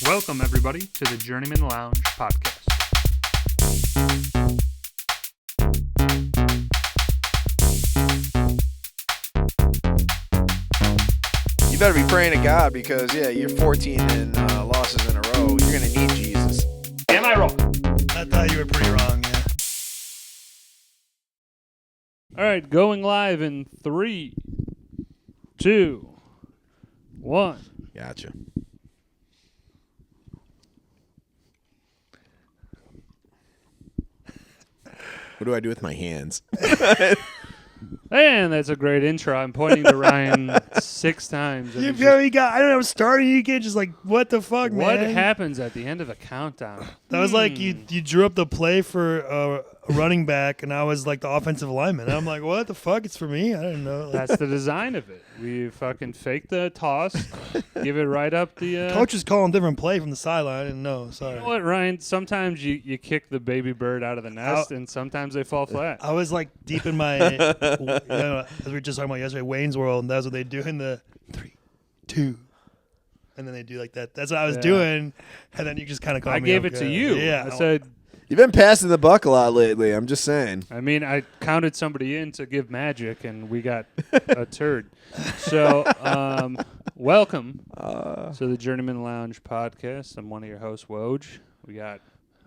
Welcome, everybody, to the Journeymen Lounge podcast. You better be praying to God because, you're 14 and losses in a row. You're going to need Jesus. Am I wrong? I thought you were pretty wrong, yeah. All right, going live in 3, 2, 1. Gotcha. What do I do with my hands? And that's a great intro. I'm pointing to Ryan 6 times. You got, I don't know, starting, you can't just what the fuck, man? What happens at the end of a countdown? That was like you drew up the play for a running back, and I was like the offensive lineman. And I'm like, what the fuck? It's for me? I didn't know. That's the design of it. We fucking fake the toss, give it right up the... Coach is calling different play from the sideline. I didn't know. Sorry. You know what, Ryan? Sometimes you kick the baby bird out of the nest, and sometimes they fall flat. I was like deep in my, as we were just talking about yesterday, Wayne's World, and that's what they do in the 3, 2, and then they do like that. That's what I was doing, and then you just kind of called me. I gave it to you. Yeah. I said... You've been passing the buck a lot lately. I'm just saying. I mean, I counted somebody in to give magic, and we got a turd. So, welcome to the Journeymen Lounge podcast. I'm one of your hosts, Woj. We got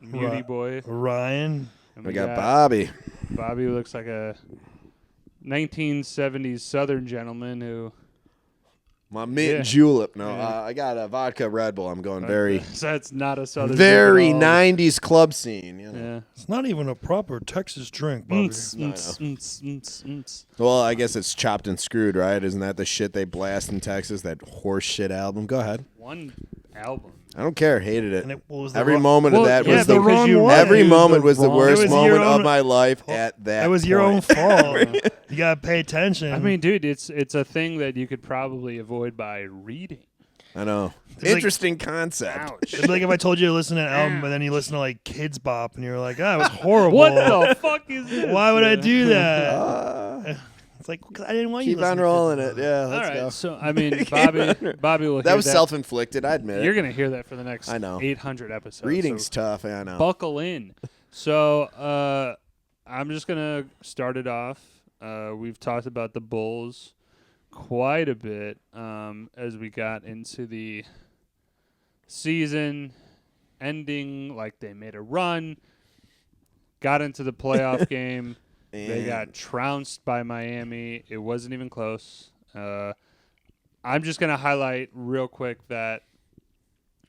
Muty Boy. Ryan. And we got Bobby. Bobby looks like a 1970s Southern gentleman who... My mint julep. No, I got a vodka Red Bull. I'm going very... So that's not a Southern very drink at all. 90s club scene. You know? Yeah. It's not even a proper Texas drink, Bobby. Well, I guess it's Chopped and Screwed, right? Isn't that the shit they blast in Texas? That horse shit album? Go ahead. One album. I don't care. Hated it. And it was the Every wrong- moment of that yeah, was the because you- every it was moment the was the wrong- worst It was moment your of own- my life at that It was your own point. fault. You gotta pay attention. I mean, dude, it's a thing that you could probably avoid by reading. I know. It's like- Interesting concept. Ouch. it'd be like if I told you to listen to an album, but then you listen to like Kids Bop, and you're like, it was horrible. What the fuck is this? Why would I do that? It's like, 'cause I didn't want you Keep to listen on to rolling Kids it. Yeah, All let's right, go. so I mean, Bobby will hear That was self-inflicted. I admit You're it. gonna hear that for the next I know. 800 episodes. Reading's so tough. I know. buckle in. So I'm just gonna start it off. We've talked about the Bulls quite a bit as we got into the season ending. Like they made a run, got into the playoff game. They got trounced by Miami. It wasn't even close. I'm just going to highlight real quick that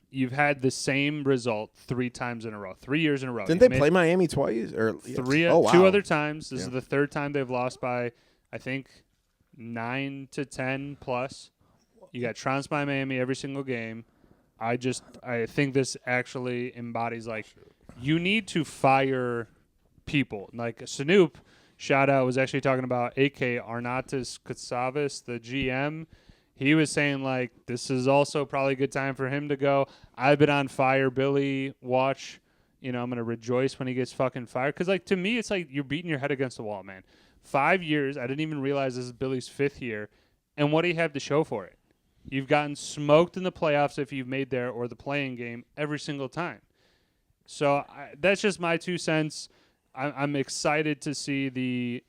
you've had the same result 3 times in a row, 3 years in a row. Didn't they play Miami twice? Or 3, oh, wow. 2 other times. This is Yeah. the 3rd time they've lost by, I think, 9 to 10 plus. You got trounced by Miami every single game. I think this actually embodies, like, you need to fire people. Like, Snoop, shout out, was actually talking about A.K. Arnatas Katsavis, the GM. He was saying, like, this is also probably a good time for him to go. I've been on fire, Billy. Watch. I'm going to rejoice when he gets fucking fired. Because, like, to me, it's like you're beating your head against the wall, man. 5 years. I didn't even realize this is Billy's 5th year. And what do you have to show for it? You've gotten smoked in the playoffs if you've made there or the playing game every single time. So that's just my 2 cents. I'm excited to see the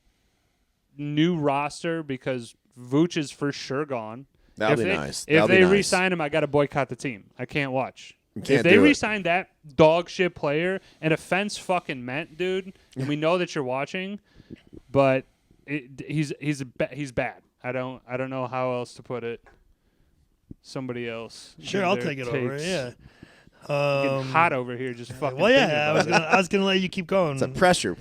new roster because Vooch is for sure gone. That'll be nice. If they re-sign him, I got to boycott the team. I can't watch. Can't if they do it. re-sign that dog shit player, and offense fucking meant, dude, and we know that you're watching, but he's bad. I don't know how else to put it. Somebody else. Sure, give I'll their take it over. takes. Yeah. Getting hot over here, just fucking. Well, thinking yeah, about I was gonna let you keep going. It's a pressure.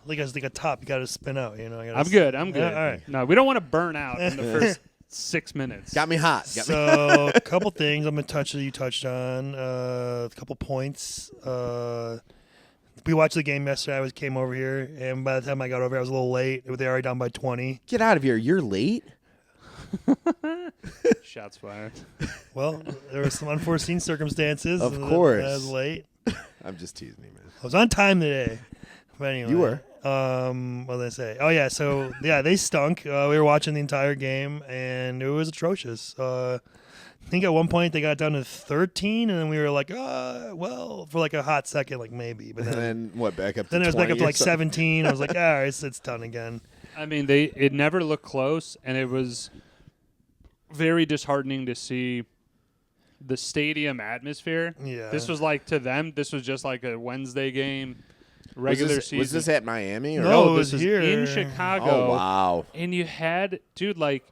Like a top, you got to spin out. I'm good. I'm good. all right. No, we don't want to burn out in the first 6 minutes. Got me hot. So a couple things I'm gonna touch that you touched on. A couple points. We watched the game yesterday. I came over here, and by the time I got over here, I was a little late. They were already down by 20. Get out of here. You're late. Shots fired. Well, there were some unforeseen circumstances. Of course. I was late. I'm just teasing you, man. I was on time today. But anyway. You were. What did I say? Oh, yeah. So, yeah, they stunk. We were watching the entire game, and it was atrocious. I think at one point they got down to 13, and then we were like, well, for like a hot second, like maybe. But And then, then what? Back up. then to it was back up 20 to or like something? 17. I was like, all right, it's done again. I mean, it never looked close, and it was very disheartening to see the stadium atmosphere. Yeah. This was like, to them, this was just like a Wednesday game, regular season. Was this at Miami? Or? No, it this was is here. in Chicago. Oh wow. And you had, dude, like,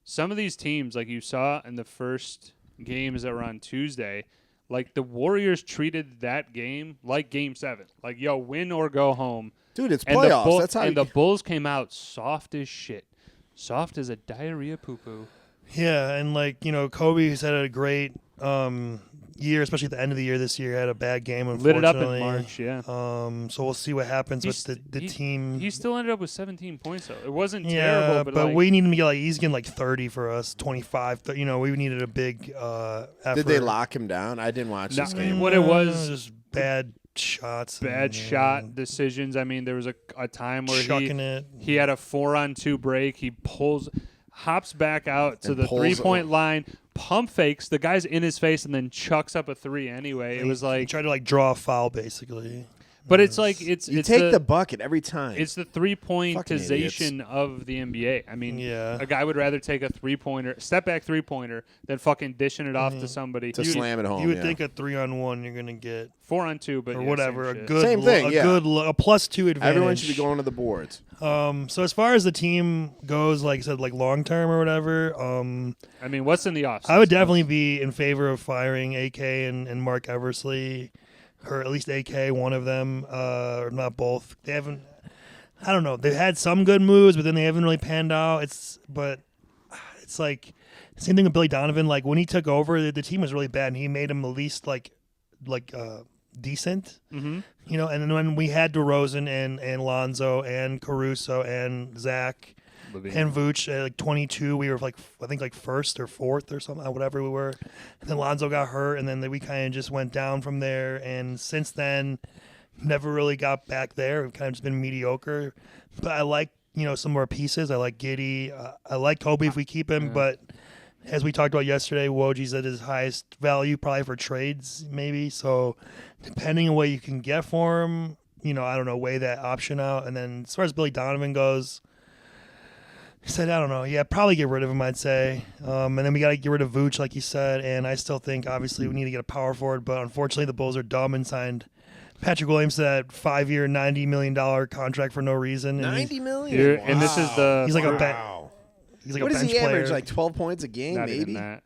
some of these teams, like you saw in the first games that were on Tuesday, like the Warriors treated that game like Game 7. Like, yo, win or go home. Dude, it's And playoffs. That's how. and the Bulls came out soft as shit. Soft as a diarrhea poo-poo. Yeah, and like, Kobe has had a great year, especially at the end of the year this year. Had a bad game, Lit unfortunately. it up in March, yeah. So we'll see what happens He's- with the team. He still ended up with 17 points, though. It wasn't Yeah, terrible, but like, we need him to get he's getting like 30 for us, 25. We needed a big effort. Did they lock him down? I didn't watch this No, game. what it was- just bad shots, bad shot decisions. I mean, there was a time where chucking it. he had a 4-on-2 break. He hops back out to And the pulls 3-point line, pump fakes. The guy's in his face and then chucks up a 3 anyway. It was He like, tried to draw a foul basically. but it's like it's You it's take the bucket every time. it's the Fucking three-pointization of the NBA. I mean, Yeah. a guy would rather take a 3-pointer, step back 3-pointer, than fucking dishing it off to somebody. to slam it home. You would yeah. think a 3-on-1 you're gonna get 4-on-2, but or yeah, whatever same a shit. good Same thing, yeah. a +2 advantage. Everyone should be going to the boards. So as far as the team goes, like I said, like long term or whatever, I mean, what's in the offseason? I would definitely be in favor of firing AK and Mark Eversley, or at least AK, one of them, or not both. They haven't. I don't know. They've had some good moves, but then they haven't really panned out. It's like same thing with Billy Donovan. Like when he took over, the team was really bad, and he made them at least like decent. Mm-hmm. And then when we had DeRozan and Lonzo and Caruso and Zach and Vooch at like 22, we were I think first or fourth or something, whatever we were. And then Lonzo got hurt, and then we kind of just went down from there. And since then, never really got back there. We've kind of just been mediocre. But I like some more pieces. I like Giddey. I like Kobe if we keep him, but. As we talked about yesterday, Wojci's at his highest value probably for trades, maybe. So depending on what you can get for him, I don't know, weigh that option out. And then as far as Billy Donovan goes, he said, I don't know. Yeah, probably get rid of him, I'd say. And then we got to get rid of Vooch, like you said. And I still think, obviously, we need to get a power forward. But unfortunately, the Bulls are dumb and signed Patrick Williams to that 5-year, $90 million contract for no reason. And $90 million. Here- and this is the- He's like a wow. He's like What a does bench he player. average? Like 12 points a game, Not maybe. even that.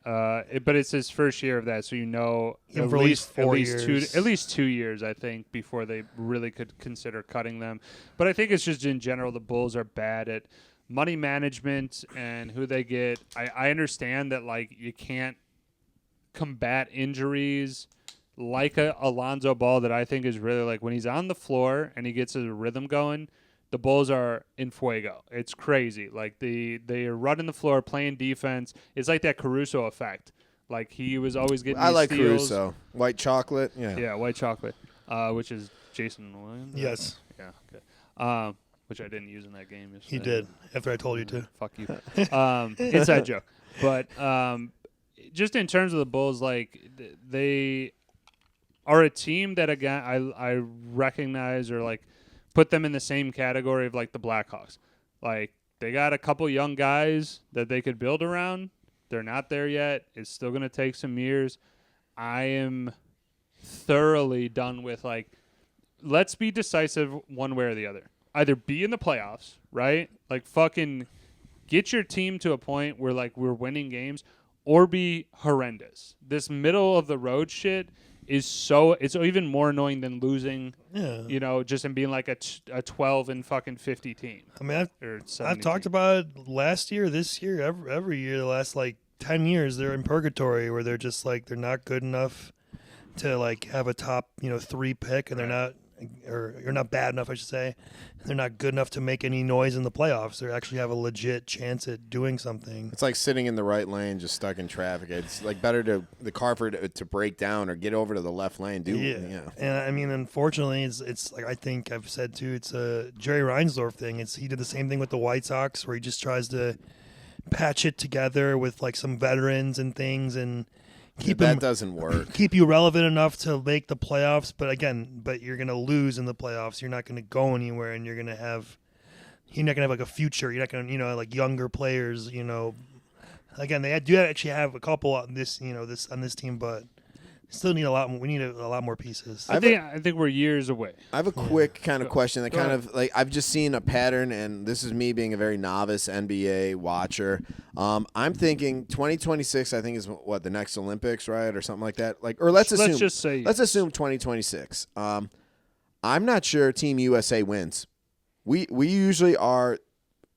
But it's his first year of that, so Yeah, for at least 4 years. at least 2 years, I think, before they really could consider cutting them. But I think it's just in general the Bulls are bad at money management and who they get. I understand that you can't combat injuries like a Alonzo Ball that I think is really when he's on the floor and he gets his rhythm going. The Bulls are in fuego. It's crazy. They are running the floor, playing defense. It's like that Caruso effect. He was always getting. I these like steals. Caruso. White chocolate. Yeah. Yeah, white chocolate, which is Jason Williams. Yes. Yeah. Okay. Which I didn't use in that game yesterday. He did, after I told you to. Fuck you. Inside joke. But just in terms of the Bulls, they are a team that again I recognize or put them in the same category of the Blackhawks. They got a couple young guys that they could build around. They're not there yet. It's still going to take some years. I am thoroughly done with let's be decisive one way or the other. Either be in the playoffs, right? Fucking get your team to a point where we're winning games, or be horrendous. This middle of the road shit is it's even more annoying than losing. Yeah. Just in being a 12 and fucking 50 team. I mean, Or I've talked about it last year, this year, every year, the last 10 years, they're in purgatory where they're just they're not good enough to have a top 3 pick, and they're not, or you're not bad enough, I should say. They're not good enough to make any noise in the playoffs. They actually have a legit chance at doing something. It's like sitting in the right lane, just stuck in traffic. It's better the car for to break down or get over to the left lane. Yeah. And I mean, unfortunately, it's I think I've said too, it's a Jerry Reinsdorf thing. He did the same thing with the White Sox, where he just tries to patch it together with some veterans and things, and that doesn't work. Keep you relevant enough to make the playoffs, but you're gonna lose in the playoffs. You're not gonna go anywhere, and you're not gonna have like a future. You're not gonna like younger players. Again, they do actually have a couple on this on this team, but still need a lot more. We need a lot more pieces. I think we're years away. I have a quick kind of question that kind of like I've just seen a pattern, and this is me being a very novice NBA watcher. I'm thinking 2026. I think is what the next Olympics, right, or something like that. Let's assume 2026. I'm not sure Team USA wins. We usually are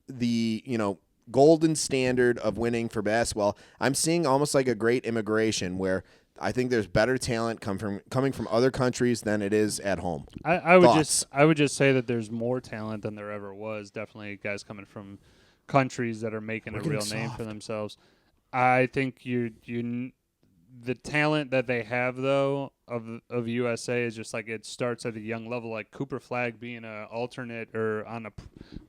the golden standard of winning for basketball. I'm seeing almost like a great immigration where I think there's better talent coming from other countries than it is at home. I would just say that there's more talent than there ever was. Definitely guys coming from countries that are making a real name for themselves. I think the talent that they have though of USA is just like it starts at a young level, like Cooper Flagg being an alternate or on a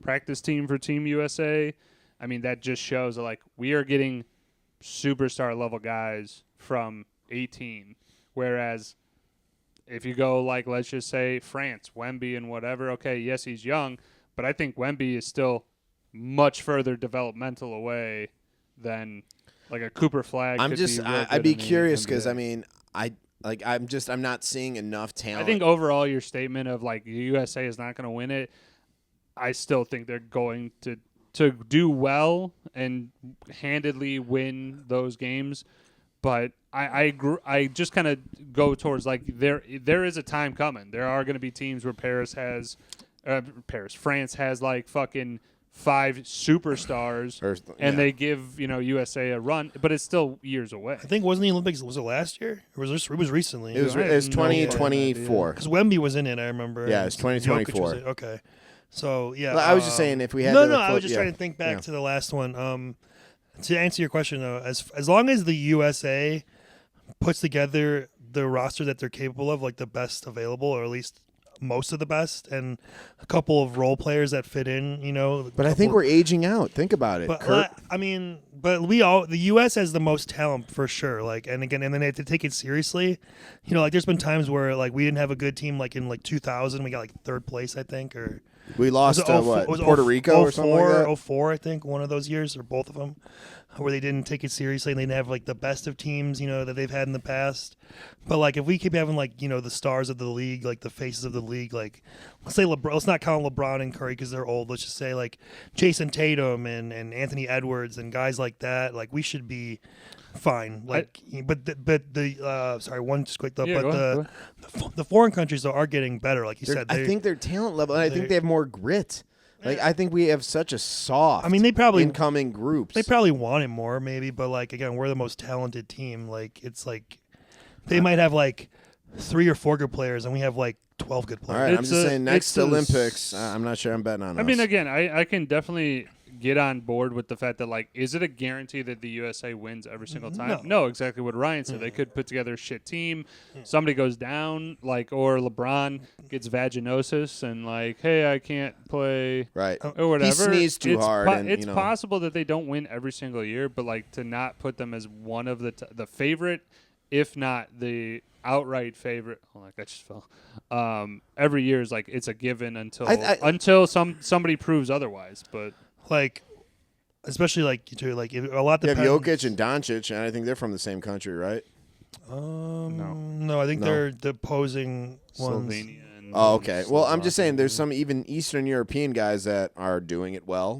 practice team for Team USA. I mean, that just shows that like we are getting superstar level guys from 18, whereas if you go like let's just say France, Wemby and whatever, okay, yes, he's young, but I think Wemby is still much further developmental away than like a Cooper Flagg. I'd be curious because I'm not seeing enough talent. I think overall your statement of like the USA is not going to win it, I still think they're going to do well and handedly win those games. But I just kind of go towards like there is a time coming. There are going to be teams where France has like fucking 5 superstars, and they give USA a run, but it's still years away. I think wasn't the Olympics? Was it last year? Or it was recently? It was 2024. Because Wemby was in it. I remember. Yeah, it's 2024. Okay, so yeah. I was just saying if we had I was just trying to think back to the last one. To answer your question though, as long as the USA puts together the roster that they're capable of, like the best available, or at least most of the best, and a couple of role players that fit in, But I think we're aging out. Think about it. But the U.S. has the most talent for sure. Like, and then they have to take it seriously. Like there's been times where like we didn't have a good team. Like in like 2000, we got like 3rd place, I think, or we lost to Puerto Rico or something like that. 04, I think, one of those years, or both of them, where they didn't take it seriously and they didn't have like the best of teams, that they've had in the past. But like if we keep having like the stars of the league, like the faces of the league, like let's say LeBron, let's not count LeBron and Curry because they're old. Let's just say like Jason Tatum and Anthony Edwards and guys like that. Like we should be fine. Like, the foreign countries though are getting better. Like you said, I think their talent level. And I think they have more grit. Like I think we have such a soft. Incoming groups. They probably want it more, maybe. But like again, we're the most talented team. Like it's like they might have like 3 or 4 good players, and we have like 12 good players. All right, I'm just saying next Olympics. I'm not sure I'm betting on. I mean, again, I can definitely get on board with the fact that like, is it a guarantee that the USA wins every single time? No, exactly what Ryan said. They could put together a shit team. Somebody goes down, like, or LeBron gets vaginosis and like, hey, I can't play, right, or whatever. He sneezed too hard. It's possible that they don't win every single year, but like to not put them as one of the favorite, if not the outright favorite. Oh, like that just fell. Every year is like it's a given until somebody proves otherwise, but. Like, especially like a lot depends. You have Jokic and Doncic, and I think they're from the same country, right? No, I think they're the opposing ones. Slovenia. Oh, okay. Well, I'm just saying there's some even Eastern European guys that are doing it well.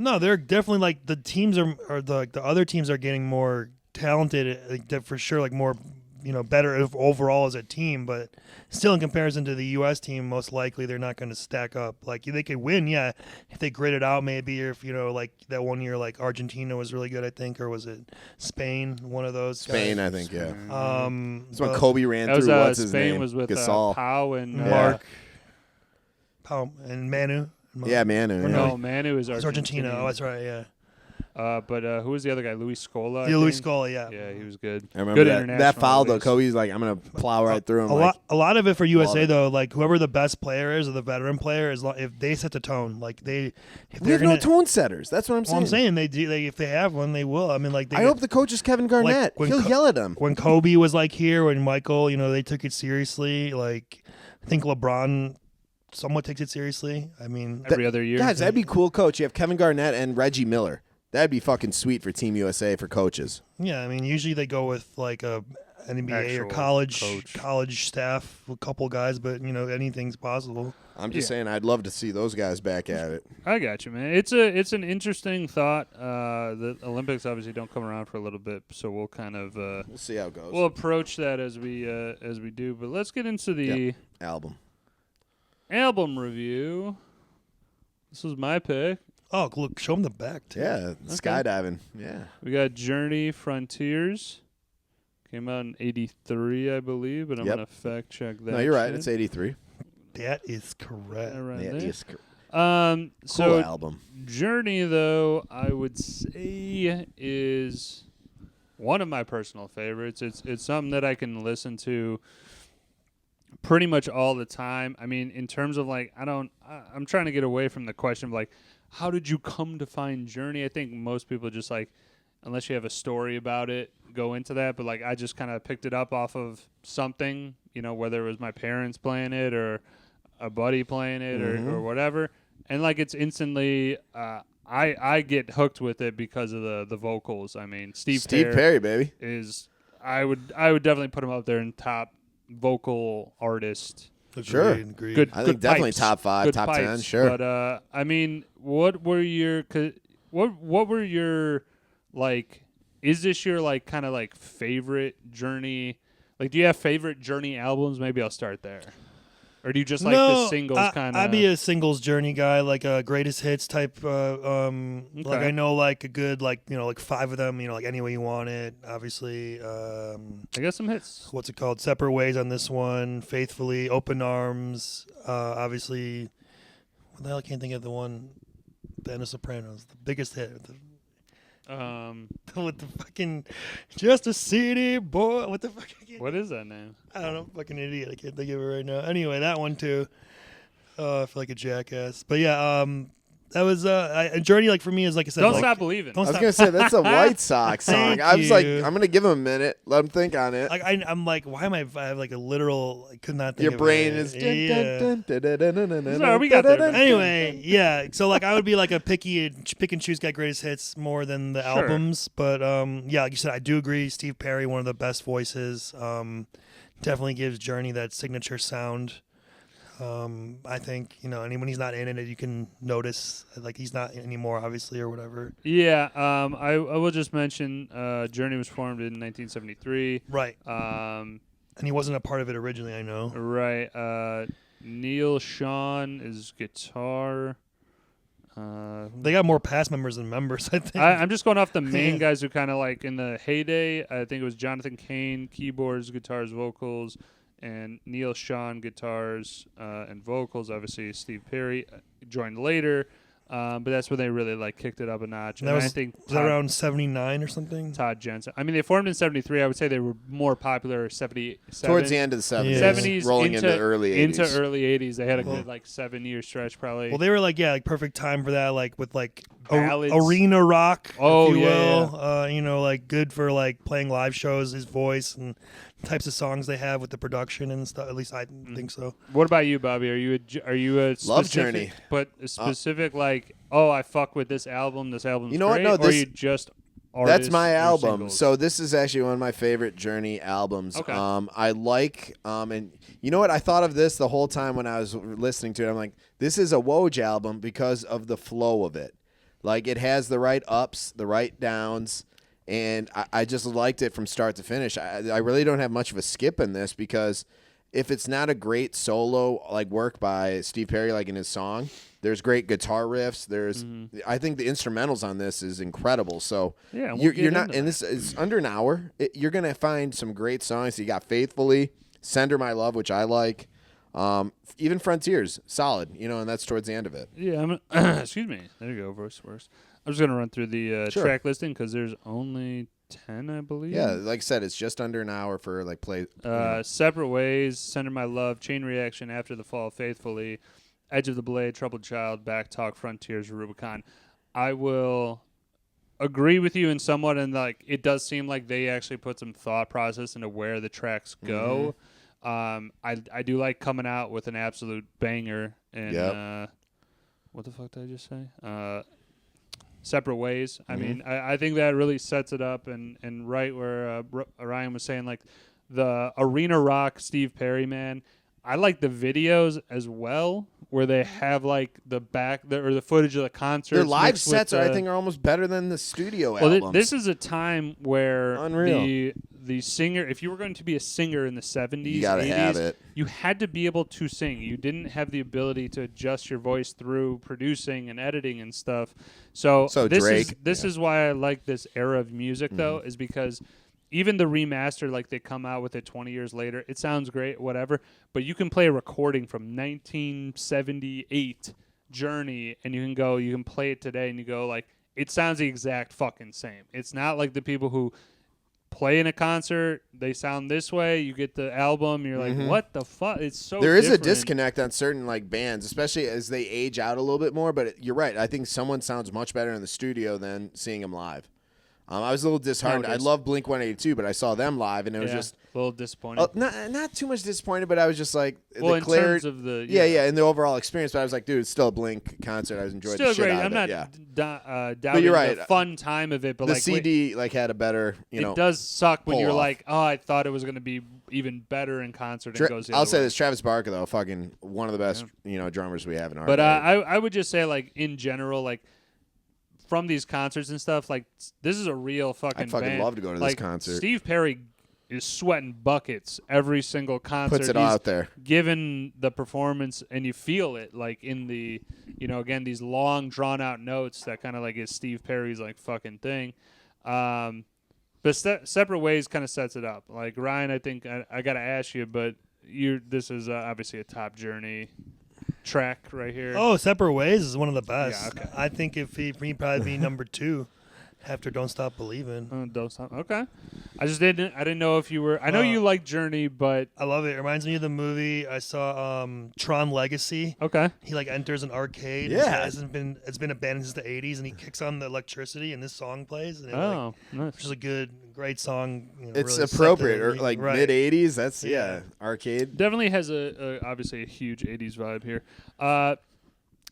No, they're definitely like the teams the other teams are getting more talented, like, for sure. Like more. Better overall as a team, but still in comparison to the U.S. team, most likely they're not going to stack up. Like they could win, yeah, if they grit it out, maybe, or if like that one year, like Argentina was really good, I think, or was it Spain? One of those. Spain, guys. I think, yeah. That's when Kobe ran through. What's his Spain name? was with Gasol. Pau and Mark. Pau and Manu. Yeah, Manu. No, Manu is Argentina. Oh, that's right. Yeah. But who was the other guy? Luis Scola. I Luis think? Scola, yeah. Yeah, he was good. I remember good that international foul though. release. Kobe's like, I'm gonna plow right through him. A lot of it for USA it. though, like whoever the best player is or the veteran player is, if they set the tone, like if we they're have no tone setters. That's what I'm saying. Well, I'm saying they do. If they have one, they will. I mean, like I hope the coach is Kevin Garnett. when He'll yell at him. When Kobe was like here, when Michael, they took it seriously. Like I think LeBron somewhat takes it seriously. I mean, every other year. Guys, that'd be cool. Coach, you have Kevin Garnett and Reggie Miller. That'd be fucking sweet for Team USA for coaches. Yeah, I mean, usually they go with like a NBA Actual or college staff, a couple guys, but anything's possible. I'm just saying, I'd love to see those guys back at it. I got you, man. It's an interesting thought. The Olympics obviously don't come around for a little bit, so we'll kind of we'll see how it goes. We'll approach that as we do. But let's get into the album review. This was my pick. Oh, look, show them the back too. Yeah, skydiving. Yeah, we got Journey Frontiers. Came out in '83, I believe, but I'm gonna fact check that. No, you're right. shit. It's '83. That is correct. Right that there. is correct. So cool album. Journey, though, I would say is one of my personal favorites. It's something that I can listen to pretty much all the time. I mean, in terms of like, I'm trying to get away from the question of like, how did you come to find Journey? I think most people just like, unless you have a story about it, go into that. But like, I just kind of picked it up off of something, whether it was my parents playing it or a buddy playing it or whatever. And like, it's instantly, I get hooked with it because of the vocals. I mean, Steve Perry, baby, is I would definitely put him up there in top vocal artist. Sure. Agreed. Good. I think definitely pipes. top 5, Good top pipes. 10. Sure. But I mean, what were your like? Is this your like kind of like favorite Journey? Like, do you have favorite Journey albums? Maybe I'll start there. Or do you just like the singles kind of? I'd be a singles Journey guy, like a greatest hits type. Like I know like a good like 5 of them. Like Any Way You Want It, obviously. I got some hits. What's it called? Separate Ways on this one. Faithfully, Open Arms. Obviously, what the hell? I can't think of the one. The end of Sopranos, the biggest hit. With the fucking Just a City Boy. What the fuck? What is that name? I don't know. Fucking idiot. I can't think of it right now. Anyway, that one too. I feel like a jackass. But yeah, that was a Journey. Like for me, is like I said. Don't like, Stop Believing. I was gonna say that's a White Sox song. Thank I was like, you. I'm gonna give him a minute, let him think on it. Like I'm like, why am I have like a literal? I could not think. Your of brain it. is. Sorry, we got there. Anyway, yeah. So like, I would be like a pick and choose guy, greatest hits more than the Sure. albums. But yeah, like you said, I do agree. Steve Perry, one of the best voices. Definitely gives Journey that signature sound. I think and when he's not in it, you can notice like he's not anymore, obviously, or whatever. Yeah. I will just mention Journey was formed in 1973. Right. And he wasn't a part of it originally, I know. Right. Neil Sean is guitar. They got more past members than members, I think. I'm just going off the main guys who kind of like in the heyday. I think it was Jonathan Cain, keyboards, guitars, vocals, and Neil Sean, guitars and vocals. Obviously, Steve Perry joined later, but that's when they really like kicked it up a notch. And And that I think was that around 79 or something? Todd Jensen. I mean, they formed in 73. I would say they were more popular 77. Towards the end of the 70s, Yeah. 70s rolling into early 80s. Into early 80s. They had a good like 7-year stretch probably. Well, they were like, like perfect time for that, like with like Ballads. arena rock, Oh, if you yeah, will. Like good for like playing live shows, his voice and types of songs they have with the production and stuff. At least I think so. What about you, Bobby? Are you a Love specific, Journey. but a specific like, oh, I fuck with this album. This album's You know what? great, No, or this- you just That's my artists or album. singles? So this is actually one of my favorite Journey albums. Okay. I like and you know what? I thought of this the whole time when I was listening to it. I'm like, this is a Woj album because of the flow of it. Like it has the right ups, the right downs, and I just liked it from start to finish. I really don't have much of a skip in this because if it's not a great solo like work by Steve Perry, like in his song, there's great guitar riffs. There's, I think the instrumentals on this is incredible. So Yeah, we'll you're get not, into and this is under an hour. You're gonna find some great songs. You got Faithfully, Sender My Love, which I like. Even Frontiers, solid, and that's towards the end of it. Yeah, excuse me. There you go, verse worse. I'm just gonna run through the track listing because there's only 10, I believe. Yeah, like I said, it's just under an hour for like play. Separate Ways, Send Her My Love, Chain Reaction, After the Fall, Faithfully, Edge of the Blade, Troubled Child, Backtalk, Frontiers, Rubicon. I will agree with you in somewhat, and like it does seem like they actually put some thought process into where the tracks go. I do like coming out with an absolute banger. And what the fuck did I just say? Separate Ways. I mean, I think that really sets it up, and right where Ryan was saying, like the arena rock Steve Perry, man. I like the videos as well, where they have like the footage of the concert. Their live sets I think are almost better than the studio albums. This is a time where Unreal. The singer, if you were going to be a singer in the 70s, You gotta 80s, have it. you had to be able to sing. You didn't have the ability to adjust your voice through producing and editing and stuff. So this is why I like this era of music, though, is because even the remaster, like they come out with it 20 years later, it sounds great, whatever, but you can play a recording from 1978 Journey, and you can play it today, and you go, like, it sounds the exact fucking same. It's not like the people who play in a concert, they sound this way, you get the album, you're like, what the fuck? It's so There is different. a disconnect on certain like bands, especially as they age out a little bit more, but you're right. I think someone sounds much better in the studio than seeing them live. I was a little disheartened. I love Blink-182, but I saw them live, and it was just a little disappointing. Not too much disappointed, but I was just like, in terms of the in the overall experience. But I was like, dude, it's still a Blink concert. I was enjoying the shit great. out of I'm it. not doubting the fun time of it, but the like CD had a better, it does suck when you're off. like, oh, I thought it was going to be even better in concert. And goes the I'll other say way. this: Travis Barker, though, fucking one of the best, drummers we have in our. But I would just say, like, in general, like, from these concerts and stuff, like, this is a real fucking I'd fucking band. love to go to this concert. Steve Perry is sweating buckets every single concert. Puts it all out there. Given the performance, and you feel it, like, in the, again, these long, drawn-out notes that kind of, like, is Steve Perry's, like, fucking thing. But Separate Ways kind of sets it up. Like, Ryan, I think I got to ask you, but this is obviously a top Journey track right here. Oh, Separate Ways is one of the best. Yeah, okay. I think if he'd probably be number 2 after Don't Stop Believing. Don't Stop. Okay. I didn't know if you were. I know you like Journey, but I love it. It reminds me of the movie I saw, Tron Legacy. Okay. He like enters an arcade. Yeah. It's been abandoned since the 80s, and he kicks on the electricity, and this song plays. And nice. which is a great song. It's really appropriate, or right. mid '80s. That's arcade. Definitely has obviously a huge 80s vibe here.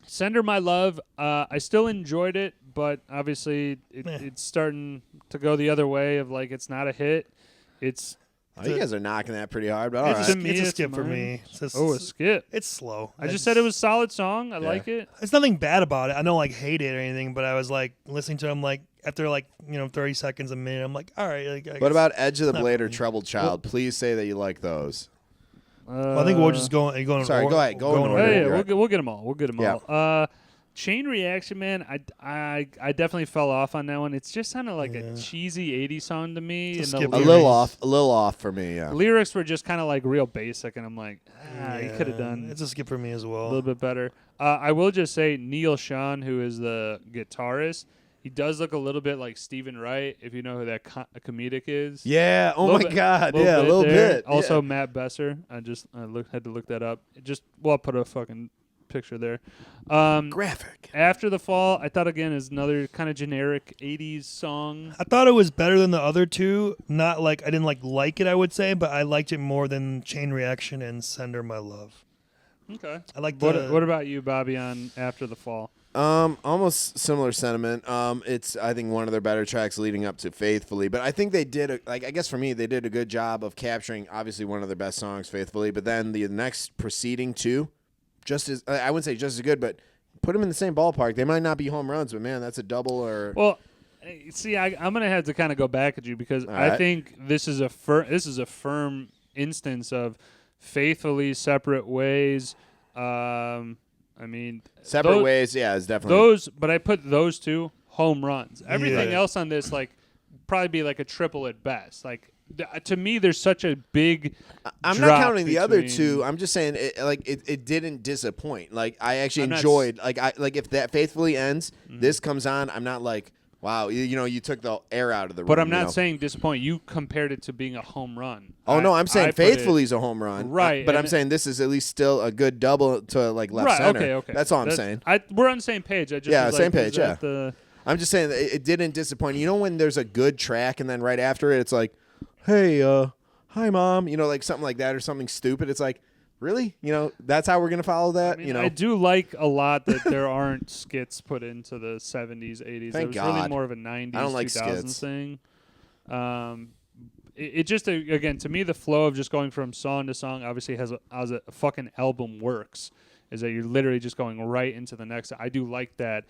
Send Her My Love. I still enjoyed it, but obviously it's starting to go the other way of, like, it's not a hit. It's you guys are knocking that pretty hard, but all right. It's a skip for me. A skip. It's slow. I just said it was a solid song. I like it. There's nothing bad about it. I don't like hate it or anything, but I was like listening to him like after 30 seconds, a minute. I'm like, all right. Like, what about Edge of the Blade or Troubled Child? Please say that you like those. Well, I think we'll just go. Sorry, go ahead. Go in order. Yeah, we'll get them all. All. Chain Reaction, man, I definitely fell off on that one. It's just kind of like a cheesy 80s song to me. It's And a the skip. A little off for me, yeah. Lyrics were just kind of like real basic, and I'm like, you could have done It's a skip for me as well. a little bit better. I will just say Neil Sean, who is the guitarist, he does look a little bit like Stephen Wright, if you know who that comedic is. Yeah. Oh, my God. Yeah, a little bit. Also, yeah. Matt Besser. I had to look that up. I'll put a fucking picture there. Graphic. After the Fall, I thought, again, is another kind of generic 80s song. I thought it was better than the other two. Not like I didn't like it, I would say, but I liked it more than Chain Reaction and Send Her My Love. Okay. I like What about you, Bobby, on After the Fall? Almost similar sentiment. It's, I think, one of their better tracks leading up to Faithfully, but I think they did I guess for me they did a good job of capturing obviously one of their best songs, Faithfully, but then the next preceding two, just as I wouldn't say just as good, but put them in the same ballpark. They might not be home runs, but man, that's a double or. Well, see, I'm gonna have to kind of go back at you because I think this is a firm instance of Faithfully, Separate Ways. I mean, Separate Ways, yeah, is definitely those. But I put those two home runs. Everything else on this, like, probably be like a triple at best. Like, to me, there's such a big. I'm not drop counting the other between- two. I'm just saying, it didn't disappoint. Like I actually I'm not enjoyed. Like if that faithfully ends, this comes on. I'm not like, wow, you took the air out of the room. But I'm not saying disappoint. You compared it to being a home run. Oh no, I'm saying I put it- faithfully's a home run, Right, but and I'm saying this is at least still a good double to like left Right. center. Okay. That's all I'm saying. We're on the same page. I just Yeah, was same like, is page, yeah. that the- I'm just saying that it didn't disappoint. You know when there's a good track and then right after it, it's like, hey, hi mom, like something like that or something stupid. It's like, really? That's how we're gonna follow that. I mean, I do like a lot that there aren't skits put into the 70s, 80s. Thank it was God. really more of a 90s, I don't like 2000s skits. thing. It just again to me the flow of just going from song to song obviously has as a fucking album works is that you're literally just going right into the next. I do like that.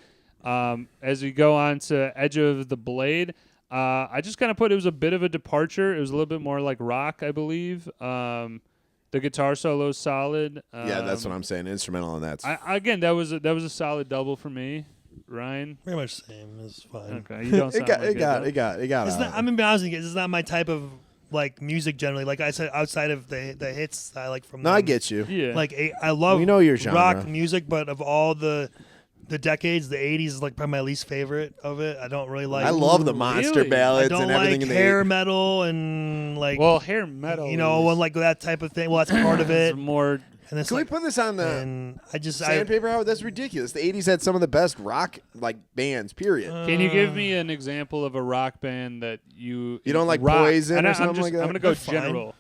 As we go on to Edge of the Blade, I just kind of put it was a bit of a departure. It was a little bit more like rock, I believe. The guitar solo is solid. Yeah, that's what I'm saying. Instrumental, and that's. Again, that was a solid double for me. Ryan, Pretty much the same. It's fine. okay, you don't sound like it got. It's not, I'm gonna be honest with you. This is not my type of like music generally. Like I said, outside of the hits I like from. No, them. I get you. Yeah, Like I love We know your genre. rock music, but of all the decades, the 80s is like probably my least favorite of it. I don't really like. I love the monster Really? ballads I don't and everything like in the hair metal and like well, hair metal. and like that type of thing. Well, that's part of it. It's more. And it's Can like, we put this on the and I just sandpaper? How that's ridiculous. The '80s had some of the best rock like bands. Period. Can you give me an example of a rock band that you don't like rock, Poison and or I'm something just, like that? I'm gonna go They're fine. general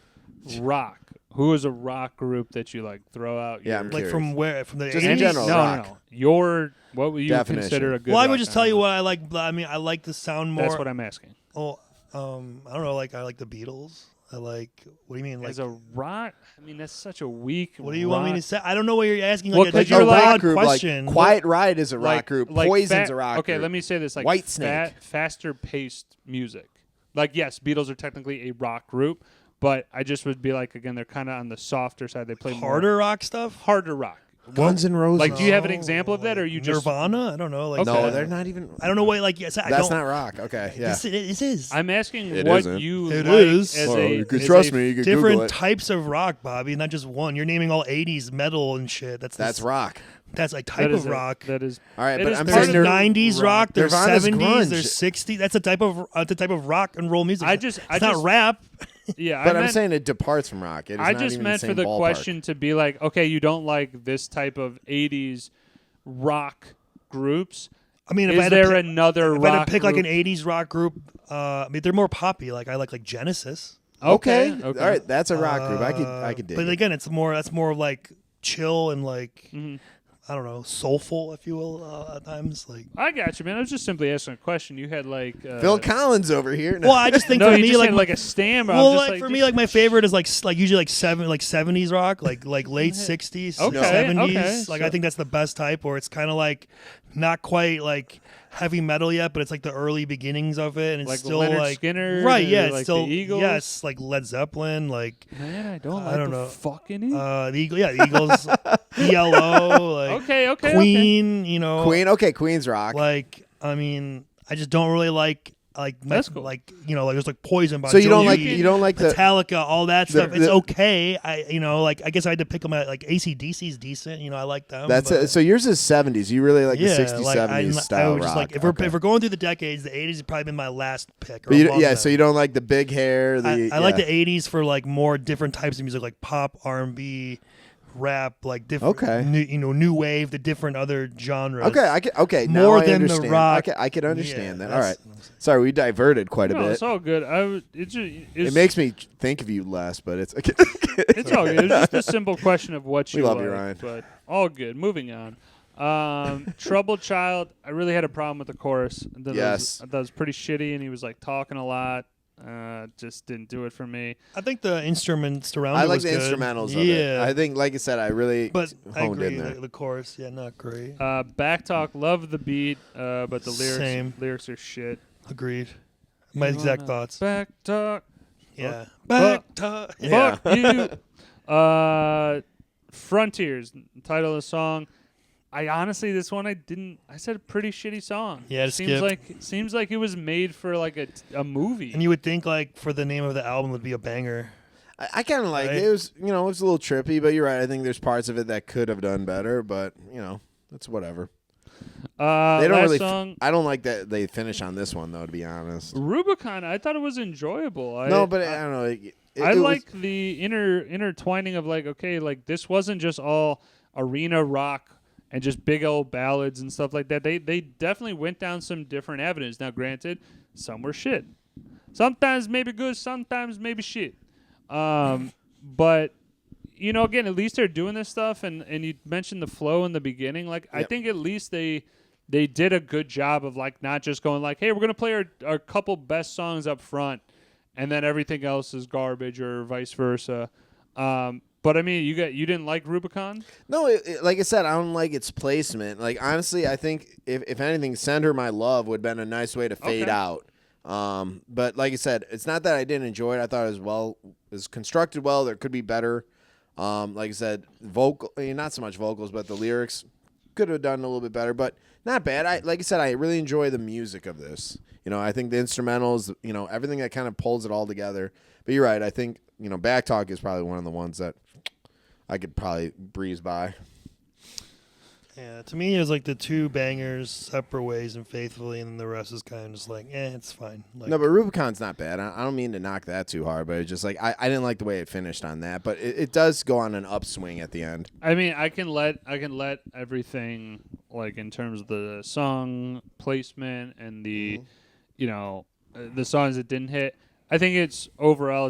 rock. Who is a rock group that you like? Throw out. Yeah, your, I'm like curious. from where from the Just 80s. in general, No, rock. no. What would you Definition. consider a good? Well, I rock would just tell band? you what I like. I mean, I like the sound more. That's what I'm asking. Oh, I don't know. Like I like the Beatles. I like. What do you mean? Like As a rock, I mean that's such a weak. what do you want me to say? I don't know what you're asking. Well, Like, 'cause like you're a like- broad group, question. Like Quiet Ride is a rock like, group. like Poison's fa- a rock Okay, group. let me say this: like Whitesnake. faster paced music. Like yes, Beatles are technically a rock group, but I just would be like again, they're kind of on the softer side. They play Harder rock stuff. harder rock. Guns N' Roses. Like, do you have an No, example of that, or you just? Nirvana? I don't know. Like Okay. No, they're not even. I don't know what. Like yes, I That's don't. not rock. Okay, yeah. This is. I'm asking It what isn't. you It like is. as Well, a. you could as trust a- me. You could Google different it. types of rock, Bobby, not just one. You're naming all 80s metal and shit. That's rock. That's a that type is of a- rock. That is. All right, It but is I'm part There's saying of they're- 90s rock. There's Nirvana's 70s. grunge. There's 60s. That's a type of rock and roll music. I It's just not rap. Yeah, But I I'm meant, saying it departs from rock. It is I not just even meant the for same the ballpark. question to be like, okay, you don't like this type of '80s rock groups. I mean, if I Is had to there pick, another if rock I had to pick like an group? 80s rock group, I mean, they're more poppy. Like I like Genesis. Okay. Okay. All right, that's a rock group. I could dig. But it. again, that's more like chill and like Mhm. I don't know, soulful, if you will, at times. Like, I got you, man. I was just simply asking a question. You had like Phil Collins over here. No. well, I just think No, for you me, just like, had like a stamp. well, I'm just like, for me, like my favorite is like usually like 70s rock, like late 60s, Okay, 70s. okay, Like so- I think that's the best type, where it's kind of like not quite like heavy metal yet, but it's like the early beginnings of it, and it's Like still Leonard like Skinner, right? Yeah, or it's like still the Eagles? yes, like Led Zeppelin, like Man, I don't I like don't the know. fucking Eagles. the Eagles, ELO, like Okay. Queen, you know, Queen. Okay, Queen's rock. Like, I mean, I just don't really like That's cool. like you know, like there's like Poison by so you don't Joey, like you don't like the Metallica, all that stuff. It's the- okay. I guess I had to pick them at like AC/DC's decent. You know, I like them. that's but, it. So yours is 70s. You really like yeah, the 60s, like, 70s I style would just rock. like if we're Okay. going through the decades, the 80s has probably been my last pick. Or But you, among yeah, them. so you don't like the big hair. I like the 80s for like more different types of music, like pop, R&B, rap, like different, Okay. new wave, the different other genres. Okay. Now More I than the understand. rock. I can understand Yeah, that. All right. that's what I'm saying. Sorry, we diverted quite a No, bit. it's all good. It It makes me think of you less, but it's okay. It's all good. It's just a simple question of what We you love like, you, Ryan. but all good. Moving on. Troubled Child. I really had a problem with the chorus. I thought Yes. I thought it was pretty shitty, and he was like talking a lot. Just didn't do it for me. I think the instruments around I it like was the good. instrumentals of yeah. it. I think, like I said, I really But I honed agree, in there. the chorus, yeah, not great. Backtalk. Love the beat, but the Same. lyrics are shit. Agreed. My exact thoughts. Backtalk. Yeah. Fuck- Back to Yeah. Fuck you. Frontiers. Title of the song. I honestly, this one I said a pretty shitty song. Yeah, seems like it was made for like a movie. And you would think like for the name of the album would be a banger. I kind of like it. It was, it was a little trippy, but you're right. I think there's parts of it that could have done better, but that's whatever. They don't really. Song, I don't like that they finish on this one though. To be honest, Rubicon. I thought it was enjoyable. I don't know. I like the intertwining of like, okay, like this wasn't just all arena rock and just big old ballads and stuff like that. They definitely went down some different avenues. Now, granted, some were shit. Sometimes maybe good, sometimes maybe shit. But again, at least they're doing this stuff, and you mentioned the flow in the beginning. Like, yep. I think at least they did a good job of like not just going like, hey, we're gonna play our couple best songs up front, and then everything else is garbage or vice versa. But I mean, you didn't like Rubicon? No, like I said, I don't like its placement. Like honestly, I think if anything, "Send Her My Love" would have been a nice way to fade out. But like I said, it's not that I didn't enjoy it. I thought it was constructed well. There could be better. Like I said, not so much vocals, but the lyrics could have done a little bit better, but not bad. Like I said, I really enjoy the music of this. I think the instrumentals, everything that kind of pulls it all together. But you're right. I think, Backtalk is probably one of the ones that I could probably breeze by. Yeah, to me, it's like the two bangers, Separate Ways and Faithfully, and the rest is kind of just like, it's fine. Like, no, but Rubicon's not bad. I don't mean to knock that too hard, but it's just like I didn't like the way it finished on that. But it does go on an upswing at the end. I mean, I can let everything, like in terms of the song placement and the, the songs that didn't hit. I think it's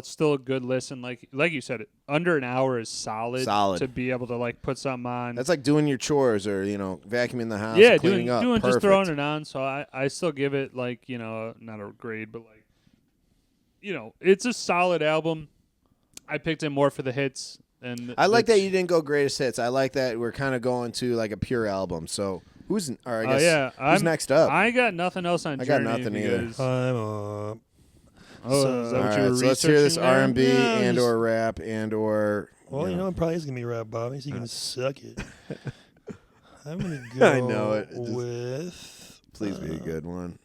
still a good listen. Like you said, under an hour is solid to be able to like put something on. That's like doing your chores or vacuuming the house, cleaning up. Doing just throwing it on. So I still give it like not a grade, but like it's a solid album. I picked it more for the hits, and I like that you didn't go greatest hits. I like that we're kind of going to like a pure album. So who's next up? I got nothing else on. I got nothing either. I'm up. Oh, is that what you were so let's hear this there? R&B and or rap and or. Well, it probably is gonna be rap, Bobby. So you can suck it. I'm gonna go. I know it. With. Please be a good one.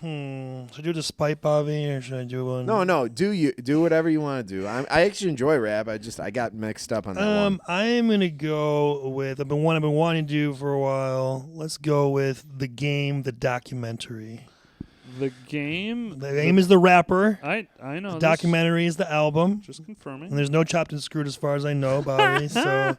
Should I do Despite Bobby or should I do one? No. Do whatever you want to do. I actually enjoy rap. I got mixed up on that one. I am gonna go with I've been wanting to do for a while. Let's go with The Game, the documentary. The Game? The Game is the rapper. I know. The documentary is the album. Just confirming. And there's no Chopped and Screwed as far as I know, Bobby. So,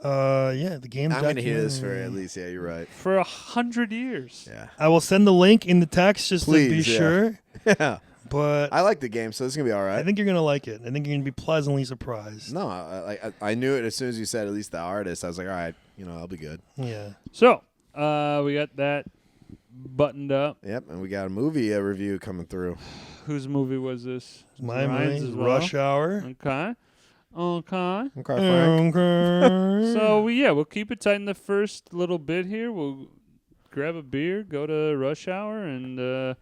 The Game. I'm going to hear this for at least, you're right. For 100 years. Yeah. I will send the link in the text just to be sure. Yeah. But I like The Game, so it's going to be all right. I think you're going to like it. I think you're going to be pleasantly surprised. No, I knew it as soon as you said at least the artist. I was like, all right, I'll be good. Yeah. So, we got that buttoned up. Yep, and we got a movie review coming through. Whose movie was this? My movie, Rush Hour. Okay, Frank. Okay. So we'll keep it tight in the first little bit here. We'll grab a beer, go to Rush Hour, and we're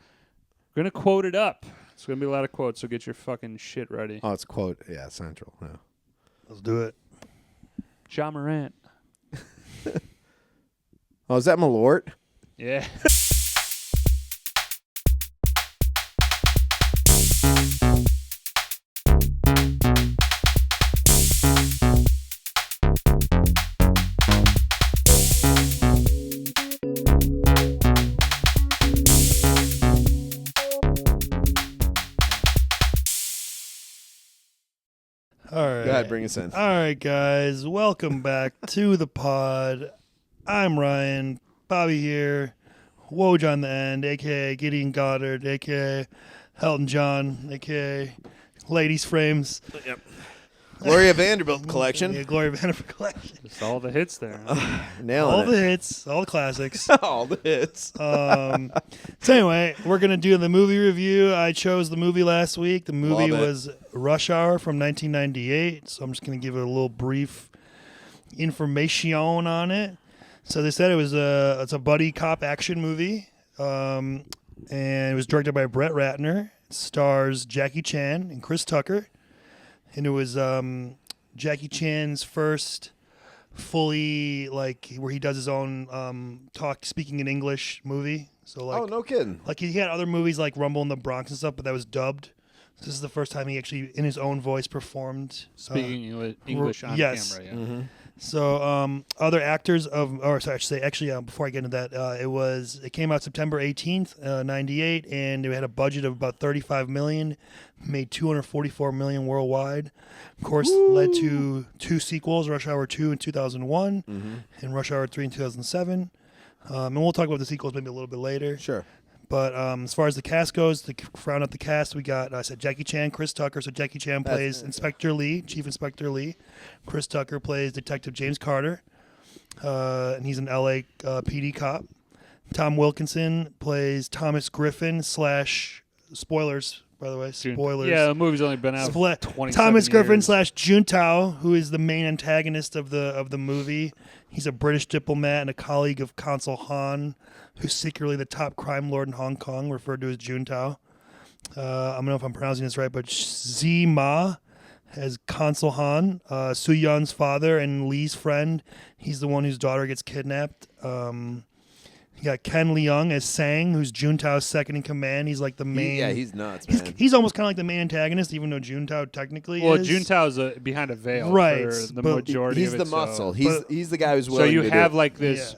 gonna quote it up. It's gonna be a lot of quotes, so get your fucking shit ready. Oh, it's a quote. Yeah, Central. Yeah. Let's do it. Ja Morant. Oh, is that Malort? Yeah. All right. Go ahead, bring us in. All right, guys. Welcome back to the pod. I'm Ryan. Bobby here. Woj on the end, a.k.a. Gideon Goddard, a.k.a. Elton John, a.k.a. Ladies Frames. Yep. Gloria Vanderbilt collection. Yeah, Gloria Vanderbilt collection. Just all the hits there. Nailing all it. the hits, all the classics. All the hits. So anyway, we're going to do the movie review. I chose the movie last week. The movie was Rush Hour from 1998. So I'm just going to give it a little brief information on it. So they said it's a buddy cop action movie. And it was directed by Brett Ratner. It stars Jackie Chan and Chris Tucker. And it was Jackie Chan's first fully like where he does his own speaking in English movie. So like, Oh, no kidding. like he had other movies like Rumble in the Bronx and stuff, but that was dubbed. So this is the first time he actually, in his own voice, performed Speaking English on yes. camera. Yeah. Mm-hmm. So other actors I should say, actually, before I get into that, it came out September 18th, 98, and it had a budget of about $35 million, made $244 million worldwide. Of course, led to 2 sequels, Rush Hour 2 in 2001 and Rush Hour 3 in 2007. And we'll talk about the sequels maybe a little bit later. Sure. But as far as the cast goes, to round out the cast, we got, I said Jackie Chan, Chris Tucker. So Jackie Chan plays Inspector Lee, Chief Inspector Lee. Chris Tucker plays Detective James Carter, and he's an LA PD cop. Tom Wilkinson plays Thomas Griffin / spoilers, by the way, spoilers. Yeah, the movie's only been out 27 Thomas Griffin / years. Juntao, who is the main antagonist of the movie. He's a British diplomat and a colleague of Consul Han, who's secretly the top crime lord in Hong Kong, referred to as Juntao. I don't know if I'm pronouncing this right, but Zi Ma as Consul Han, Su Yun's father and Lee's friend. He's the one whose daughter gets kidnapped. You got Ken Leung as Sang, who's Juntao's second in command. He's like the main. He's nuts, man. He's almost kind of like the main antagonist, even though Juntao technically is. Well, Juntao's behind a veil Right, for the but majority He's of the it. muscle. So, He's the guy who's so willing you to have do it. like this,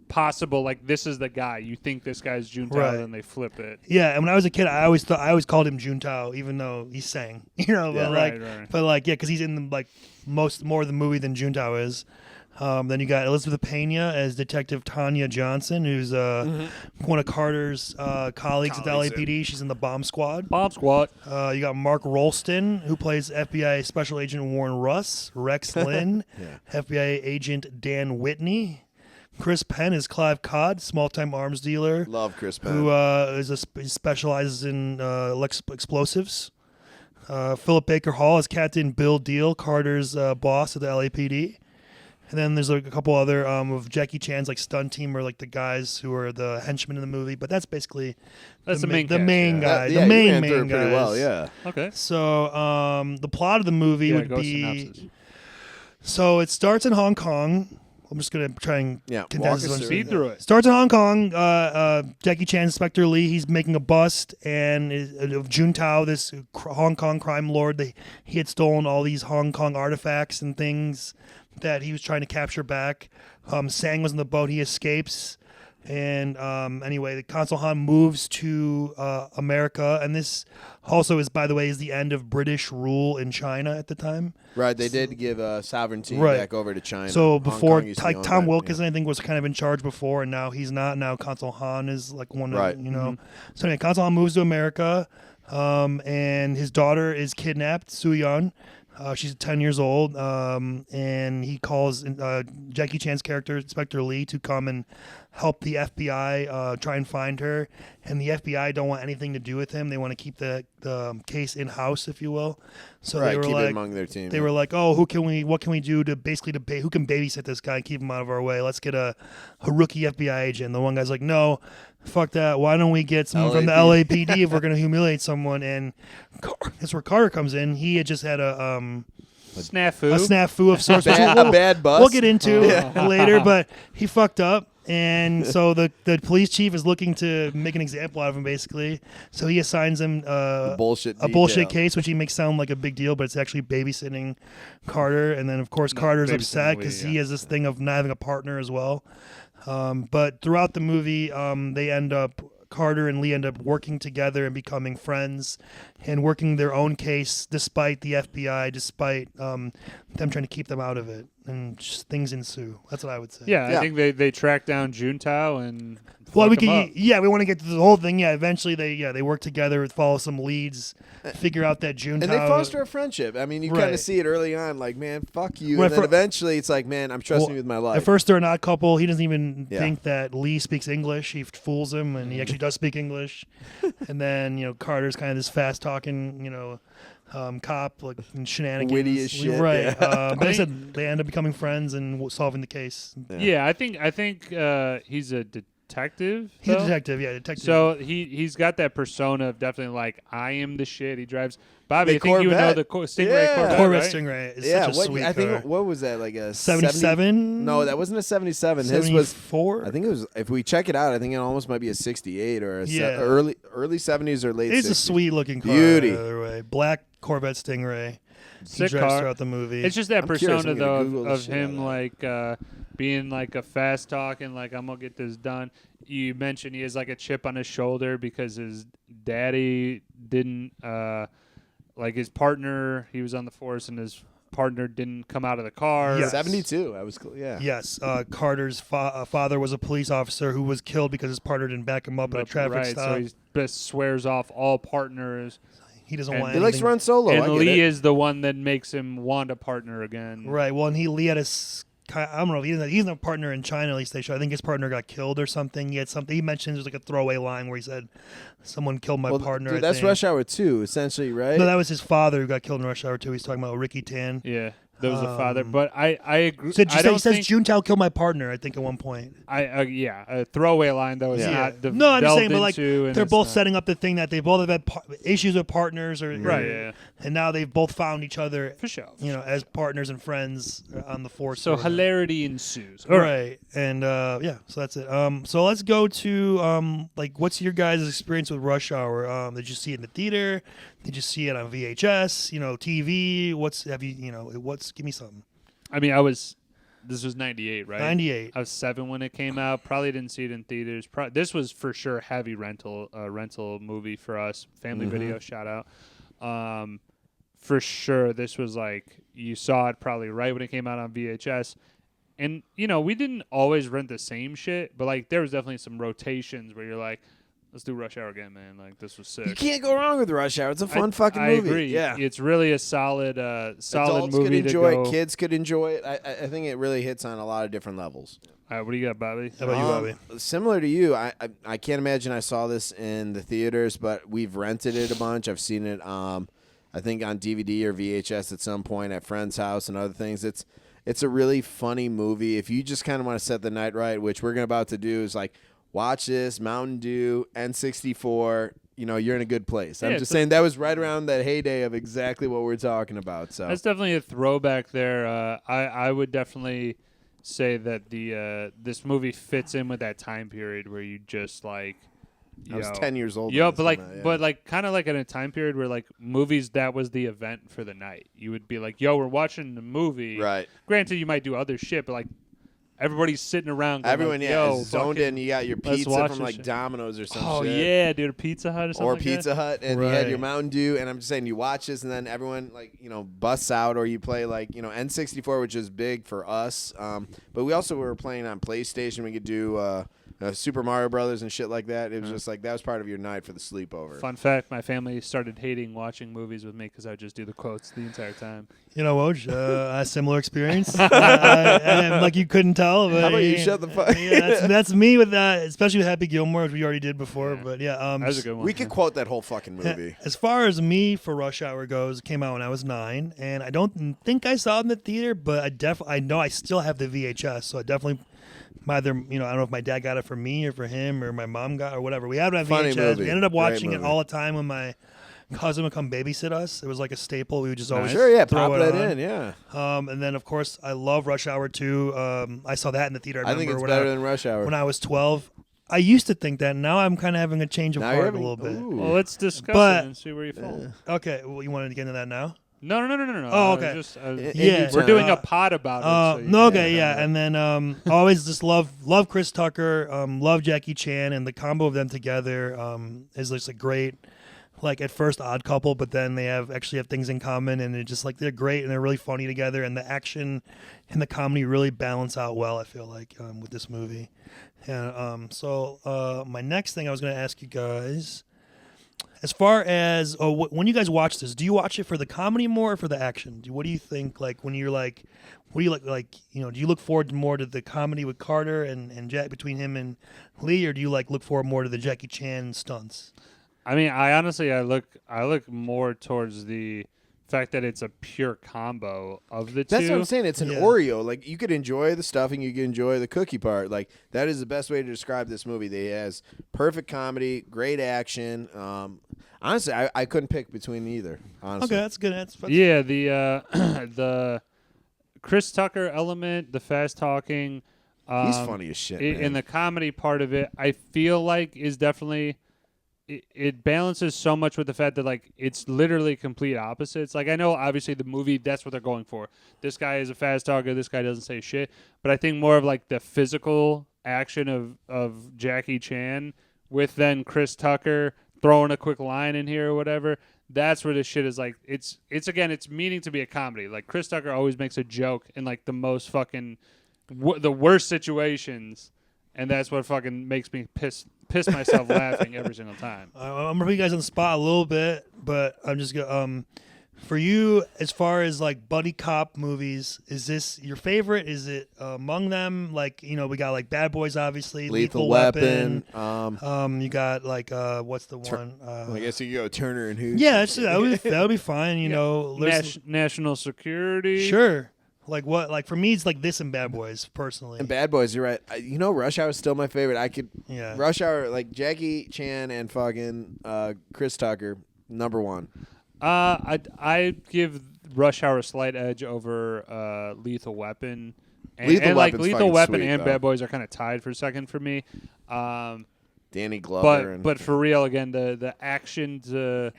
possible, like this is the guy. You think this guy's Juntao, Right. then they flip it. Yeah, and when I was a kid, I always called him Juntao, even though he's Sang. You know, but Right. because he's in the, like more of the movie than Juntao is. Then you got Elizabeth Pena as Detective Tanya Johnson, who's one of Carter's colleagues at the LAPD. She's in the Bomb Squad. Bomb Squad. You got Mark Rolston, who plays FBI Special Agent Warren Russ. Rex Lynn, FBI Agent Dan Whitney. Chris Penn is Clive Codd, small-time arms dealer. Love Chris Penn. Who specializes in explosives. Philip Baker Hall is Captain Bill Deal, Carter's boss at the LAPD. And then there's like a couple other of Jackie Chan's like stunt team or like the guys who are the henchmen in the movie. But that's basically That's the main guy. you main ran through it guys. pretty well, yeah. Okay. So the plot of the movie would go be. synopsis. So it starts in Hong Kong. I'm just gonna try and walk condense us this. through Speed through it. Starts in Hong Kong. Jackie Chan, Inspector Lee, he's making a bust, and of Juntao, this Hong Kong crime lord. He had stolen all these Hong Kong artifacts and things that he was trying to capture back. Sang was in the boat. He escapes. And anyway, the Consul Han moves to America, and this also is, by the way, is the end of British rule in China at the time. Right, they did give sovereignty Right. back over to China. So Hong before, Kong used to be like owned Tom by- Wilkinson, I think, was kind of in charge before, and now he's not. Now Consul Han is like one Right. of, So anyway, Consul Han moves to America, and his daughter is kidnapped, Su Yun. She's 10 years old, and he calls Jackie Chan's character, Inspector Lee, to come and help the FBI try and find her. And the FBI don't want anything to do with him. They want to keep the case in-house, if you will. So Right, they were keep it like, among their team. they were like, oh, what can we do to basically who can babysit this guy and keep him out of our way? Let's get a rookie FBI agent. And the one guy's like, no, fuck that. Why don't we get someone from the LAPD if we're going to humiliate someone? And that's where Carter comes in. He had just had a snafu of sorts. a bad bus. We'll get into later, but he fucked up. And so the police chief is looking to make an example out of him, basically. So he assigns him a bullshit case, which he makes sound like a big deal, but it's actually babysitting Carter. And then, of course, Carter's upset because he has this thing of not having a partner as well. But throughout the movie, Carter and Lee end up working together and becoming friends and working their own case despite the FBI, despite them trying to keep them out of it. And just things ensue. That's what I would say. Yeah, I think they track down Juntao and we him up. we want to get to the whole thing. Yeah, eventually they work together, follow some leads, figure out that Juntao. And they foster a friendship. I mean, you kind of see it early on, like, man, fuck you. Right, and then eventually it's like, man, I'm trusting you with my life. At first they're an odd couple. He doesn't even think that Lee speaks English. He fools him, and he actually does speak English. And then, Carter's kind of this fast-talking, cop, like shenanigans. Witty as shit. Right. Yeah. But I said they end up becoming friends and solving the case. Yeah, I think he's a detective. He's a though? detective, yeah, detective. So he's got that persona of definitely like I am the shit. He drives. Bobby, The I think you would know Corvette. the Stingray Yeah. Corvette, Corvette right? Stingray is Yeah, such a sweet I car. think what was that, like a 77? No, that wasn't a 77. His was 74? I think it was. If we check it out, I think it almost might be a 68 or a Yeah. early 70s or late. It's 60s. a sweet looking car. Beauty. Either way. Black Corvette Stingray. He Sick drives car. throughout the movie. It's just that I'm curious. persona I'm gonna though Google the of shit out him of like being like a fast talking, like I'm gonna get this done. You mentioned he has like a chip on his shoulder because his daddy didn't like his partner. He was on the force and his partner didn't come out of the car. Yes. 72. I was yeah. Yes, Carter's father was a police officer who was killed because his partner didn't back him up at a traffic right, stop. so he just swears off all partners. He doesn't and want He anything. likes to run solo. I and get Lee it. is the one that makes him want a partner again. Right. Well, and Lee had his. I don't know. He's a partner in China. At least they show. I think his partner got killed or something. He had something. He mentioned there's like a throwaway line where he said, "Someone killed my partner." Dude, I that's think. Rush Hour 2, essentially, right? No, that was his father who got killed in Rush Hour 2. He's talking about Ricky Tan. Yeah, there was a father, but I agree. Said, I don't he says think Juntao killed my partner. I think at one point. yeah, a throwaway line that was Yeah. not No, I'm just saying, but like into, and they're it's both not- setting up the thing that they both have had issues with partners, or Right, yeah. and now they've both found each other, for sure. you know, as partners and friends on the force. So or whatever. hilarity ensues. All right, and yeah, so that's it. So let's go to like, what's your guys' experience with Rush Hour? Did you see it in the theater? Did you see it on VHS? You know, TV? Give me something. I mean, this was 98, right? 98. I was 7 when it came out. Probably didn't see it in theaters. This was for sure heavy rental movie for us. Family Video, shout out. For sure, this was like, you saw it probably right when it came out on VHS. And, you know, we didn't always rent the same shit, but like there was definitely some rotations where you're like, let's do Rush Hour again, man. Like, this was sick. You can't go wrong with Rush Hour. It's a fun fucking I movie. agree. Yeah. It's really a solid Adults movie could enjoy to go. it. Kids could enjoy it. I think it really hits on a lot of different levels. All right, what do you got, Bobby? How about you, Bobby? Similar to you, I can't imagine I saw this in the theaters, but we've rented it a bunch. I've seen it, I think, on DVD or VHS at some point at friend's house and other things. It's a really funny movie. If you just kind of want to set the night right, which we're about to do, is like, watch this, Mountain Dew, N64. You know, you're in a good place. I'm just saying that was right around that heyday of exactly what we're talking about. So that's definitely a throwback there. I would definitely say that this movie fits in with that time period where you just like. I was 10 years old. Yeah, when this came out, but like kind of like in a time period where like movies, that was the event for the night. You would be like, yo, we're watching the movie. Right. Granted, you might do other shit, but like everybody's sitting around. Going everyone, like, yeah, yo, is zoned fucking- in. You got your let's pizza watch from this like shit. Domino's or some Oh shit. yeah, dude, a Pizza Hut or something. Or like Pizza that. Hut, and you had your Right. Mountain Dew, and I'm just saying, you watch this, and then everyone, like, you know, busts out, or you play, like, you know, N64, which is big for us, but we also were playing on PlayStation. We could do Super Mario Brothers and shit like that. It was just like, that was part of your night for the sleepover. Fun fact: my family started hating watching movies with me because I would just do the quotes the entire time. You know, Woj, a similar experience. Like you couldn't tell, but How about you shut the fuck? Yeah, that's me with that, especially with Happy Gilmore, which we already did before. Yeah. But yeah, That was a good one. We could quote that whole fucking movie. As far as me for Rush Hour goes, it came out when I was 9, and I don't think I saw it in the theater, but I know I still have the VHS, so I definitely either, you know, I don't know if my dad got it for me or for him or my mom got it or whatever. We had it on Funny VHS. movie. We ended up Great watching it movie. all the time when my cousin would come babysit us. It was like a staple. We would just always Sure, yeah, throw pop it that on. in, yeah. And then, of course, I love Rush Hour 2. I saw that in the theater. I think remember it's when better than Rush Hour. when I was 12. I used to think that. Now I'm kind of having a change of Now you're heart a having- little bit. ooh. Well, let's discuss But- it and see where you fall. Okay, well, you wanted to get into that now? No. Oh, okay. Yeah. We're doing a pod about it. So No, okay, yeah, and then always just love Chris Tucker, love Jackie Chan, and the combo of them together is just a great, like, at first odd couple, but then they actually have things in common, and they're great and they're really funny together, and the action and the comedy really balance out well. I feel like with this movie, and so my next thing I was going to ask you guys. As far as when you guys watch this, do you watch it for the comedy more or for the action? What do you think? Like when you're like, what do you like? You know, do you look forward more to the comedy with Carter and Jack between him and Lee, or do you look forward more to the Jackie Chan stunts? I mean, I honestly look more towards the fact that it's a pure combo of the two. That's what I'm saying. It's an Yeah. Oreo. Like, you could enjoy the stuffing, you can enjoy the cookie part. Like, that is the best way to describe this movie. It has perfect comedy, great action. Honestly, I couldn't pick between either. Honestly, Okay, that's good. That's Yeah, the the Chris Tucker element, the fast talking. he's funny as shit. Man. And the comedy part of it, I feel like is definitely it balances so much with the fact that like it's literally complete opposites. Like I know obviously the movie that's what they're going for. This guy is a fast talker, this guy doesn't say shit. But I think more of like the physical action of Jackie Chan with then Chris Tucker throwing a quick line in here or whatever. That's where this shit is like it's again it's meaning to be a comedy. Like Chris Tucker always makes a joke in like the most fucking the worst situations, and that's what fucking makes me piss myself laughing every single time. I'm gonna put you guys on the spot a little bit, but I'm just gonna for you, as far as like buddy cop movies, is this your favorite? Is it among them? Like, you know, we got like Bad Boys, obviously, Lethal Weapon. You got like what's the one? I guess you could go Turner and Hooch. Yeah, that would be fine. You know, National Security. Sure. Like what? Like for me, it's like this and Bad Boys personally. And Bad Boys, you're right. Rush Hour is still my favorite. Yeah. Rush Hour, like Jackie Chan and fucking Chris Tucker, number one. I give Rush Hour a slight edge over Lethal Weapon. Lethal Weapon's Lethal fucking Weapon sweet, and though. Bad Boys are kind of tied for second for me. Danny Glover. But for real, again, the action, the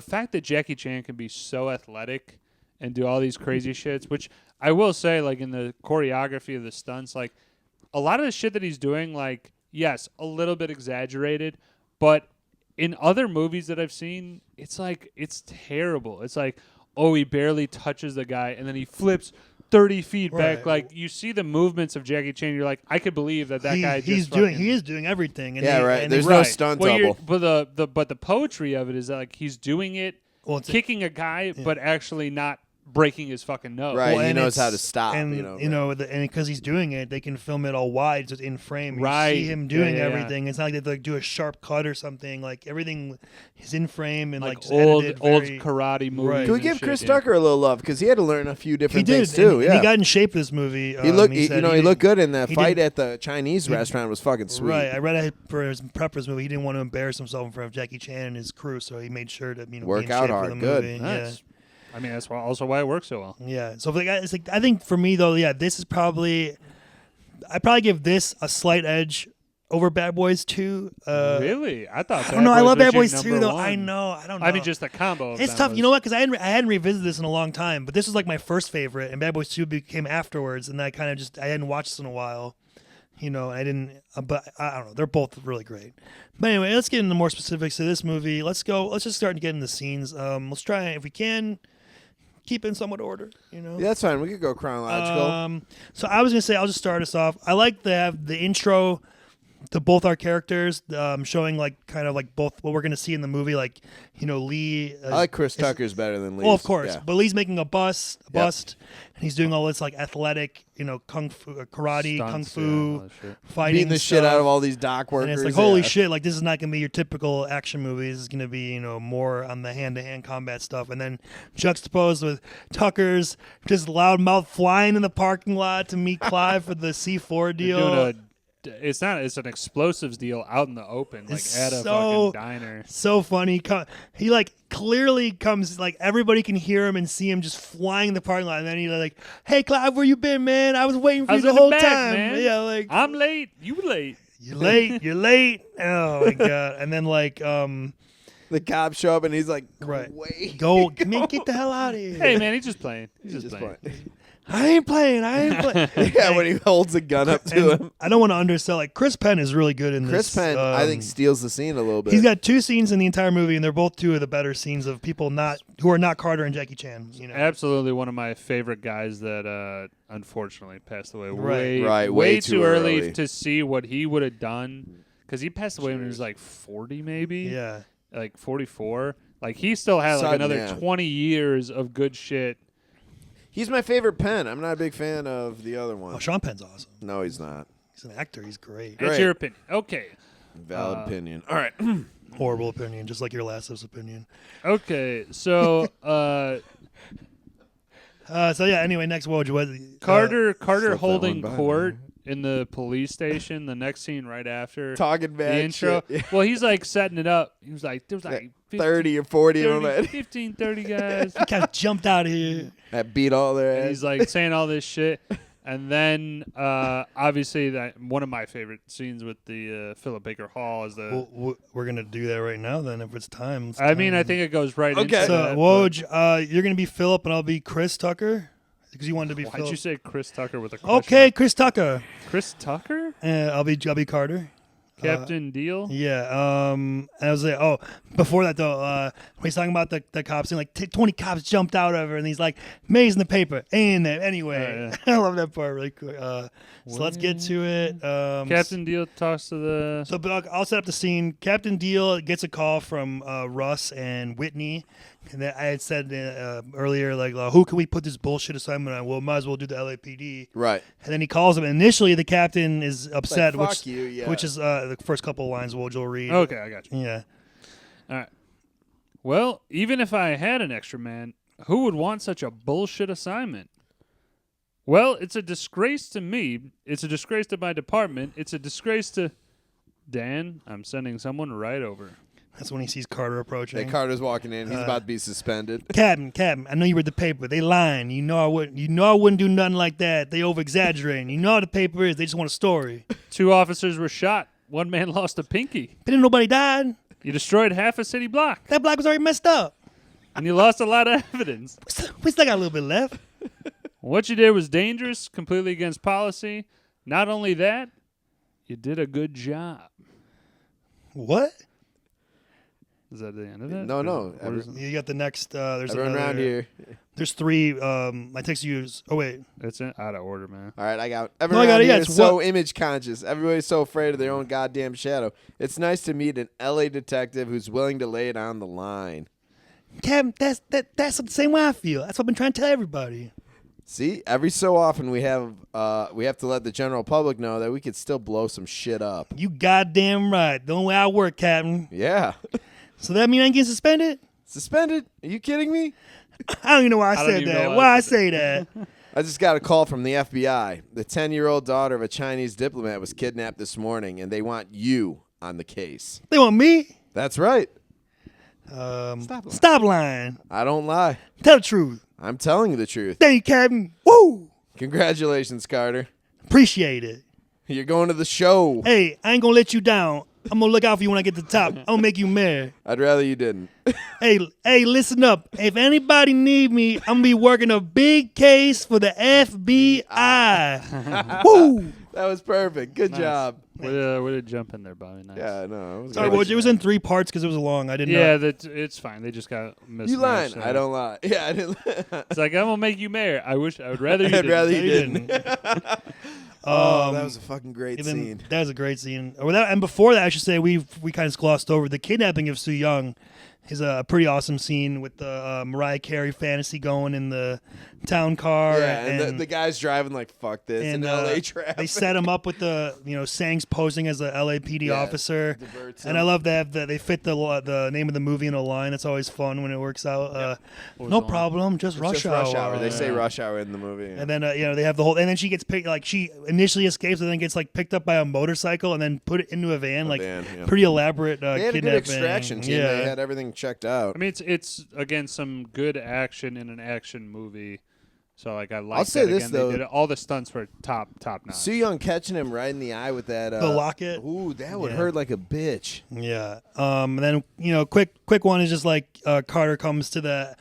fact that Jackie Chan can be so athletic and do all these crazy shits, which I will say, like in the choreography of the stunts, like a lot of the shit that he's doing, like yes, a little bit exaggerated, but in other movies that I've seen, it's like it's terrible. It's like, oh, he barely touches the guy, and then he flips 30 feet back. Like you see the movements of Jackie Chan, you're like, I could believe that guy. He is doing everything. And yeah, right. And there's no stunt double. But the poetry of it is that like he's doing it, kicking a guy, but actually not breaking his fucking nose. Right, he knows how to stop. And and because he's doing it, they can film it all wide, just in frame. Right, you see him doing everything. It's not like they like do a sharp cut or something. Like everything is in frame and like just old very, karate movies. Right. Can we give Chris Tucker a little love because he had to learn a few different things too? And he got in shape for this movie. He looked, he looked good in that fight at the Chinese restaurant. Was fucking sweet. Right, I read it for his prep for his movie. He didn't want to embarrass himself in front of Jackie Chan and his crew, so he made sure to work be in out shape hard. for the Good. movie. Nice. Yeah. I mean, that's also why it works so well. Yeah. So it's like I think for me though, this is probably I'd probably give this a slight edge over Bad Boys 2. Really? I thought. I don't know. I love Bad Boys 2 though. I know. I don't know. I mean, just the combo. It's tough. You know what? Because I hadn't revisited this in a long time, but this was like my first favorite, and Bad Boys 2 became afterwards, and I kind of I hadn't watched this in a while. I didn't. But I don't know. They're both really great. But anyway, let's get into more specifics of this movie. Let's just start getting the scenes. Let's try if we can. Keep in somewhat order, Yeah, that's fine. We could go chronological. So I was gonna say I'll just start us off. I like to have the intro to both our characters, showing like kind of like both what we're gonna see in the movie. Like Lee. I like Chris Tucker's better than Lee's. Well, of course, yeah. but Lee's making a bust, and he's doing all this like athletic, kung fu, karate, Stunts, kung fu, fighting, beating the shit out of all these dock workers. And it's like holy shit! Like this is not gonna be your typical action movie. This is gonna be more on the hand-to-hand combat stuff, and then juxtaposed with Tucker's just loudmouth flying in the parking lot to meet Clive for the C4 deal. It's an explosives deal out in the open, like It's at a so- fucking diner. So funny. He like clearly comes, like everybody can hear him and see him just flying in the parking lot, and then he's like, "Hey Clive, where you been, man? I was waiting for you the whole time." Man. Yeah, like I'm late. You late. You're late. You're late. Oh my god! And then like the cops show up and he's like, right, wait, go, man, get the hell out of here. Hey man, he's just playing. He's just playing. I ain't playing. Yeah, when he holds a gun up to him. I don't want to undersell. Like Chris Penn is really good in this. Chris Penn, I think, steals the scene a little bit. He's got 2 scenes in the entire movie, and they're both 2 of the better scenes of people who are not Carter and Jackie Chan. Absolutely one of my favorite guys that unfortunately passed away way too early to see what he would have done, because he passed away when he was like 40 maybe. Yeah, like 44. Like he still had like another 20 years of good shit. He's my favorite Penn. I'm not a big fan of the other one. Oh, Sean Penn's awesome. No, he's not. He's an actor. He's great. That's your opinion. Okay. Valid opinion. All right. horrible opinion, just like your last opinion. Okay, so So yeah. Anyway, next what? Carter that holding one by court in the police station. The next scene right after Talking the bad intro. shit. Well, he's like setting it up. He was like, there was like 15, 30 or 40 of 30, them 15, 30 guys. He kind of jumped out of here. that beat all their And ass. he's like saying all this shit. And then, obviously, that one of my favorite scenes with the Philip Baker Hall is the. Well, we're gonna do that right now. Then, if it's time. I mean, I think it goes right into Okay. So, that. Woj, you're gonna be Philip, and I'll be Chris Tucker, because you wanted to be Why'd Philip. you say Chris Tucker with a question? Okay, Chris Tucker. Chris Tucker? I'll be Carter. Captain Deal? Yeah. And I was like, oh, before that though, when he's talking about the cops, and like 20 cops jumped out of her, and he's like, May's in the paper, ain't there anyway. I love that part really quick. So let's get to it. Captain Deal talks to the. So but I'll set up the scene. Captain Deal gets a call from Russ and Whitney. And I had said earlier, like, who can we put this bullshit assignment on? Well, might as well do the LAPD. Right. And then he calls him. Initially, the captain is upset, Like, fuck you, yeah. which is the first couple of lines Woj will read. Okay, I got you. Yeah. All right. Well, even if I had an extra man, who would want such a bullshit assignment? Well, it's a disgrace to me. It's a disgrace to my department. It's a disgrace to. Dan, I'm sending someone right over. That's when he sees Carter approaching. Hey, Carter's walking in. He's about to be suspended. Captain, I know you read the paper. They lying. You know I wouldn't do nothing like that. They over exaggerating. You know how the paper is. They just want a story. 2 officers were shot. 1 man lost a pinky. But then nobody died. You destroyed half a city block. That block was already messed up. And you lost a lot of evidence. We still got a little bit left. What you did was dangerous, completely against policy. Not only that, you did a good job. What? Is that the end of it? No. What is it? You got the next. There's Everyone another, around here. There's 3. I text you. Oh wait. It's out of order, man. All right, I got I everyone got around it, yeah, here it's is so what- image conscious. Everybody's so afraid of their own goddamn shadow. It's nice to meet an LA detective who's willing to lay it on the line. Captain, that's the same way I feel. That's what I've been trying to tell everybody. See, every so often we have to let the general public know that we could still blow some shit up. You goddamn right. The only way I work, Captain. Yeah. So that mean I ain't getting suspended? Suspended? Are you kidding me? I don't even know why I don't said even that. know why Why I I say that? I just got a call from the FBI. The 10-year-old daughter of a Chinese diplomat was kidnapped this morning, and they want you on the case. They want me? That's right. Stop lying. I don't lie. Tell the truth. I'm telling you the truth. Thank you, Captain. Woo! Congratulations, Carter. Appreciate it. You're going to the show. Hey, I ain't gonna let you down. I'm gonna look out for you when I get to the top. I'm gonna make you mad. I'd rather you didn't. Hey, listen up. If anybody need me, I'm gonna be working a big case for the FBI. Woo! That was perfect. Good Nice. job. Way to jump in there, Bobby. Nice. Yeah, no. It was Sorry, great. Woj, it was in 3 parts because it was long. I didn't know. Yeah, it's fine. They just got mismatched. You lying. so. I don't lie. Yeah, I didn't. It's like, I'm going to make you mayor. I would rather you I'd didn't. rather you You didn't. Oh, that was a fucking great scene. That was a great scene. And before that, I should say we kind of glossed over the kidnapping of Soo Young. Is a pretty awesome scene with the Mariah Carey fantasy going in the town car. Yeah, and the guy's driving like, fuck this, in LA traffic. They set him up with the Sangs posing as a LAPD Yeah, officer. diverts And him. I love that they fit the name of the movie in a line. It's always fun when it works out. What was No the line? problem, just rush Just hour. rush hour. They say rush hour in the movie. And then they have the whole, and then she gets picked. Like she initially escapes, and then gets like picked up by a motorcycle, and then put it into a van. van, yeah. Pretty elaborate. They had a kidnapping. good extraction team. Yeah, They had everything checked out. I mean, it's again some good action in an action movie. So like I like. I'll say that this, again. though. They did all the stunts were top notch. Soo Young catching him right in the eye with that the locket. Ooh, that would Yeah. hurt like a bitch. Yeah. And then quick one is just like Carter comes to the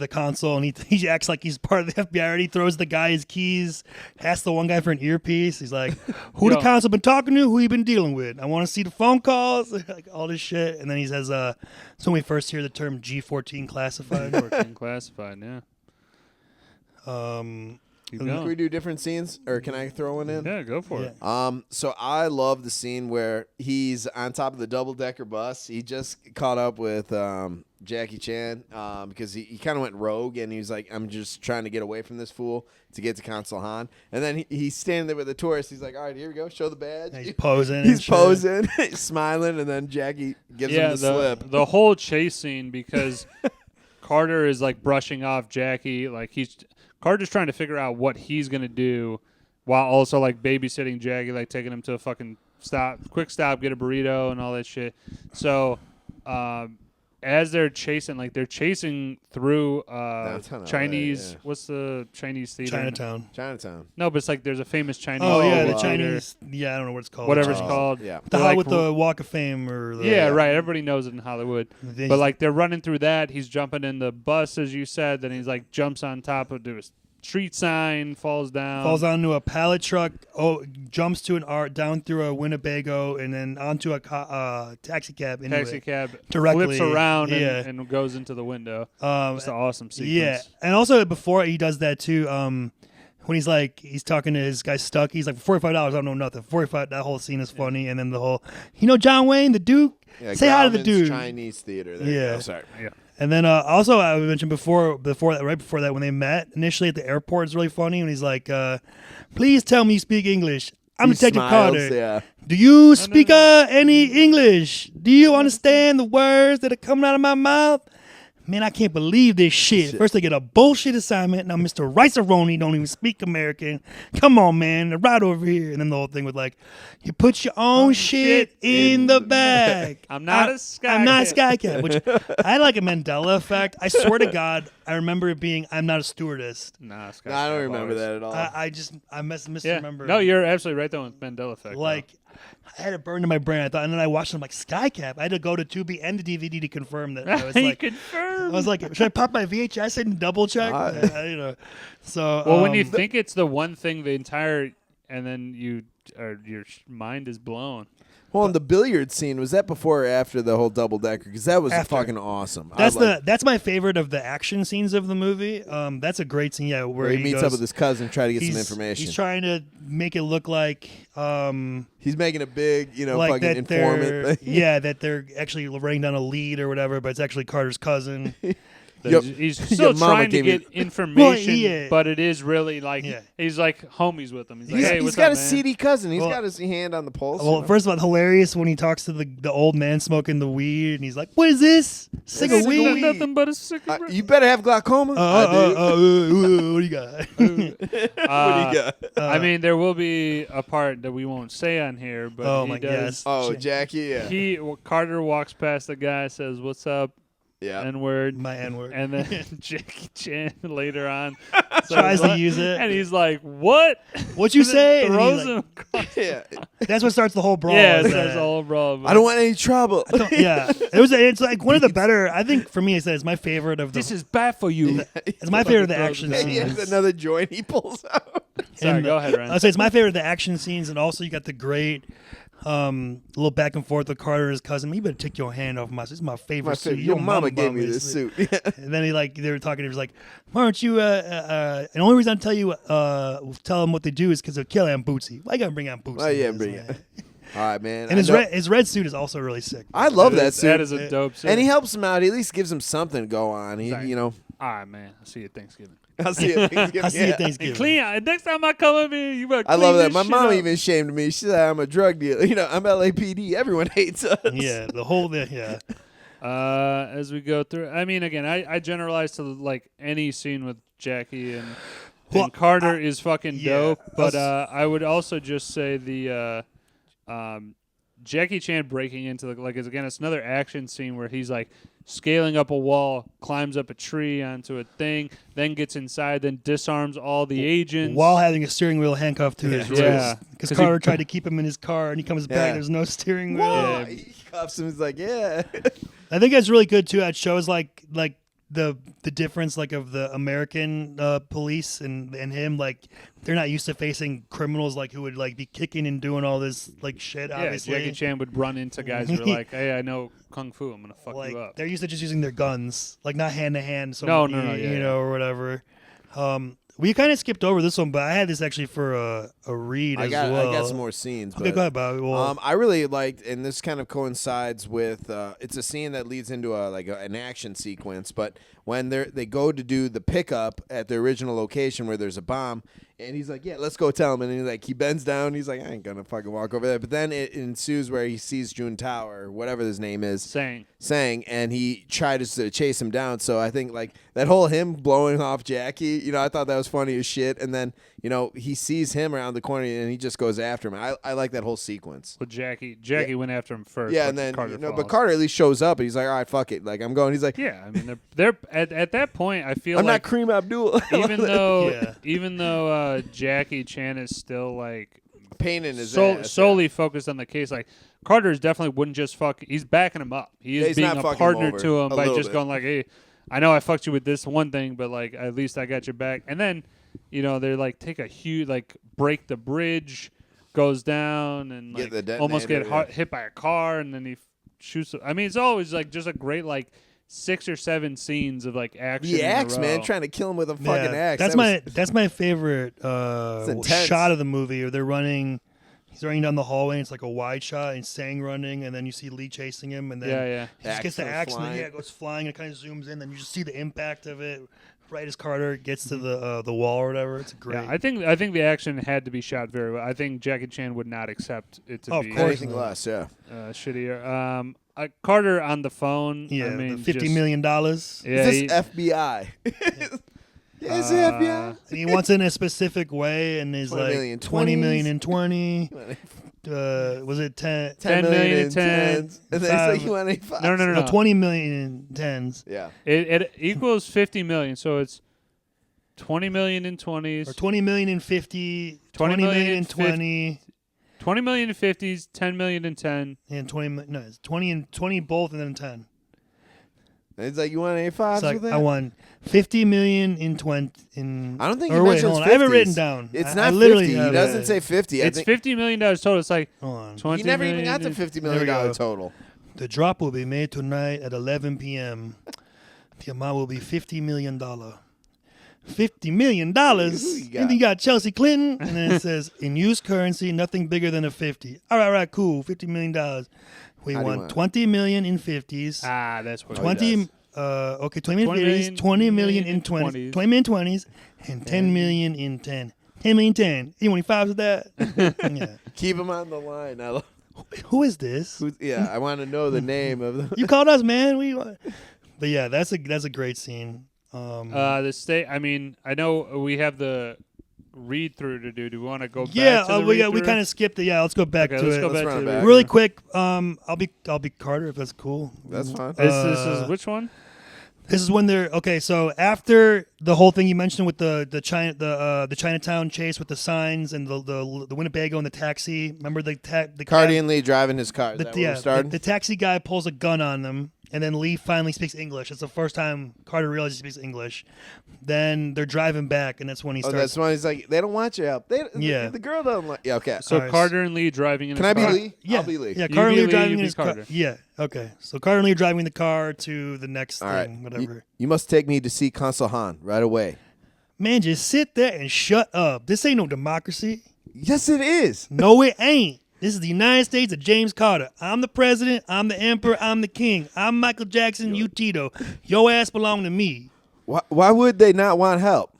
console and he acts like he's part of the FBI. And he throws the guy his keys. Asks the one guy for an earpiece. He's like, "Who the Yo. console been talking to? Who you been dealing with? I want to see the phone calls." Like all this shit. And then he says, "So when we first hear the term G14 classified." Working classified, yeah. Keep Can we going. do different scenes, or can I throw one in? Yeah, go for it. So I love the scene where he's on top of the double-decker bus. He just caught up with Jackie Chan because he kind of went rogue, and he was like, I'm just trying to get away from this fool to get to Consul Han. And then he's standing there with the tourist. He's like, all right, here we go. Show the badge. He's posing. He's posing, smiling, and then Jackie gives him the slip. The whole chase scene, because Carter is like brushing off Jackie. Like Carter's trying to figure out what he's going to do while also like babysitting Jackie, like taking him to a fucking quick stop, get a burrito and all that shit. So, as they're chasing through Chinese. LA, yeah. What's the Chinese theater? Chinatown. No, but it's like there's a famous Chinese. Oh yeah, the theater. Chinese. Yeah, I don't know what it's called. Whatever it's called. Yeah. The They're hall like, with the Walk of Fame or the, yeah, right. Everybody knows it in Hollywood. They- But like they're running through that. He's jumping in the bus, as you said. Then he's like jumps on top of the street sign, falls down. falls onto a pallet truck. Jumps to down through a Winnebago and then onto a taxi cab. Directly. Flips around Yeah. and goes into the window. Um, It's an awesome sequence. Yeah, and also before he does that too, when he's talking to his guy Stuck, he's like, $45, I don't know nothing. 45. That whole scene is funny, and then the whole, John Wayne, the Duke, say hi to the Grauman's dude. Chinese theater. There Yeah. you go. Sorry. Yeah. And then also I mentioned before that when they met initially at the airport, it's really funny when he's like, "Please tell me you speak English. I'm He Detective smiles, Carter. Yeah. Do you speak any English? Do you understand the words that are coming out of my mouth? Man, I can't believe this shit. First, they get a bullshit assignment. Now, Mr. Rice-A-Roni don't even speak American. Come on, man. Right over here. And then the whole thing with, like, you put your own shit in the bag. I'm not a sky I'm not a cat. sky cat, which I had like a Mandela effect. I swear to God, I remember it being, I'm not a stewardess. Nah, No, I don't remember that at all. I misremember. No, you're absolutely right though with Mandela effect. Like, I had it burned in my brain. I thought, and then I watched it. I'm like, Skycap. I had to go to Tubi and the DVD to confirm that. I was you like, confirm. I was like, should I pop my VHS and double check? So, Well, when you think it's the one thing, the entire, and then your mind is blown. Well, and the billiard scene, was that before or after the whole double decker? Because that was After. fucking awesome. that's my favorite of the action scenes of the movie. That's a great scene. Yeah, where he meets up with his cousin, try to get some information. He's trying to make it look like he's making a big, like fucking that informant thing. yeah, that they're actually writing down a lead or whatever, but it's actually Carter's cousin. He's still trying to get information, but it is really like he's like homies with him. He's like, hey, he's what's got up, a man? seedy cousin. He's got his hand on the pulse. Well, first of all, hilarious when he talks to the old man smoking the weed, and he's like, "What is this? Cig of weed? Nothing but a cigarette." You better have glaucoma. What do you got?" What do you got? I mean, there will be a part that we won't say on here, but he does. Oh, Jackie. Yeah. Carter walks past the guy, says, "What's up?" Yeah. N-word. My N-word. And then Jackie Chan later on tries to use it. And he's like, what? What'd you say? And Throws he's him. Yeah. That's what starts the whole brawl. Yeah, it starts the whole brawl. I don't want any trouble. Yeah. It's like one of the better, I think for me, it's my favorite of the. This is bad for you. It's my favorite of the action He has scenes. another joint he pulls out. Sorry, go ahead, Ryan. I'd say it's my favorite of the action scenes, and also you got the great little back and forth with Carter and his cousin. You better take your hand off my suit. This is my favorite suit. Your mama gave me this suit. And then they were talking. He was like, "Why aren't you?" And the only reason I tell them what they do is because they'll kill Aunt Bootsy. Why you gotta bring Aunt Bootsy? Oh yeah, bring it. All right, man. And his red suit is also really sick. I love that suit. That is a dope suit. And he helps him out. He at least gives him something to go on. All right, man. I'll see you at Thanksgiving. I'll see you at Thanksgiving. I see you at Thanksgiving. Clean. Next time I come up here, you better I clean love that. this My shit mom up. even shamed me. She said I'm a drug dealer. I'm LAPD. Everyone hates us. Yeah, the whole yeah. As we go through, I mean, again, I generalize to like any scene with Jackie and Carter is fucking dope. But I would also just say the Jackie Chan breaking into it's another action scene where he's like scaling up a wall, climbs up a tree onto a thing, then gets inside, then disarms all the agents while having a steering wheel handcuffed to his wrist. Yeah. Because Carter tried to keep him in his car, and he comes back. There's no steering wheel. Whoa. He cuffs him. He's like, yeah. I think that's really good too. It shows like the difference of the American police and him. Like they're not used to facing criminals who would be kicking and doing all this shit. Yeah, Obviously, Jackie Chan would run into guys who are like, "Hey, I know kung fu. I'm gonna fuck you up." They're used to just using their guns, not hand to hand. So No, you know, or whatever. We kind of skipped over this one, but I had this actually for a read as well. I got some more scenes. Okay, but, go ahead, Bobby. Well, I really liked, and this kind of coincides with. It's a scene that leads into an action sequence. But when they go to do the pickup at the original location where there's a bomb, and he's like, "Yeah, let's go tell him." And he bends down. He's like, "I ain't gonna fucking walk over there." But then it ensues where he sees Jun Tao or whatever his name is, Sang, and he tries to chase him down. So I think like that whole him blowing off Jackie, I thought that was funny as shit. And then he sees him around the corner and he just goes after him. I like that whole sequence. Well, Jackie went after him first. Yeah, and then Carter but Carter at least shows up and he's like, "All right, fuck it, like I'm going." He's like, "Yeah, I mean they're at that point. I feel I'm like not Kareem Abdul." even though Jackie Chan is still like pain in his ass, solely focused on the case, like Carter definitely wouldn't just fuck. He's backing him up. He is being a partner to him by just going like, "Hey, I know I fucked you with this one thing, but like at least I got your back." And then they're like take a huge break the bridge, goes down and almost get hit by a car, and then he shoots. I mean, it's always like just a great 6 or 7 scenes of action. The axe, man, trying to kill him with a fucking axe. That's my favorite shot of the movie. Or he's running down the hallway, and it's like a wide shot, and Sang running, and then you see Lee chasing him, and then he just gets the axe, and then it goes flying, and it kind of zooms in, then you just see the impact of it right as Carter gets to the wall or whatever. It's great. Yeah, I think the action had to be shot very well. I think Jackie Chan would not accept it to be anything less. Yeah, shittier. Carter on the phone. Yeah, I mean, $50 million. Yeah, is this FBI? Is it FBI? And he wants it in a specific way, and he's like 20 million in 20. Was it 10 million in 10s? And then he's like, "You want any 5?" No. 20 million in 10s. Yeah. It equals 50 million, so it's 20 million in 20s. Or 20 million in 50, 20 million in 20. 20 million in 50s, 10 million in 10. And 20, it's 20 and 20 both, and then 10. And he's like, "You want any 5s with that?" I want 50 million in 20. I don't think he mentions 50s. I have it written down. It's not 50. He doesn't say 50. It's $50 million total. It's like 20 he never even got the $50 million total. The drop will be made tonight at 11 p.m. The amount will be $50 million. $50 million? And you got Chelsea Clinton, and then it says, in used currency, nothing bigger than a 50. All right, cool, $50 million. We want 20 million in 50s. That's what 20. Okay, 20 million in 50s, 20 million in 20s, 20 million in 20s, and 10 million in 10. 10 million 10. You want any 5s with that? Yeah. Keep him on the line. Who is this? I want to know the name of the. You called us, man. But yeah, that's a great scene. The state. I mean, I know we have the read through to do. Do we want to go back? Yeah, we kind of skipped it. Yeah, let's go back to let's it. Go back to it. Really quick. I'll be Carter if that's cool. That's fine. This is which one? This is when they're okay. So after the whole thing you mentioned with the Chinatown chase with the signs and the Winnebago and the taxi. Remember the Cardi and Lee driving his car. The taxi guy pulls a gun on them. And then Lee finally speaks English. It's the first time Carter realizes he speaks English. Then they're driving back, and that's when he starts. That's when he's like, "They don't want your help." The girl doesn't like. Yeah, okay. So Carter and Lee driving in. Can I be car? Lee? Yeah, I'll be Lee. Yeah, Carter and Lee driving in his car. Yeah, okay. So Carter and Lee are driving the car to the next All thing, right. whatever. You must take me to see Consul Han right away. Man, just sit there and shut up. This ain't no democracy. Yes, it is. No, it ain't. This is the United States of James Carter. I'm the president. I'm the emperor. I'm the king. I'm Michael Jackson. You Tito. Your ass belong to me. Why would they not want help?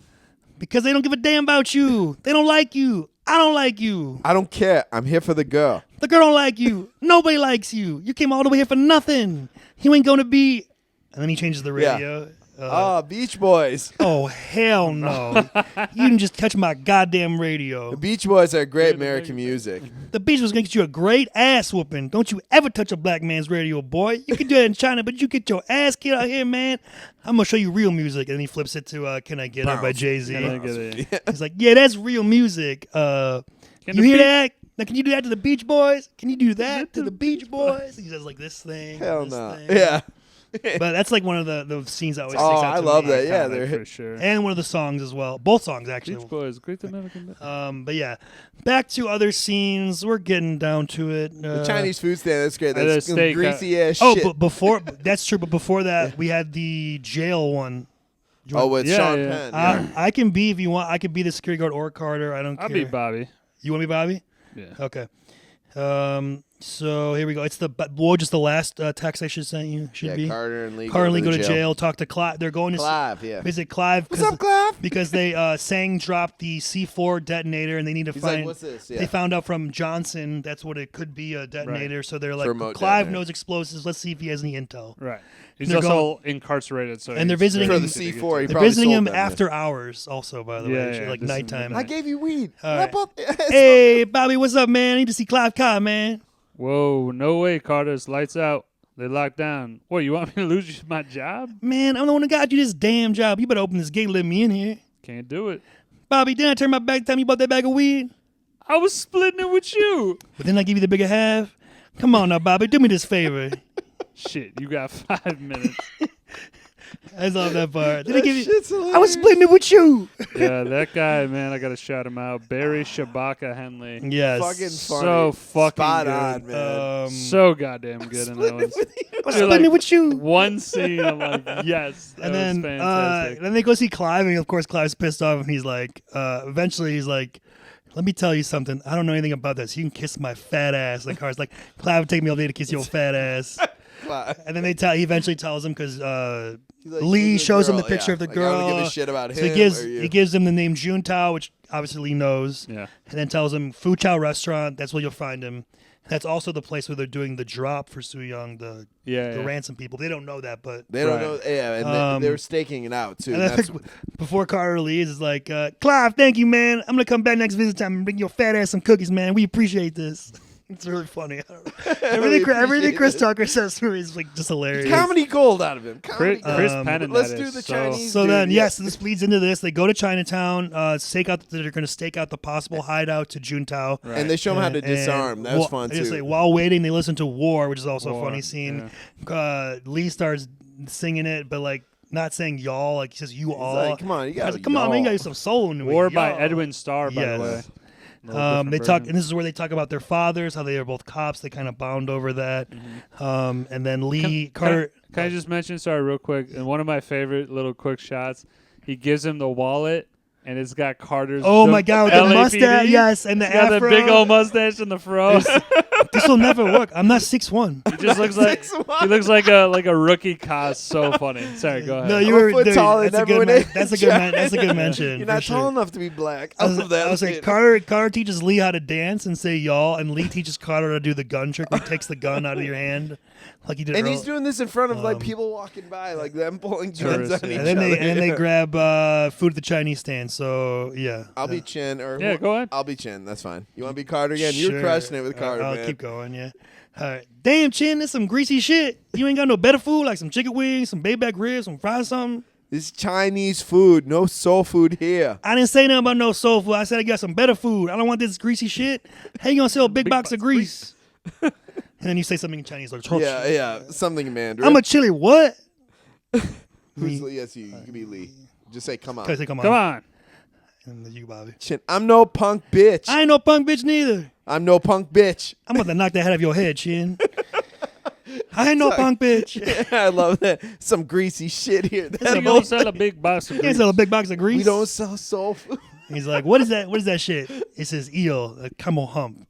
Because they don't give a damn about you. They don't like you. I don't like you. I don't care. I'm here for the girl. The girl don't like you. Nobody likes you. You came all the way here for nothing. You ain't going to be... And then he changes the radio. Beach Boys. Oh, hell no. You didn't just touch my goddamn radio. The Beach Boys are great American music. The Beach was going to get you a great ass whooping. Don't you ever touch a black man's radio, boy. You can do that in China, but you get your ass kicked out here, man. I'm going to show you real music. And then he flips it to Can I Get It by Jay-Z. He's like, yeah, that's real music. You hear that? Now, can you do that to the Beach Boys? Can you do that to the Beach Boys? He says like this thing. Hell this no. thing. Yeah. But that's like one of the scenes that always sticks out to me. I love that. Yeah, they're for sure. And one of the songs as well. Both songs, actually. Beach Boys, great American. But yeah, back to other scenes. We're getting down to it. The Chinese food stand, that's great. That's steak, greasy ass oh, shit. but before that's true. But before that, we had the jail one. Oh, with Yeah, Sean yeah. Penn. Yeah. I can be if you want. I could be the security guard or Carter. I don't care. I'll be Bobby. You want to be Bobby? Yeah. Okay. So here we go. It's just the last text I should send you. Should be Carter and Lee. Carter and Lee go to jail. Talk to Clive. They're going to Clive. Yeah. visit Clive. What's up, Clive? Because they Sang dropped the C4 detonator and they need to He's find. like, what's this? Yeah. They found out from Johnson that's what it could be, a detonator. Right. So they're like, Remote Clive detonator. knows explosives. Let's see if he has any intel. Right. He's They're also incarcerated, so and they're he's visiting very him- easy to For the get C4, to. he They're probably visiting sold him them, after hours, also, by the Yeah, way, yeah, like this is nighttime. midnight. I gave you weed. All Wrap right. up. Hey, Bobby, what's up, man? I need to see Clive Cobb, man. Whoa, no way, Carter's lights out. They locked down. What, you want me to lose my job? Man, I'm the one that got you this damn job. You better open this gate and let me in here. Can't do it. Bobby, didn't I turn my back the time you bought that bag of weed? I was splitting it with you. But didn't I give you the bigger half? Come on now, Bobby, do me this favor. Shit, you got 5 minutes. I love that part. Did I give you? Shit's hilarious. I was splitting it with you. Yeah, that guy, man, I gotta shout him out. Barry Shabaka Henley. Yes. Fucking funny. So fucking Spot good. on, man. So goddamn good in that one. I was Dude, splitting like, it with you. One scene, I'm like, yes. That And was then, fantastic. then they go see Clive, and of course Clive's pissed off, and he's like, eventually he's like, let me tell you something. I don't know anything about this. You can kiss my fat ass. Like Carter's like, Clive would take me all day to kiss your fat ass. And then he eventually tells him because Like, Lee who's shows him the girl? picture Yeah. of the Like, girl. I don't give a shit about So him. he gives him the name Juntao, which obviously Lee knows. Yeah. And then tells him Fu Chao restaurant. That's where you'll find him. That's also the place where they're doing the drop for Su Young, the Yeah. ransom people. They don't know that, but They don't Right. know. Yeah, and they're staking it out too. and then That's, before Carter leaves, it's like, Clive, thank you, man. I'm gonna come back next visit time and bring your fat ass some cookies, man. We appreciate this. It's really funny. Everything Chris Tucker says to me is like just hilarious. comedy gold out of him. Comedy Chris gold. Penn in Let's that do is the so- Chinese. So dude. then, Yeah. yes, this leads into this. They go to Chinatown. They're going to stake out the possible hideout to Juntao. Right. And they show him how to And- disarm. That was fun I just too. say, while waiting, they listen to War, which is also a War, funny scene. Lee starts singing it, but like not saying y'all. Like he says you all. like, come on, you I gotta was like, come on, man, you got y'all. some soul in it. War by y'all. Edwin Starr, by Yes. the way. They talk, and this is where they talk about their fathers, how they are both cops. They kind of bond over that. And then Lee Carter. Can I just mention, sorry, real quick, and one of my favorite little quick shots, he gives him the wallet, and it's got Carter's Oh my God, with the LAPD. mustache, yes, and the He's got afro. the big old mustache and the fro. This will never work. I'm not 6'1". He just looks like he looks like a rookie cast. So funny. Sorry, go ahead. No, I'm you a were foot dude, taller that's, than a good everyone that's a else. good that's a good mention. You're for not sure. tall enough to be black. I was that. like, Carter teaches Lee how to dance and say y'all, and Lee teaches Carter how to do the gun trick where he takes the gun out of your hand, like he did. And earlier. he's doing this in front of like people walking by, like them pulling guns Tourists, on yeah. each and then other. they grab food at the Chinese stand. So yeah, I'll be Chin or Yeah, go ahead. I'll be Chin. That's fine. You want to be Carter again? You're Sure. crushing it with Carter, I'll man. keep going. Yeah. All right. Damn, Chin, this some greasy shit. You ain't got no better food like some chicken wings, some baby back ribs, some fries, something. This is Chinese food. No soul food here. I didn't say nothing about no soul food. I said I got some better food. I don't want this greasy shit. How you gonna sell a big box of grease? And then you say something in Chinese like, Yeah. Something in Mandarin. I'm a chili. What? Who's yes, you can be Lee. Just say, come on. Okay, say, come on. Come on. And then you, Bobby. Chin. I'm no punk bitch. I ain't no punk bitch neither. I'm no punk bitch. I'm about to knock the head of your head, Chin. I ain't no punk bitch. I love that. Some greasy shit here. You gonna sell a big box of You can't grease. sell a big box of grease. We don't sell soul food. He's like, what is that? What is that shit? It says eel, a camel hump.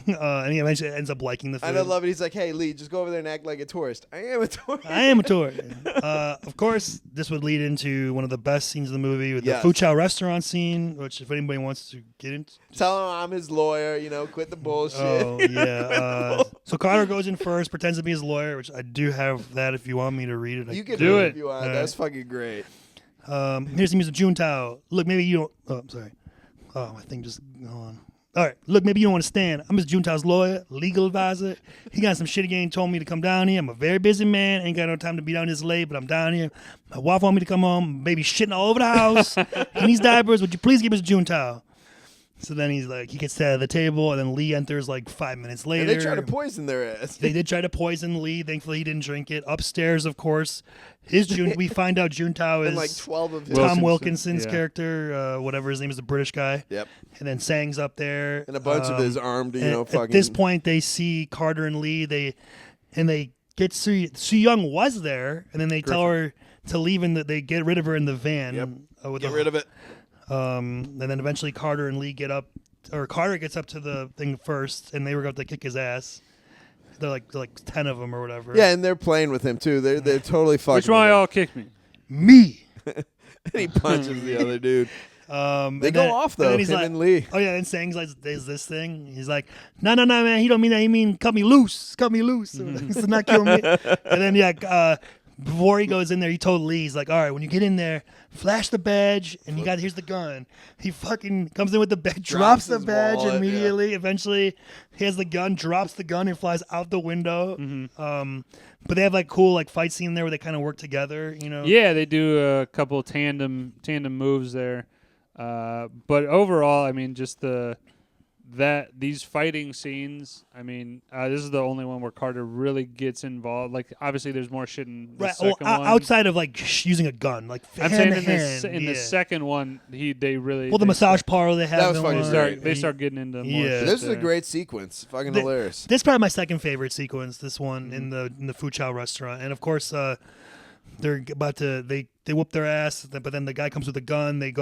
And he eventually ends up liking the food. And I love it. He's like, hey, Lee, just go over there and act like a tourist. I am a tourist. I am a tourist. Of course, this would lead into one of the best scenes of the movie with Yes. the Fu Chao restaurant scene, which if anybody wants to get into. Tell him I'm his lawyer, quit the bullshit. Oh, yeah. So Carter goes in first, pretends to be his lawyer, which I do have that if you want me to read it. You can Do do it. it if you want. All That's fucking great. Here's the music of Juntao. Look, maybe you don't. Oh, I'm sorry. Oh, my thing just go on. All right. Look, maybe you don't understand. I'm Mr. Juntao's lawyer, legal advisor. He got some shit again. Told me to come down here. I'm a very busy man. Ain't got no time to be down this late, but I'm down here. My wife want me to come home. Baby shitting all over the house. He needs diapers. Would you please give Mr. Juntao? So then he's like, he gets set at the table, and then Lee enters like 5 minutes later. And they try to poison their ass. They did try to poison Lee. Thankfully, he didn't drink it. Upstairs, of course, we find out Juntao is And like 12 of his. Tom Wilkinson, Wilkinson's yeah. character, whatever his name is, the British guy. Yep. And then Sang's up there. And a bunch of his armed, and fucking. At this point, they see Carter and Lee. They get Su Young was there, and then they tell her to leave they get rid of her in the van. Yep. With Get rid of it. And then eventually Carter and Lee get up, or Carter gets up to the thing first, and they were about to kick his ass. They're like 10 of them or whatever. Yeah, and they're playing with him too. They're totally fucking. Which one of y'all kicked me? Me. And he punches the other dude. They go off though. He's him like, and Lee. Oh yeah, and Sang's like, "There's this thing." He's like, "No, man. He don't mean that. He mean cut me loose. Cut me loose. So not kill me." And then before he goes in there, he told Lee, he's like, "All right, when you get in there, flash the badge, and here's the gun." He fucking comes in with the badge, drops the his badge wallet, immediately. Eventually, he has the gun, drops the gun, and flies out the window. But they have like cool like fight scene there where they kind of work together. Yeah, they do a couple tandem moves there. But overall, I mean, just these fighting scenes. I mean, this is the only one where Carter really gets involved. Like, obviously, there's more shit in the second one. Outside of like using a gun, like I'm hand saying to in the second one, they really the massage parlor they have. That was fucking great. They start getting into more. Yeah. shit This is there. a great sequence. Fucking hilarious. This is probably my second favorite sequence. This one in the Fu Chao restaurant, and of course, they're about to they whoop their ass, but then the guy comes with a gun. They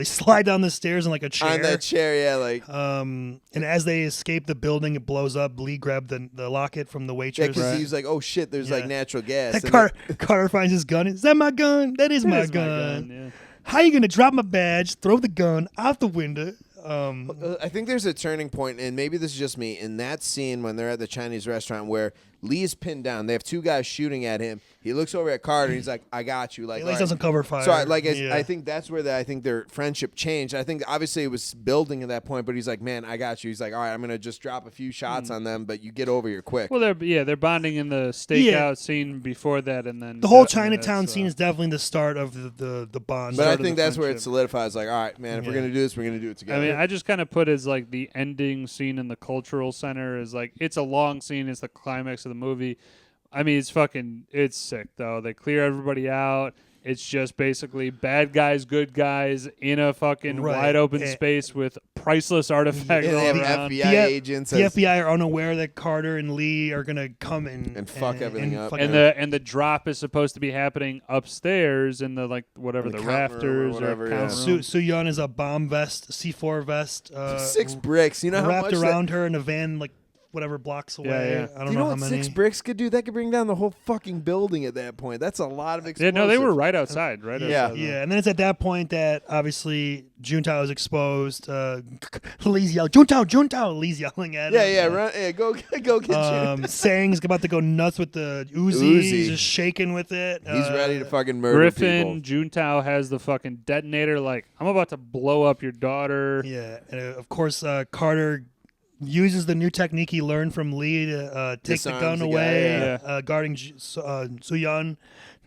slide down the stairs in like a chair. On that chair, yeah, like. And as they escape the building, it blows up. Lee grabbed the locket from the Yeah, waitress. because he was like, "Oh shit, there's like Yeah. natural gas." And Carter finds his gun. Is that my gun? That is That my is gun. yeah. How you gonna drop my badge, throw the gun out the window? I think there's a turning point, and maybe this is just me, in that scene when they're at the Chinese restaurant where Lee is pinned down. They have two guys shooting at him. He looks over at Carter, and he's like, "I got you." Like, At least doesn't cover fire. So, I think that's where I think their friendship changed. I think obviously it was building at that point, but he's like, "Man, I got you." He's like, "All right, I'm gonna just drop a few shots on them, but you get over here quick." Well, they're bonding in the stakeout scene before that, and then The whole definitely Chinatown that's, scene is definitely the start of the bond. but I start of think the that's where it friendship. solidifies. Like, all right, man, if we're Yeah. gonna do this, we're gonna do it I together. mean, I just kind of put as like the ending scene in the cultural center is like it's a long scene. It's the climax of the movie. I mean, it's sick though. They clear everybody out. It's just basically bad guys, good guys in a fucking Right. wide open space with priceless artifacts and all they have around. FBI agents. The FBI are unaware that Carter and Lee are gonna come and fuck everything up. fuck And everything. the drop is supposed to be happening upstairs in the like whatever In the the count room or rafters whatever, count yeah. room. Su Yun is a bomb vest, C4 vest, 6 bricks. You know how wrapped much around her in a van, like whatever blocks away. yeah. I don't Do you know know how what many. 6 bricks could do? That could bring down the whole fucking building at that point. That's a lot of Yeah, explosives. no, they were right outside, right? Yeah. outside, Yeah, and then it's at that point that obviously Juntao is exposed. Lee's yelling, Juntao! Lee's yelling at him. Yeah, run. Yeah, go get you. Sang's about to go nuts with the Uzi. Uzi. He's just shaking with it. He's ready to fucking murder Griffin, people. Juntao has the fucking detonator. Like, I'm about to blow up your daughter. Yeah, and of course Carter uses the new technique he learned from Lee to take the Disarms gun the guy, away, yeah. guarding Soo-yeon,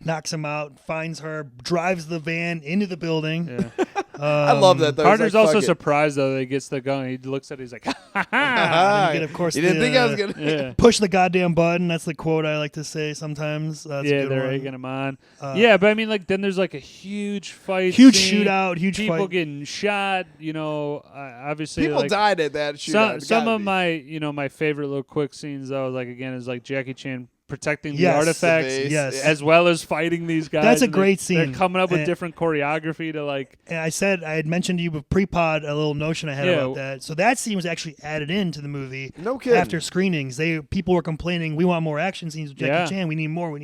knocks him out, finds her, drives the van into the building. Yeah. I love that though. He's Carter's like, also fuck it. surprised though that he gets the gun. He looks at it. He's like, ha ha ha. And you get, of course, You didn't think I was the, gonna. Yeah. push the goddamn button. That's the quote I like to say sometimes. That's a Yeah, good they're one. egging him on. Yeah, but I mean, like, then there's like a huge fight, Huge scene, shootout, huge people fight. getting shot. You know, obviously, People like, died at that shootout. Some of my favorite little quick scenes though, like again, is like Jackie Chan protecting the Yes. artifacts, The base, Yes. as well as fighting these guys. That's a and great They're scene. coming up with And- different choreography to like. And I had mentioned to you with pre-pod a little notion I had Yeah. about that. So that scene was actually added into the movie. No kidding. After screenings, people were complaining, we want more action scenes with Jackie Yeah. Chan. We need more. So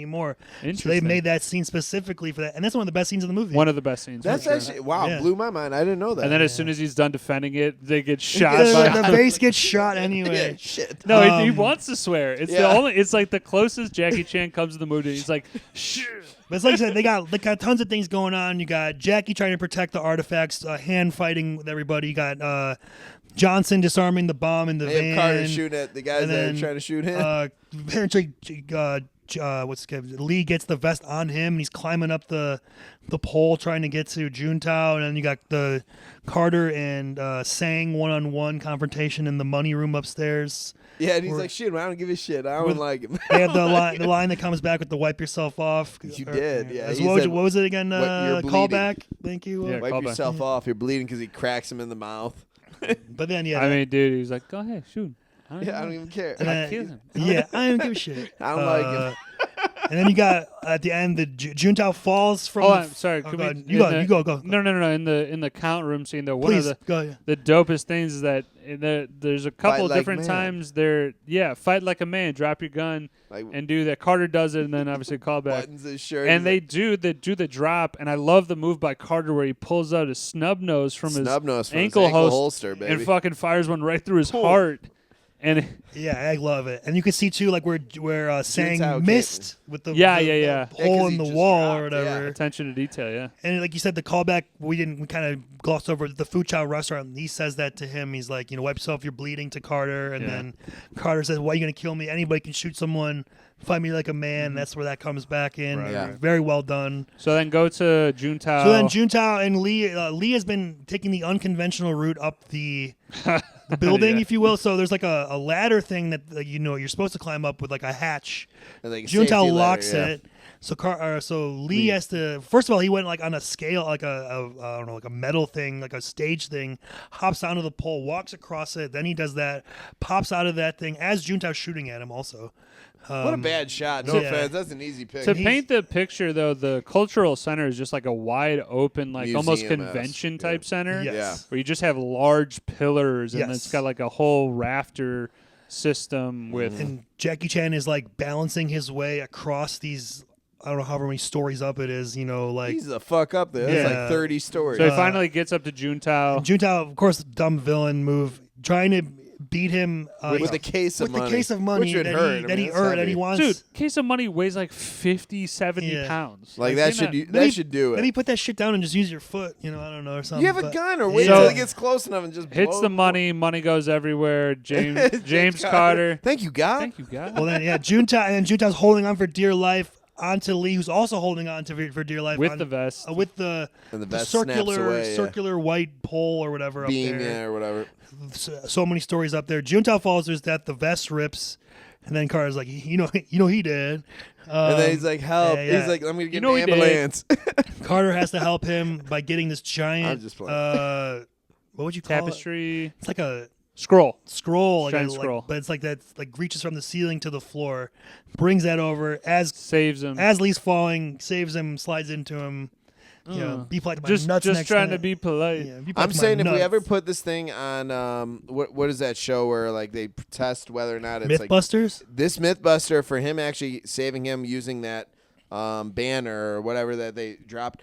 they Interesting. made that scene specifically for that, and that's one of the best scenes in the movie. One of the best scenes. That's for sure. actually wow. Yeah. Blew my mind. I didn't know that. And then as soon as he's done defending it, they get shot the by. base gets shot anyway. yeah, shit. No, he Um, wants to swear. It's yeah. the only. It's like the closest Jackie Chan comes to the movie. He's like, shh. But it's like I said, they got tons of things going on. You got Jackie trying to protect the artifacts, hand fighting with everybody. You got Johnson disarming the bomb in the They van. have Carter shooting at the guys and that then, are trying to shoot him. Eventually, Lee gets the vest on him, and he's climbing up the pole trying to get to Juntao. And then you got the Carter and Sang one-on-one confrontation in the money room upstairs. yeah, and he's or- like, shit, man, I don't give a shit. I don't like him. They have the line that comes back with the wipe yourself off. You did, yeah. As He what, said, what was it again? you're bleeding. Callback. Thank you. Yeah. Wipe Callback. yourself off. You're bleeding because he cracks him in the mouth. But then yeah, I mean, dude, he's like, go ahead, shoot. Yeah, I don't even care. and then- kill him. yeah, I don't give a shit. I don't like him. And then you got at the end the Juntao falls from. Oh, I'm sorry. Oh, Could go we- ahead. You go. in the- You go. No. In the count room scene, though, one Please of go. Yeah. the dopest things is that there's a couple Fight like different man. times fight like a man, drop your gun, Like, and do that. Carter does it, and then obviously callback. buttons his shirt. And they He's do the drop, and I love the move by Carter where he pulls out his snub nose from his snub nose from ankle his ankle host holster, baby. and fucking fires one right through his heart. And Yeah, I love it. And you can see too, like where Sang Juntao missed with the Yeah. the 'cause hole he in the just wall or dropped, whatever. attention to detail, yeah. And like you said, the callback we kind of glossed over the Fu Chow restaurant. He says that to him. He's like, wipe yourself if you're bleeding to Carter, and Yeah. then Carter says, "Why are you gonna kill me? Anybody can shoot someone. Fight me like a man." That's where that comes back in. Right, Yeah. right. Very well done. So then go to Juntao. So then Juntao and Lee has been taking the unconventional route up the building, Yeah. if you will. So there's like a ladder thing that you're supposed to climb up with like a hatch. Like a safety Juntao ladder, locks yeah. it. So Lee has to. First of all, he went like on a scale, like I don't know, like a metal thing, like a stage thing. Hops onto the pole, walks across it. Then he does that, pops out of that thing as Juntao's shooting at him. Also, What a bad shot. No yeah. offense. That's an easy pick. To paint the picture, though, the cultural center is just like a wide open, like almost Museum-esque, convention yeah. type center, yes. where you just have large pillars, and Yes. it's got like a whole rafter system with. And Jackie Chan is like balancing his way across these. I don't know however many stories up it is. Like He's the fuck up there. That's Yeah. like 30 stories. So he finally gets up to Juntao. Juntao, of course, dumb villain move, trying to beat him with the case of with money. the case of money Which would that hurt. he that's earned, that heavy. he wants. Dude, case of money weighs like 50, 70 Yeah. pounds. Like you're that should not- do, Then that he- should do Then it. he put that shit down and just use your foot. I don't know or something. You have a but- gun or wait So- until it gets close enough and just hits blow the him. money. Money goes everywhere. James Carter. Thank you, God. Thank you, God. Well, then Juntao's holding on for dear life onto Lee, who's also holding on to for dear life With the vest. with the And the the vest snaps circular away, yeah. circular white pole or whatever Beam, up there. yeah, or whatever. So many stories up there. Juntao falls to his death. The vest rips, and then Carter's like, he did. And then he's like, help. yeah. He's like, I'm going to get know an he did. ambulance. Carter has to help him by getting this giant. I'm just playing. What would you call it? Tapestry. It's like a Scroll. scroll, Giant scroll. but it's like that's like reaches from the ceiling to the floor, brings that over as Saves him. Lee's falling, saves him, slides into him. Be polite to my just nuts. next trying to time. be polite. Yeah, be polite I'm to my saying if we nuts. ever put this thing on, what is that show where like they test whether or not it's like Mythbusters. this Mythbuster for him actually saving him using that banner or whatever that they dropped.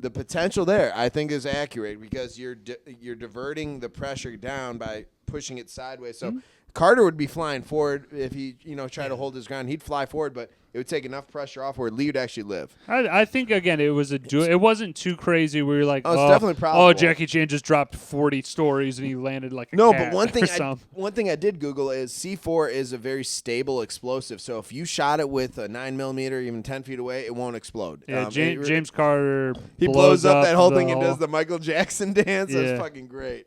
The potential there, I think, is accurate because you're diverting the pressure down by pushing it sideways. So Carter would be flying forward if he tried to hold his ground. He'd fly forward, but it would take enough pressure off where Lee would actually live. I think again it was it wasn't too crazy where you're like, Oh, it's definitely probable. Oh, Jackie Chan just dropped 40 stories and he landed like a No, cat but one thing or something. one thing I did Google is C4 is a very stable explosive. So if you shot it with a 9mm, even 10 feet away, it won't explode. Yeah, James Carter. He blows up that whole thing and whole- does the Michael Jackson dance. Yeah. That's fucking great.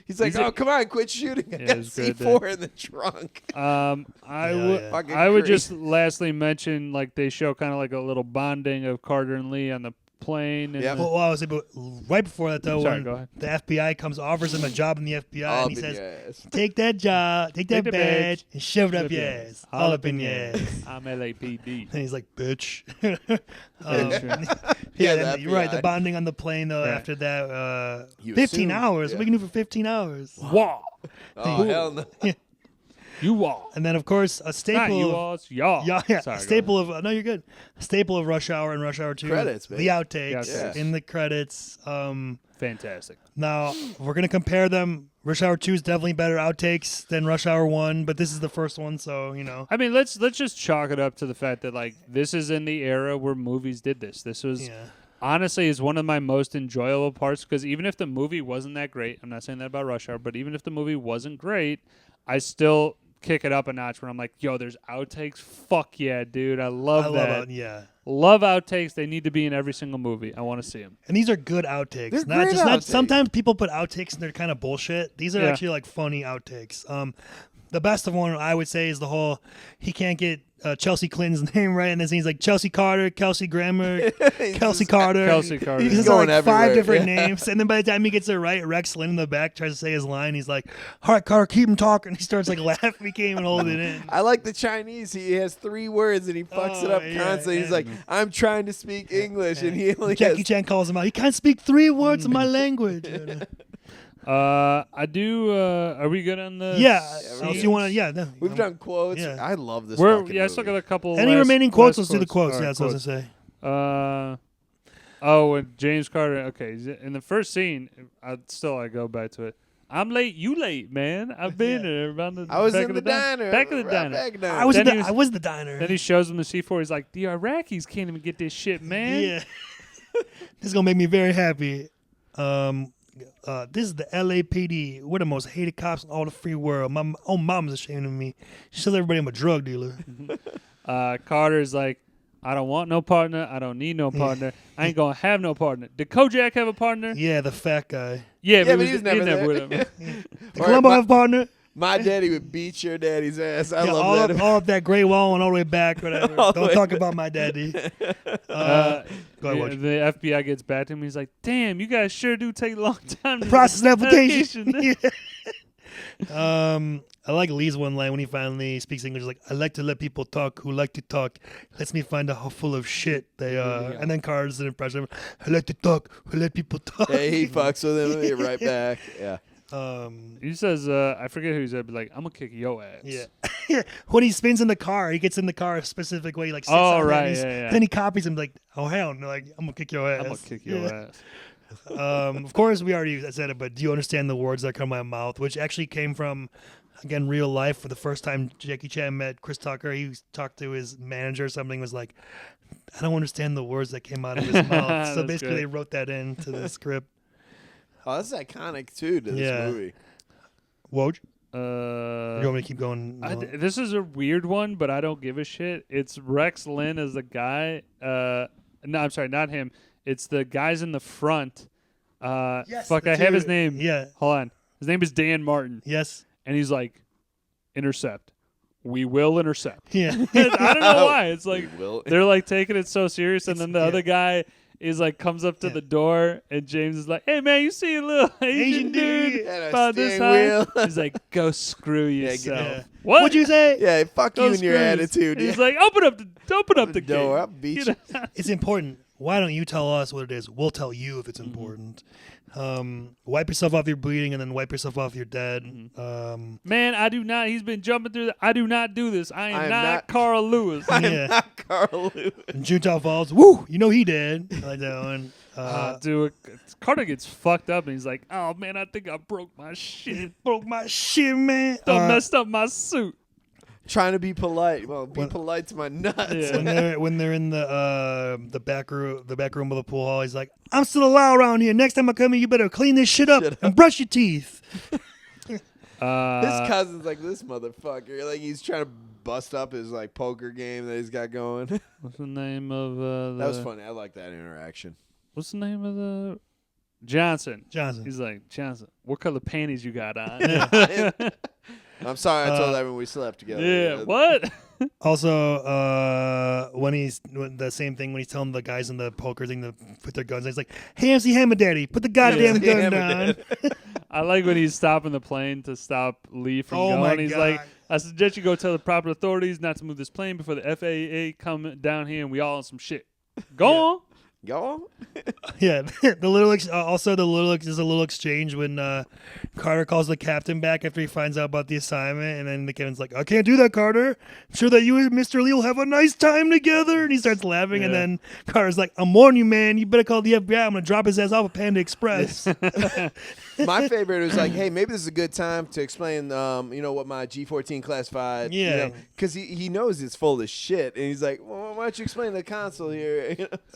He's like, He's a- "Oh, come on, quit shooting! I Yeah, got it's good, C4 in the trunk." I would yeah. Fucking I would crazy. just lastly mention like they show kind of like a little bonding of Carter and Lee on the plane. And Yep. the- Well, I was able right before that though, Sorry, when go ahead. the FBI comes, offers him a job in the FBI, All and he up in says, your ass. "Take that job, take that the badge, and shove it up your your ass, all up in your ass." I'm LAPD. And he's like, "Bitch." Yeah, then the you're right. The FBI. bonding on the plane though. Right. After that, You 15 assume, hours. yeah. What can you do for 15 hours? Wah. Oh hell no! You wall. And then of course a Not staple. you of, all, it's y'all. Yeah, Sorry, a go staple of no, you're good. A staple of Rush Hour and Rush Hour 2. Credits, the baby. outtakes Yeah. in the credits. ahead. Fantastic. Now we're gonna compare them. Rush Hour 2 is definitely better outtakes than Rush Hour 1, but this is the first one, so I mean, let's just chalk it up to the fact that like this is in the era where movies did this. This was yeah. honestly is one of my most enjoyable parts because even if the movie wasn't that great, I'm not saying that about Rush Hour, but even if the movie wasn't great, I still kick it up a notch when I'm like, yo, there's outtakes. Fuck yeah, dude. I love that. Yeah. Love outtakes. They need to be in every single movie. I want to see them. And these are good outtakes. They're Not great outtakes. sometimes people put outtakes and they're kind of bullshit. These are Yeah. actually like funny outtakes. The best of one, I would say, is the whole he can't get Chelsea Clinton's name right, and then he's like Chelsea Carter, Kelsey Grammer, Kelsey Carter. Kelsey Carter. He's He's got going like 5 everywhere. different Yeah. names, and then by the time he gets it right, Rex Lynn in the back tries to say his line. He's like, "All right, Carter, keep him talking." He starts like laughing. He can't even hold it in. I like the Chinese. He has 3 words and he fucks it up yeah, constantly. He's and- like, I'm trying to speak English, and he only Jackie has. Chan calls him out. He can't speak 3 words of my language. I do. Are we good on the? Yeah. we're Else good. you want to? Yeah. No, We've done quotes. Yeah. I love this. We're fucking I still movie. got a couple. Any last- remaining quotes? last Let's do the quotes. All Yeah, right, that's what I was gonna say. when James Carter. Okay, in the first scene, I go back to it. I'm late. You late, man. I've been there. I was back in of the diner. Back of the right diner. back down. I was Then in he the, was- I was in the diner. Then he shows him the C4. He's like, the Iraqis can't even get this shit, man. Yeah. This is gonna make me very happy. This is the LAPD. We're the most hated cops in all the free world. My own mom's ashamed of me. She tells everybody I'm a drug dealer. Carter's like, I don't want no partner. I don't need no partner. I ain't gonna have no partner. Did Kojak have a partner? Yeah, the fat guy. Yeah, Yeah, but but he he was never there. with him. Did Or Columbo my- have a partner? My daddy would beat your daddy's ass. I Yeah, love that. all up that Great Wall and all the way back, whatever. All the Don't way talk about my daddy. Go ahead, Watch. The FBI gets back to him. He's like, damn, you guys sure do take a long time to Process an application. application. I like Lee's one line when he finally speaks English. Like, I like to let people talk who like to talk. Lets me find out how full of shit they are. Yeah. And then Carter's an impression. I like to talk who let people talk. Yeah, he fucks with him. He'll be right back. Yeah. He says, I forget who he said, but like, I'm gonna kick your ass. Yeah. When he spins in the car, he gets in the car a specific way. Like, sits Oh, on there right, and yeah. Then he copies him. Like, oh hell no! Like, I'm gonna kick your ass. I'm gonna kick your Yeah. ass. Of course, we already said it, but do you understand the words that come out of my mouth? Which actually came from, again, real life. For the first time Jackie Chan met Chris Tucker, he talked to his manager or something, was like, I don't understand the words that came out of his mouth. So That's basically, great. they wrote that into the script. Oh, this is iconic too to this Yeah. movie. Woj? You want me to keep going? This is a weird one, but I don't give a shit. It's Rex Lynn as the guy. No, I'm sorry, not him. It's the guys in the front. Yes, Fuck, the I have his two- name. Yeah. Hold on. His name is Dan Martin, Yes. and he's like, intercept. We will intercept. Yeah. I don't know why. It's like Will. they're like taking it so serious, and then the yeah. other guy is like comes up to Yeah. the door, and James is like, "Hey man, you see a little Asian Asian dude dude. And a about this steering high?" wheel. He's like, "Go screw get yourself." Yeah. What? What'd you say? Yeah, fuck Go you and your screw attitude. He's Yeah. like, open up the door. gate." I'll beat You you. know? It's important. Why don't you tell us what it is? We'll tell you if it's Mm-hmm. important. Wipe yourself off your bleeding and then wipe yourself off your dead. Mm-hmm. Man, I do not. He's been jumping through. I do not do this. I am I am not not- Carl Lewis. I'm Yeah. not Carl Lewis. And Jutau Falls, woo! You know he did. I like that one. Dude, Carter gets fucked up, and he's like, "Oh man, I think I broke my shit. Broke my shit, man. Done messed up my suit." Trying to be polite. Well, be polite to my nuts. Yeah. when they're in the back room of the pool hall, he's like, "I'm still allowed around here. Next time I come in, you better clean this shit up and brush your teeth." His cousin's like this motherfucker. Like he's trying to bust up his like poker game that he's got going. What's the name of That was funny. I like that interaction. What's the name of the Johnson? Johnson. He's like, Johnson, what color panties you got on? I'm sorry I told everyone we slept together. Yeah, what? Also, when the same thing when he's telling the guys in the poker thing to put their guns, he's like, "Hey, MC Hammer Daddy, put the goddamn gun Hammer down." I like when he's stopping the plane to stop Lee from Oh going. my He's God. like, I suggest you go tell the proper authorities not to move this plane before the FAA come down here and we all on some shit. Go on. Go on. Yeah, there's a little exchange when Carter calls the captain back after he finds out about the assignment, and then the captain's like, "I can't do that, Carter. I'm sure that you and Mr. Lee will have a nice time together." And he starts laughing, and Yeah. then Carter's like, "I'm warning you, man. You better call the FBI. I'm gonna drop his ass off at Panda Express." My favorite was like, hey, maybe this is a good time to explain, what my G14 classified. Yeah. Because he knows it's full of shit, and he's like, well, why don't you explain the console here?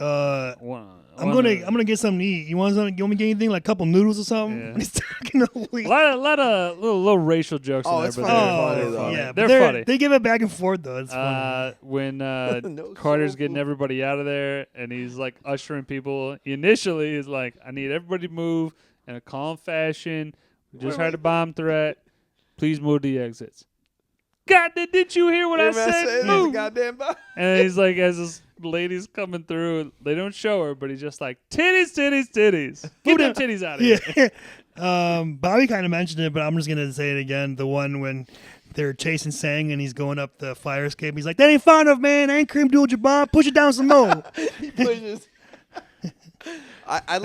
I'm gonna get something to eat. You want something? You want me to get anything like a couple noodles or something? Yeah. And he's talking to Lee. A lot of little racial jokes Oh, in there, it's but funny. they're funny, funny. though. Yeah, They're but funny. They give it back and forth though. It's funny. When No Carter's soul getting food. everybody out of there and he's like ushering people, he initially is like, I need everybody to move in a calm fashion. We just heard a bomb threat. Please move to the exits. God, did you hear what I Remember said? the Move. goddamn ball? And he's like, as this lady's coming through, they don't show her, but he's just like, titties, titties, titties. Get them titties out of here. Yeah. Bobby kind of mentioned it, but I'm just gonna say it again. The one when they're chasing Sang and he's going up the fire escape. He's like, "That ain't far enough, man. I ain't Kareem Abdul-Jabbar. Push it down some more." He pushes. I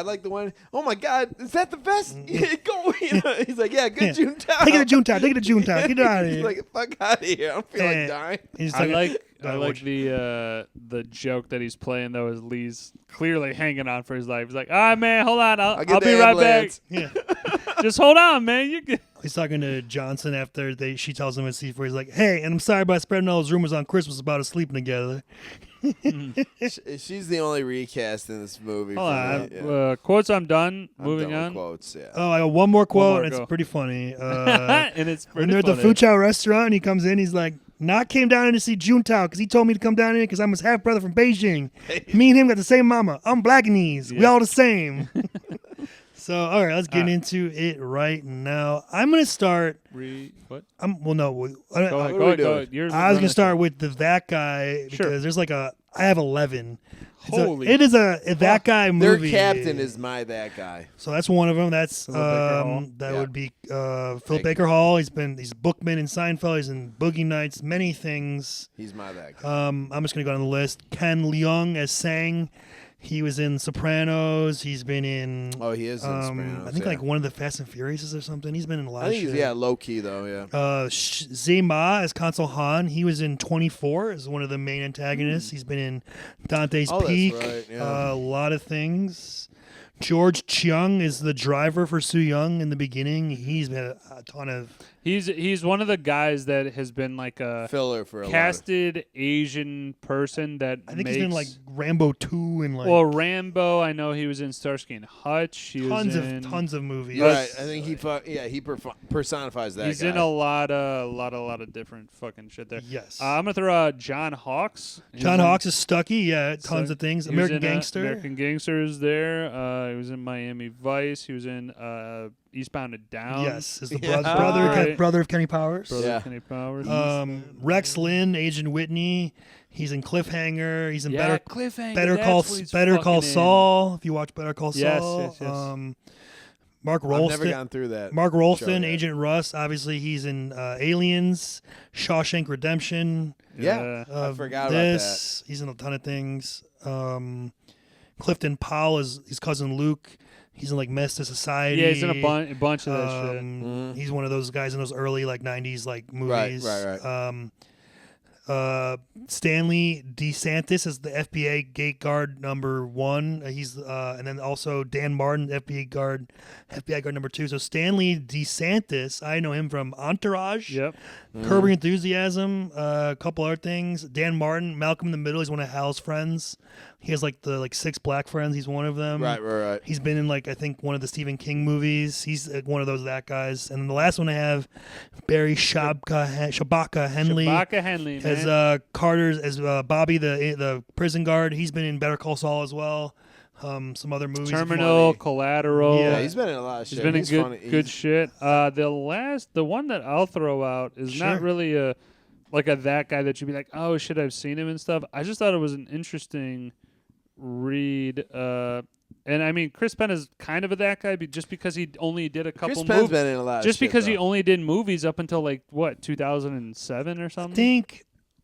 like the one. Oh my God, is that the best? Yeah, go. He's like, yeah, good Juntao. Take it to Juntao. Take it to Juntao. Get it out of He's here. like, fuck out of here. I don't feel like dying. He's I like the joke that he's playing though is Lee's clearly hanging on for his life. He's like, all right, man, hold on, I'll be right back. Yeah. Just hold on, man. You good? He's talking to Johnson after she tells him at C4. He's like, "Hey, and I'm sorry about spreading all those rumors on Christmas about us sleeping together." She's the only recast in this movie. Hold on. Yeah. Quotes. I'm done. I'm Moving done with on. quotes, yeah. Oh, I got one more quote. more, and go. it's pretty funny. And it's When pretty they're at the funny. Fu Chow restaurant, and he comes in, he's like, "Nah, I came down here to see Juntao because he told me to come down here because I'm his half brother from Beijing. Me and him got the same mama. I'm Blackanese. We Yeah. all the same." So, all right, let's get All right. into it right now. I'm gonna start. What? Well, no, Go ahead. what Go are we ahead. Go doing? ahead. Yours I was is gonna start with that guy because Sure. there's like I have 11. Holy it is a that guy Their movie. captain is that guy. So that's one of them. That's Philip Baker Hall. that Yeah. would be Philip Baker Hall. He's Bookman in Seinfeld. He's in Boogie Nights. Many things. He's that guy. I'm just gonna go down the list. Ken Leung as Sang. He was in Sopranos. He's been in. Oh, he is in Sopranos, I think yeah. like one of the Fast and Furious or something. He's been in a lot I of think shit. he's, low key though, yeah. Zema as Consul Han. He was in 24 as one of the main antagonists. He's been in Dante's Oh, that's Peak. right, yeah. A lot of things. George Cheung is the driver for Soo Young in the beginning. He's been a ton of. He's one of the guys that has been like a Filler for a casted Asian person that I think makes, he's been like Rambo 2 and like well, Rambo. I know he was in Starsky and Hutch. He was in, tons of movies. You're right. I think he personifies that He's guy. in a lot of different fucking shit there. Yes. I'm gonna throw out John Hawkes. John Hawkes is Stucky. Yeah, tons of things. He was American in, Gangster. American Gangster is there. He was in Miami Vice. He was in Eastbound and Down. Yes, is the Yeah. brother of Kenny Powers. Brother Yeah. Kenny Powers. Rex Lynn, Agent Whitney. He's in Cliffhanger. He's in yeah, Cliffhanger. Better that's Call what he's Better Call fucking in. Saul. If you watch Better Call Yes, Saul. yes. Mark I've never Rolston. gone through that. Mark show Rolston, yet. Agent Russ. Obviously, he's in Aliens, Shawshank Redemption. Yeah. I forgot about this. He's in a ton of things. Clifton Powell is his cousin Luke. He's in like Menace to Society. Yeah, he's in a bunch of that shit. Mhm. He's one of those guys in those early like 90s like movies. Right. Stanley DeSantis is the FBA gate guard number 1. He's and then also Dan Martin, FBI guard number 2. So Stanley DeSantis, I know him from Entourage. Yep. Curb Your Enthusiasm, a couple other things. Dan Martin, Malcolm in the Middle, he's one of Hal's friends. He has like the 6 black friends. He's one of them. Right. He's been in like I think one of the Stephen King movies. He's one of that guys. And then the last one I have, Barry Shabaka Henley. Shabaka Henley, man. As Carter's as Bobby the prison guard. He's been in Better Call Saul as well. Some other movies. Terminal, Collateral. Yeah. Yeah, he's been in a lot of shit. He's been in funny. good shit. The one that I'll throw out is Sure. not really a that guy that you'd be like, oh shit, I've seen him and stuff. I just thought it was an interesting read. And I mean, Chris Penn is kind of that guy, just because he only did a couple Chris Penn's movies. been in a lot of Just shit, because he though. only did movies up until 2007 or something.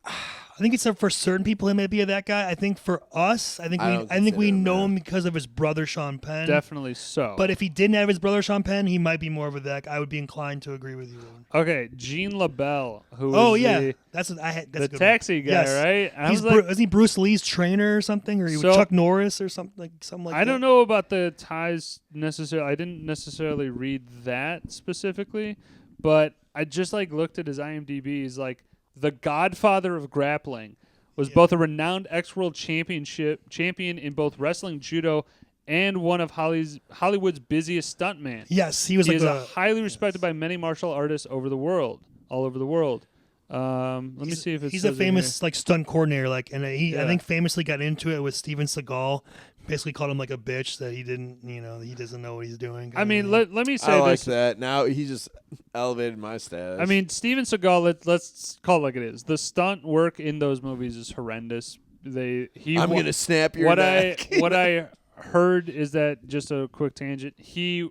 I think it's for certain people he may be that guy. I think for us, I think I we don't we consider him know that. him because of his brother Sean Penn. Definitely so. But if he didn't have his brother Sean Penn, he might be more of a that. I would be inclined to agree with you. okay, Gene LaBelle, who Oh is yeah, the that's what I had. That's a good taxi one. guy, Yes. right? I He's was like, isn't he Bruce Lee's trainer or something, or he was So- Chuck Norris or something like that? I don't know about the ties necessarily. I didn't necessarily read that specifically, but I just looked at his IMDb. He's like the godfather of grappling. Was both a renowned ex-world champion in both wrestling, judo, and one of Hollywood's busiest stuntmen. Yes, he was He like is highly respected by many martial artists all over the world. Let me see if it's. He's a famous stunt coordinator, and he I Yeah. think famously got into it with Steven Seagal basically called him like a bitch that he didn't, he doesn't know what he's doing. I mean, let me say I like this. that. Now he just elevated my status. I mean, Steven Seagal. Let's call it like it is. The stunt work in those movies is horrendous. I'm gonna snap your neck. What I heard is that, just a quick tangent, he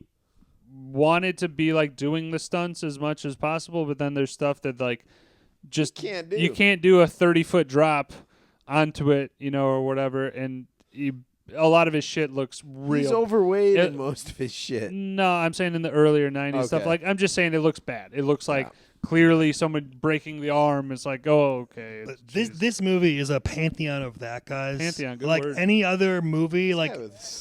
wanted to be like doing the stunts as much as possible, but then there's stuff that like just you can't do a 30-foot drop onto it, or whatever, and a lot of his shit looks real. He's overweight in most of his shit. No, I'm saying in the earlier 90s stuff. Like, I'm just saying it looks bad. It looks like clearly someone breaking the arm. It's like, oh, okay. But this movie is a pantheon of that guys. Pantheon, good like word. any other movie, like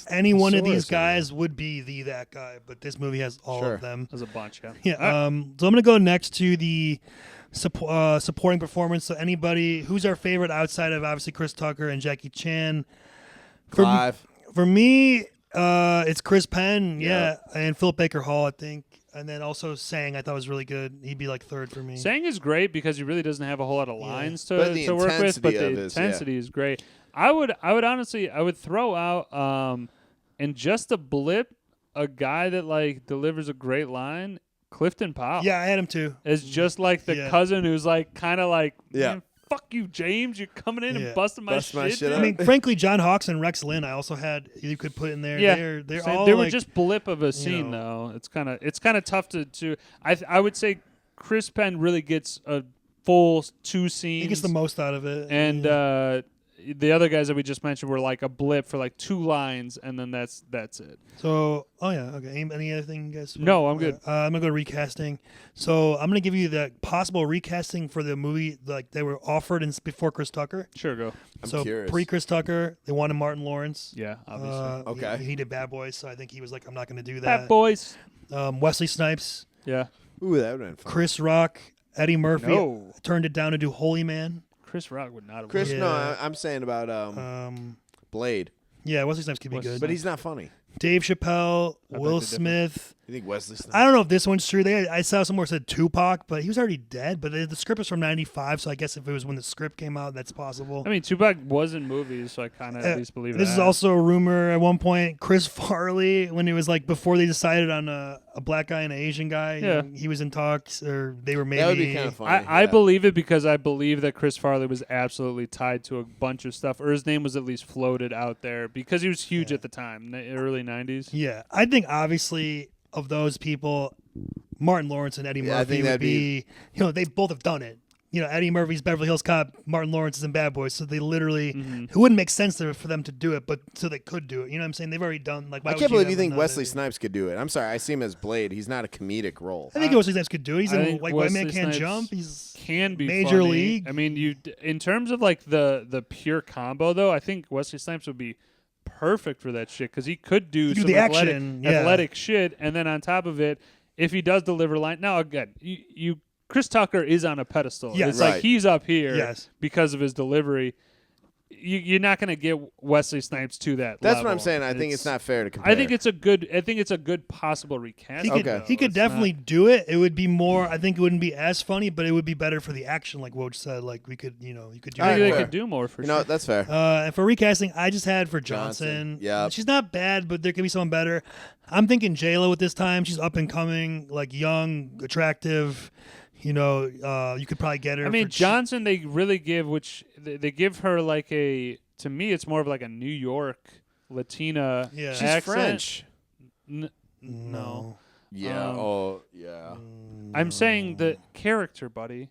any one of these guys would be that guy. But this movie has all of them. There's a bunch, yeah. Yeah. So I'm gonna go next to the supporting performance. So anybody who's our favorite outside of obviously Chris Tucker and Jackie Chan. For me, it's Chris Penn, and Philip Baker Hall, I think. And then also Sang, I thought was really good. He'd be like third for me. Sang is great because he really doesn't have a whole lot of lines to work with, but the intensity is great. I would honestly throw out in just a blip a guy that like delivers a great line, Clifton Powell. Yeah, I had him too. It's just like the cousin who's like kind of like, man, fuck you, James. You're coming in and busting my shit. I mean, frankly, John Hawkes and Rex Lynn, I also had you could put in there. Yeah, they were just blip of a scene though. It's kind of tough to. I would say Chris Penn really gets a full 2 scenes. He gets the most out of it, and the other guys that we just mentioned were like a blip for like 2 lines, and then that's it. So, okay. Any other thing, guys? No, I'm good. I'm gonna go to recasting. So I'm gonna give you the possible recasting for the movie like they were offered before Chris Tucker. Sure, go. I'm curious. Pre-Chris Tucker, they wanted Martin Lawrence. Yeah, obviously. Okay. He did Bad Boys, so I think he was like, I'm not gonna do that. Bad Boys. Wesley Snipes. Yeah. Ooh, that would have been fun. Chris Rock, Eddie Murphy. No. Turned it down to do Holy Man. Chris Rock would not have. Chris, won. no, I'm saying about Blade. Yeah, Wesley Snipes could be good. But he's not funny. Dave Chappelle, Will Smith. You think Wesley Snipes? I don't know if this one's true. I saw somewhere said Tupac, but he was already dead. But the script was from '95, so I guess if it was when the script came out, that's possible. I mean, Tupac was in movies, so I kind of at least believe this that. Is also a rumor at one point. Chris Farley, when it was like before they decided on a black guy and an Asian guy, he was in talks, or they were maybe. That would be kind of funny. I believe it because I believe that Chris Farley was absolutely tied to a bunch of stuff, or his name was at least floated out there because he was huge at the time, in the early '90s. Yeah, I think obviously of those people, Martin Lawrence and Eddie Murphy would be. They both have done it. Eddie Murphy's Beverly Hills Cop, Martin Lawrence is in Bad Boys, so they literally it wouldn't make sense for them to do it, but so they could do it. You know what I'm saying? They've already done like. I can't believe you think Wesley Snipes could do it. I'm sorry, I see him as Blade. He's not a comedic role. I think Wesley Snipes could do it. He's in like White Man Can't Jump. He's can be Major funny. League. I mean, in terms of like the pure combo though, I think Wesley Snipes would be perfect for that shit because he could do some the athletic shit, and then on top of it, if he does deliver line, now again, you Chris Tucker is on a pedestal. Yes. It's like he's up here Yes. because of his delivery. You're not going to get Wesley Snipes to that That's level. what I'm saying. I think it's not fair to compare. I think it's a good possible recast. He could definitely do it. It would be more. I think it wouldn't be as funny, but it would be better for the action. Like Woj said, like we could, you could do. I think more. they could do more for sure. That's fair. And for recasting, I just had for Johnson. Yeah, she's not bad, but there could be someone better. I'm thinking J-Lo at this time. She's up and coming, like young, attractive. You could probably get her. I mean, Johnson, they really give, they give her like to me, it's more of like a New York Latina She's accent. French. No. Yeah. Mm. I'm saying the character, buddy,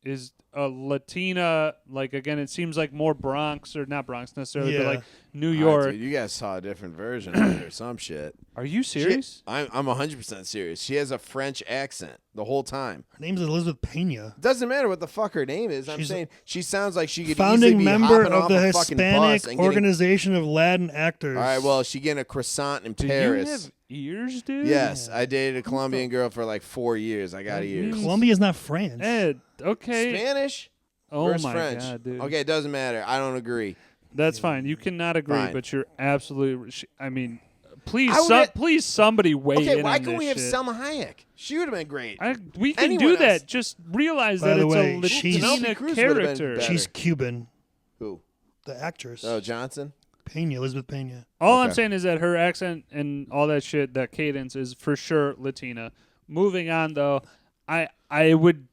is a Latina. Like again, it seems like more Bronx or not Bronx necessarily, but like New York. Dude, you guys saw a different version of it or some shit. Are you serious? I'm 100% serious. She has a French accent the whole time. Her name's Elizabeth Pena. Doesn't matter what the fuck her name is. I'm saying she sounds like she could founding easily be member hopping of off the a fucking bus Hispanic and Organization of Latin Actors. All right, well, she getting a croissant in Do Paris. you have ears, dude? Yes, I dated a Colombian girl for like 4 years. I got ears. Colombia's not France. Ed, okay. Spanish Oh versus my French. god, dude. Okay, it doesn't matter. I don't agree. That's fine. You cannot agree, Fine. but you're absolutely. I mean, please, I would- please, somebody weigh Okay, in why on can't we have this shit. Selma Hayek? She would have been great. We can Anyone do else. that. Just realize By that the it's way, a she's- Latina Penelope Cruz would have been character. better. She's Cuban, Who? the actress. Oh, Johnson? Elizabeth Pena. All I'm Okay. saying is that her accent and all that shit, that cadence is for sure Latina. Moving on, though, I would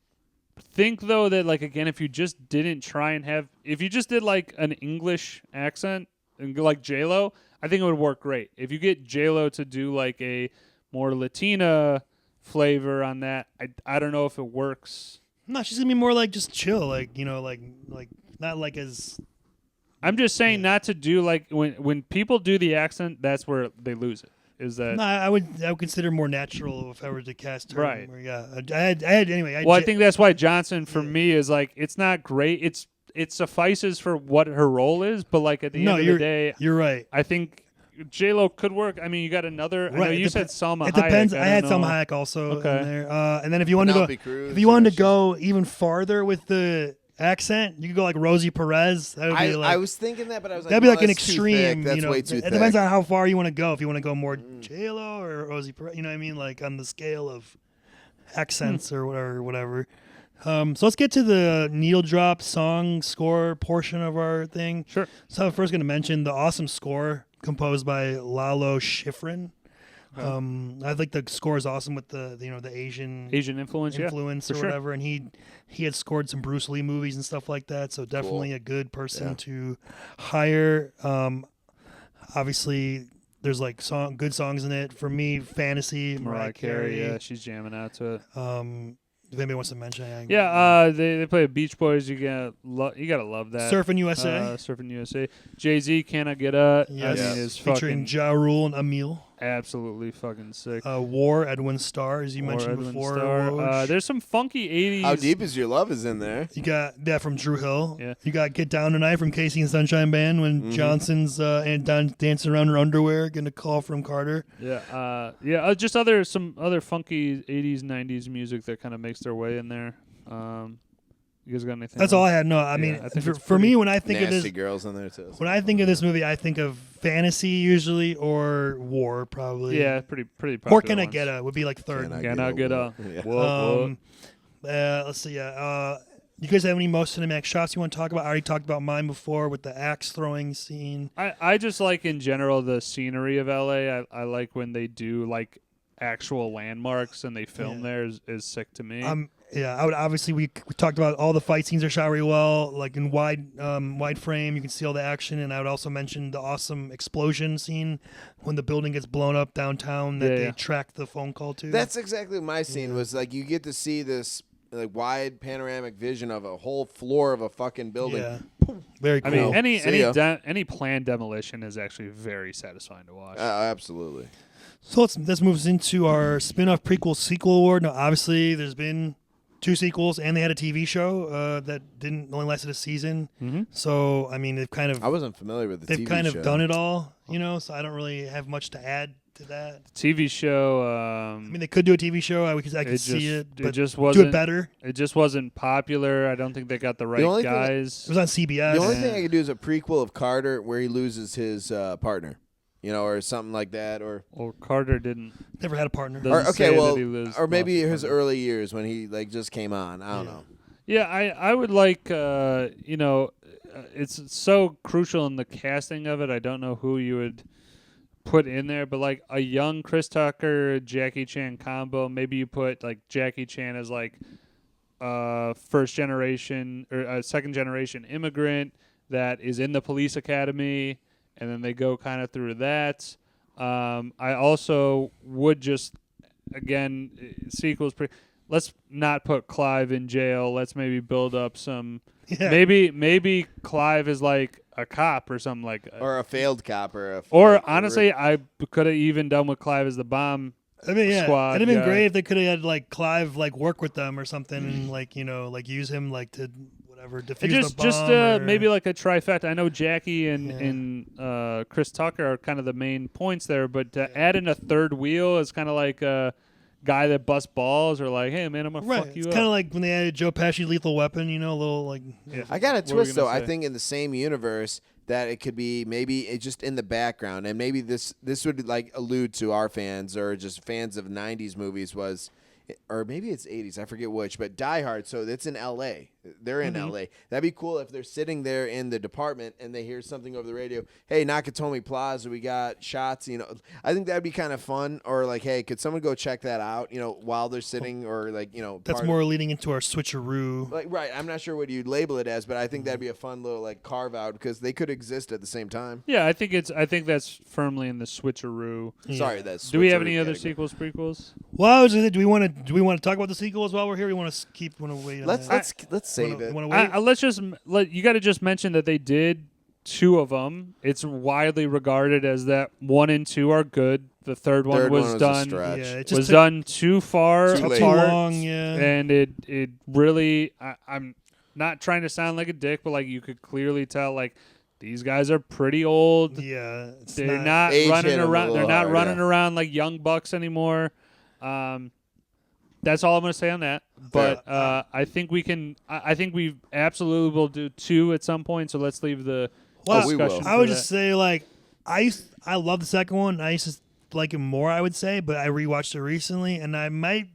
think, though, that, like, again, if you just didn't try and if you just did, like, an English accent, and like J-Lo, I think it would work great. If you get J-Lo to do, like, a more Latina flavor on that, I don't know if it works. No, she's gonna be more like just chill, like like not like as. I'm just saying not to do, like, when people do the accent, that's where they lose it. Is that? No, I would consider more natural if I were to cast her. Right. Yeah. I had anyway. I think that's why Johnson for me is like it's not great. It suffices for what her role is, but like at the end of the day, you're right. I think J-Lo could work. I mean, you got another. Right. I know you said Salma Hayek. It depends. I I had don't know. Salma Hayek also Okay. in there. And then if you want to Penelope go, Cruz, if you wanted to go even farther with the accent, you could go like Rosie Perez. That would be like, I was thinking that, but I was like, that'd be like an that's too extreme. thick. That's way too it thick. depends on how far you want to go. If you want to go more J-Lo or Rosie Perez, you know what I mean? Like on the scale of accents or whatever. So let's get to the needle drop song score portion of our thing. Sure. So I'm first going to mention the awesome score composed by Lalo Schifrin. I think the score is awesome with the the Asian influence, influence for or sure. whatever, and he had scored some Bruce Lee movies and stuff like that. So definitely a good person to hire. Obviously, there's like good songs in it. For me, Fantasy, Mariah Carey. Yeah, she's jamming out to it. If anybody wants to mention it, They play Beach Boys. You gotta love that. Surfing USA. Surfing USA. Jay-Z, Can I Get Up? Yes. I mean, is Featuring fucking Ja Rule and Emil. absolutely fucking sick. War, Edwin Starr, as you mentioned Edwin before. Starr. Woj. There's some funky 80s. How Deep Is Your Love is in there. You got that from Drew Hill. Yeah. You got Get Down Tonight from Casey and Sunshine Band when Johnson's dancing around her underwear, getting a call from Carter. Yeah. Just some other funky 80s, 90s music that kind of makes their way in there. You guys got anything? That's all I had. No, I mean, I think for it's me, pretty when I think of Nasty this, Girls in there too. when I think of this movie, I think of Fantasy usually or War probably. Yeah, pretty popular Or Can I ones. Get Would be like third. Can I Get Up? Yeah. Whoa. Let's see. You guys have any most cinematic shots you want to talk about? I already talked about mine before with the axe throwing scene. I just like in general the scenery of LA. I like when they do like actual landmarks and they film there is sick to me. I would obviously we talked about all the fight scenes are shot really well, like in wide frame. You can see all the action, and I would also mention the awesome explosion scene when the building gets blown up downtown that they track the phone call to. That's exactly what my scene was. Like you get to see this like wide panoramic vision of a whole floor of a fucking building. Yeah, very cool. I mean, See ya. any planned demolition is actually very satisfying to watch. Absolutely. So let's move into our spin-off prequel sequel award. Now, obviously, there's been 2 sequels, and they had a TV show that only lasted a season. Mm-hmm. So, I mean, I wasn't familiar with the they've TV kind show. of done it all, so I don't really have much to add to that. TV show. I mean, they could do a TV show. I could see it, but just do wasn't it better. It just wasn't popular. I don't think they got the right only thing guys. It was on CBS. The only thing I could do is a prequel of Carter where he loses his partner, or something like that, or Carter didn't. Never had a partner. Doesn't say that he loses or maybe lost his partner. early years when he like just came on. I don't know. Yeah, I would like it's so crucial in the casting of it. I don't know who you would put in there, but like a young Chris Tucker, Jackie Chan combo. Maybe you put like Jackie Chan as like first generation or a second generation immigrant that is in the police academy, and then they go kind of through that. I also would just sequels. Let's not put Clive in jail. Let's maybe build up some. Yeah. Maybe Clive is like a cop or something like. Or a failed cop Honestly, I could have even done with Clive as the bomb. I mean, squad it'd have been guy. great if they could have had like Clive like work with them or something, and like like use him like to whatever defuse the bomb. Maybe like a trifecta. I know Jackie and Chris Tucker are kind of the main points there, but to add in a third wheel is kind of like a guy that busts balls or like, hey man, I'm gonna fuck you It's up. kind of like when they added Joe Pesci, Lethal Weapon. A little like. Yeah. I got a What were twist you though. gonna I say? think in the same universe that it could be maybe it just in the background, and maybe this would like allude to our fans or just fans of '90s movies or maybe it's '80s. I forget which, but Die Hard. So it's in L.A. They're in LA. That'd be cool if they're sitting there in the department and they hear something over the radio. Hey, Nakatomi Plaza, we got shots. I think that'd be kind of fun. Or like, hey, could someone go check that out? While they're sitting, or like, That's more leading into our switcheroo. Like, right. I'm not sure what you'd label it as, but I think that'd be a fun little like carve out because they could exist at the same time. Yeah, I think that's firmly in the switcheroo. Yeah. Sorry, that's. Do we have any other sequels, prequels? Well, do we want to talk about the sequels while we're here? We want to wait. Let's save it. Let's you got to just mention that they did 2 of them. It's widely regarded as that 1 and 2 are good. The third one was done. Was done too far apart. Too long, yeah. And it really. I'm not trying to sound like a dick, but like you could clearly tell like. These guys are pretty old. Yeah, they're not running around. They're not running around like young bucks anymore. That's all I'm going to say on that. But I think we can. I think we absolutely will do 2 at some point. So let's leave the discussion. I would just say like I love the second one. I used to like it more. I would say, but I rewatched it recently, and I might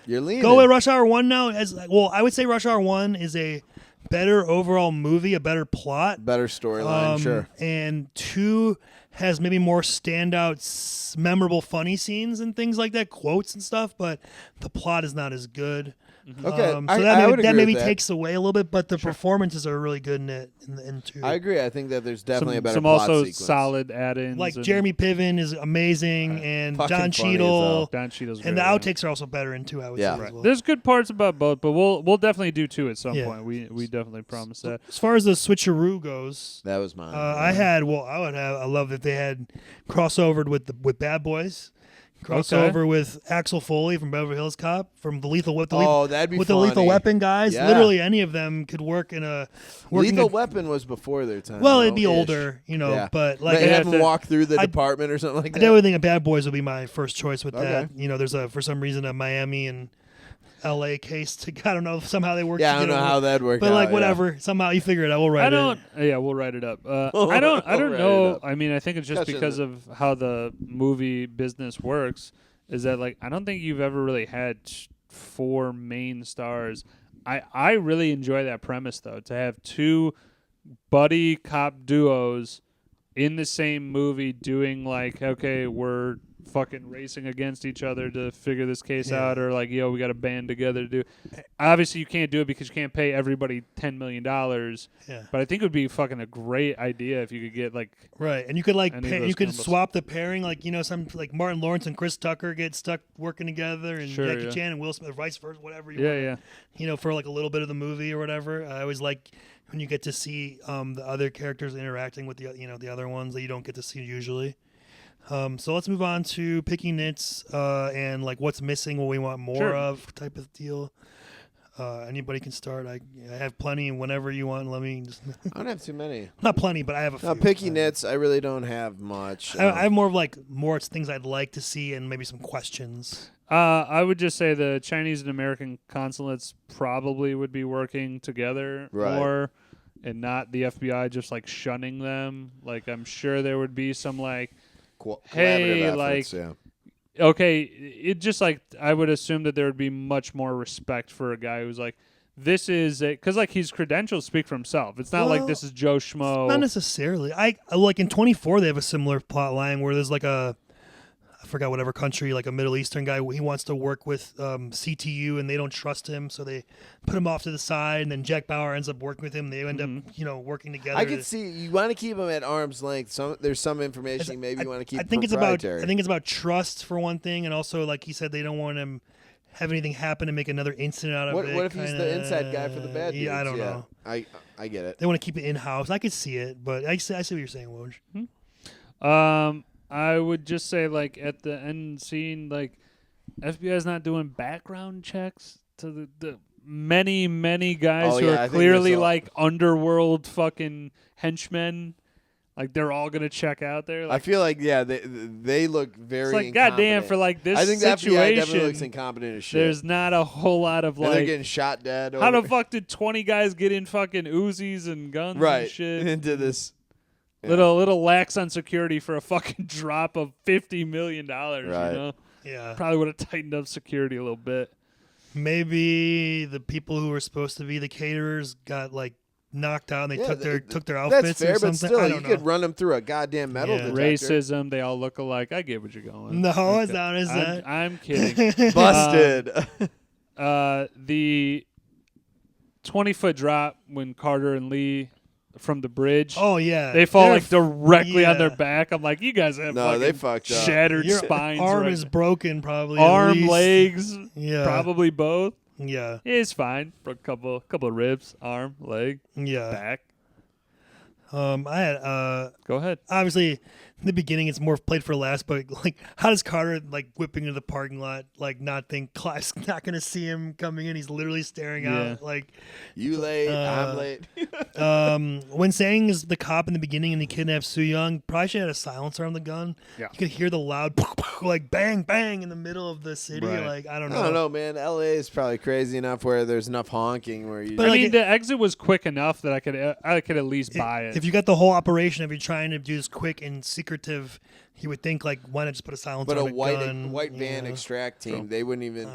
go with Rush Hour 1 now. I would say Rush Hour 1 is a better overall movie, a better plot, better storyline, sure. And 2 has maybe more standout, memorable, funny scenes and things like that, quotes and stuff. But the plot is not as good. Okay, so that maybe takes away a little bit, but the performances are really good in 2. I agree. I think that there's definitely a better some plot also sequence. Solid add-ins. Like Jeremy Piven is amazing, and Don Cheadle. Don Cheadle's and the outtakes are also better in 2. I would say. As well. There's good parts about both, but we'll definitely do 2 at some point. We definitely promise that. As far as the switcheroo goes, that was mine. I love that they had crossovered with Bad Boys. Crossover with Axel Foley from Beverly Hills Cop, from the Lethal that'd be with funny. The Lethal Weapon guys. Yeah. Literally, any of them could work in a. Lethal Weapon was before their time. Well, it'd be older, but like they have them walk through the department or something like that. I definitely think Bad Boys would be my first choice with that. There's for some reason a Miami and L.A. case. I don't know. Somehow they work. Yeah, I don't know how that worked. But like whatever. Somehow you figure it out. We'll write it. Yeah, we'll write it up. I don't know. I mean, I think it's just because of how the movie business works. Is that like I don't think you've ever really had 4 main stars. I really enjoy that premise though, to have 2 buddy cop duos in the same movie doing like, okay, we're fucking racing against each other to figure this case out, or like, we got to band together to do. Obviously, you can't do it because you can't pay everybody $10 million. Yeah. But I think it would be fucking a great idea if you could get like and you could like swap the pairing, like some like Martin Lawrence and Chris Tucker get stuck working together, and Jackie Chan and Will Smith, or vice versa, whatever. For like a little bit of the movie or whatever. I always like when you get to see the other characters interacting with the other ones that you don't get to see usually. So let's move on to picking nits and like what's missing, what we want more of type of deal. Anybody can start. I have plenty, and whenever you want, let me just. I don't have too many. Not plenty, but I have a few. Picky nits, I really don't have much. I have more of more things I'd like to see and maybe some questions. I would just say the Chinese and American consulates probably would be working together more, and not the FBI just like shunning them. Like I'm sure there would be some like. Efforts, okay, it just like I would assume that there would be much more respect for a guy who's like, this is because like his credentials speak for himself. It's not like this is Joe Schmo. Not necessarily. I like in 24 they have a similar plot line where there's like I forgot whatever country, like a Middle Eastern guy. He wants to work with CTU, and they don't trust him, so they put him off to the side. And then Jack Bauer ends up working with him. They end up, working together. I can see you want to keep him at arm's length. There's some information maybe you want to keep. I think it's about trust for one thing, and also like he said, they don't want him have anything happen and make another incident out of it. What if he's the inside guy for the bad dudes? Yeah, I don't know. I get it. They want to keep it in house. I could see it, but I see what you're saying, Woj. I would just say, like, at the end scene, like, FBI's not doing background checks to the many, many guys who are clearly, like, underworld fucking henchmen. Like, they're all going to check out there. Like, I feel like, they look very it's like, incompetent. goddamn, for, like, this I think situation, the FBI definitely looks incompetent as shit. There's not a whole lot of, like... And they're getting shot dead. How the fuck did 20 guys get in fucking Uzis and guns and shit? Into this... Little lax on security for a fucking drop of $50 million, right. you know? Yeah. Probably would have tightened up security a little bit. Maybe the people who were supposed to be the caterers got like knocked out and they took their outfits That's fair, or something. but still, I you don't know. could run them through a goddamn metal Yeah. detector. Racism, they all look alike. I get what you're going. No, Okay. it's not. Is that? I'm kidding. Busted. The 20-foot drop when Carter and Lee from the bridge. Oh yeah, They fall They're like directly on their yeah. back. I'm like, you guys have No, they fucked up. shattered Your spines. arm right is now. broken, probably. at Arm, least. legs, Yeah, probably both. Yeah, It's fine. Broke a couple of ribs, arm, leg, yeah. back. I had Go ahead. obviously in the beginning it's more played for last, but like how does Carter like whipping into the parking lot like not think Clive's not gonna see him coming in? He's literally staring out like You late, I'm late. when saying is the cop in the beginning and he kidnaps Soo Young, probably should have had a silencer on the gun. Yeah. You could hear the loud like bang bang in the middle of the city. Right. Like I I don't know. don't know, man. LA is probably crazy enough where there's enough honking where you. But I like mean, the exit was quick enough that I could at least buy it. If you got the whole operation, if you're trying to do this quick and secretive, you would think like why not just put a silencer but a on gun? white van Yeah. extract team, they wouldn't even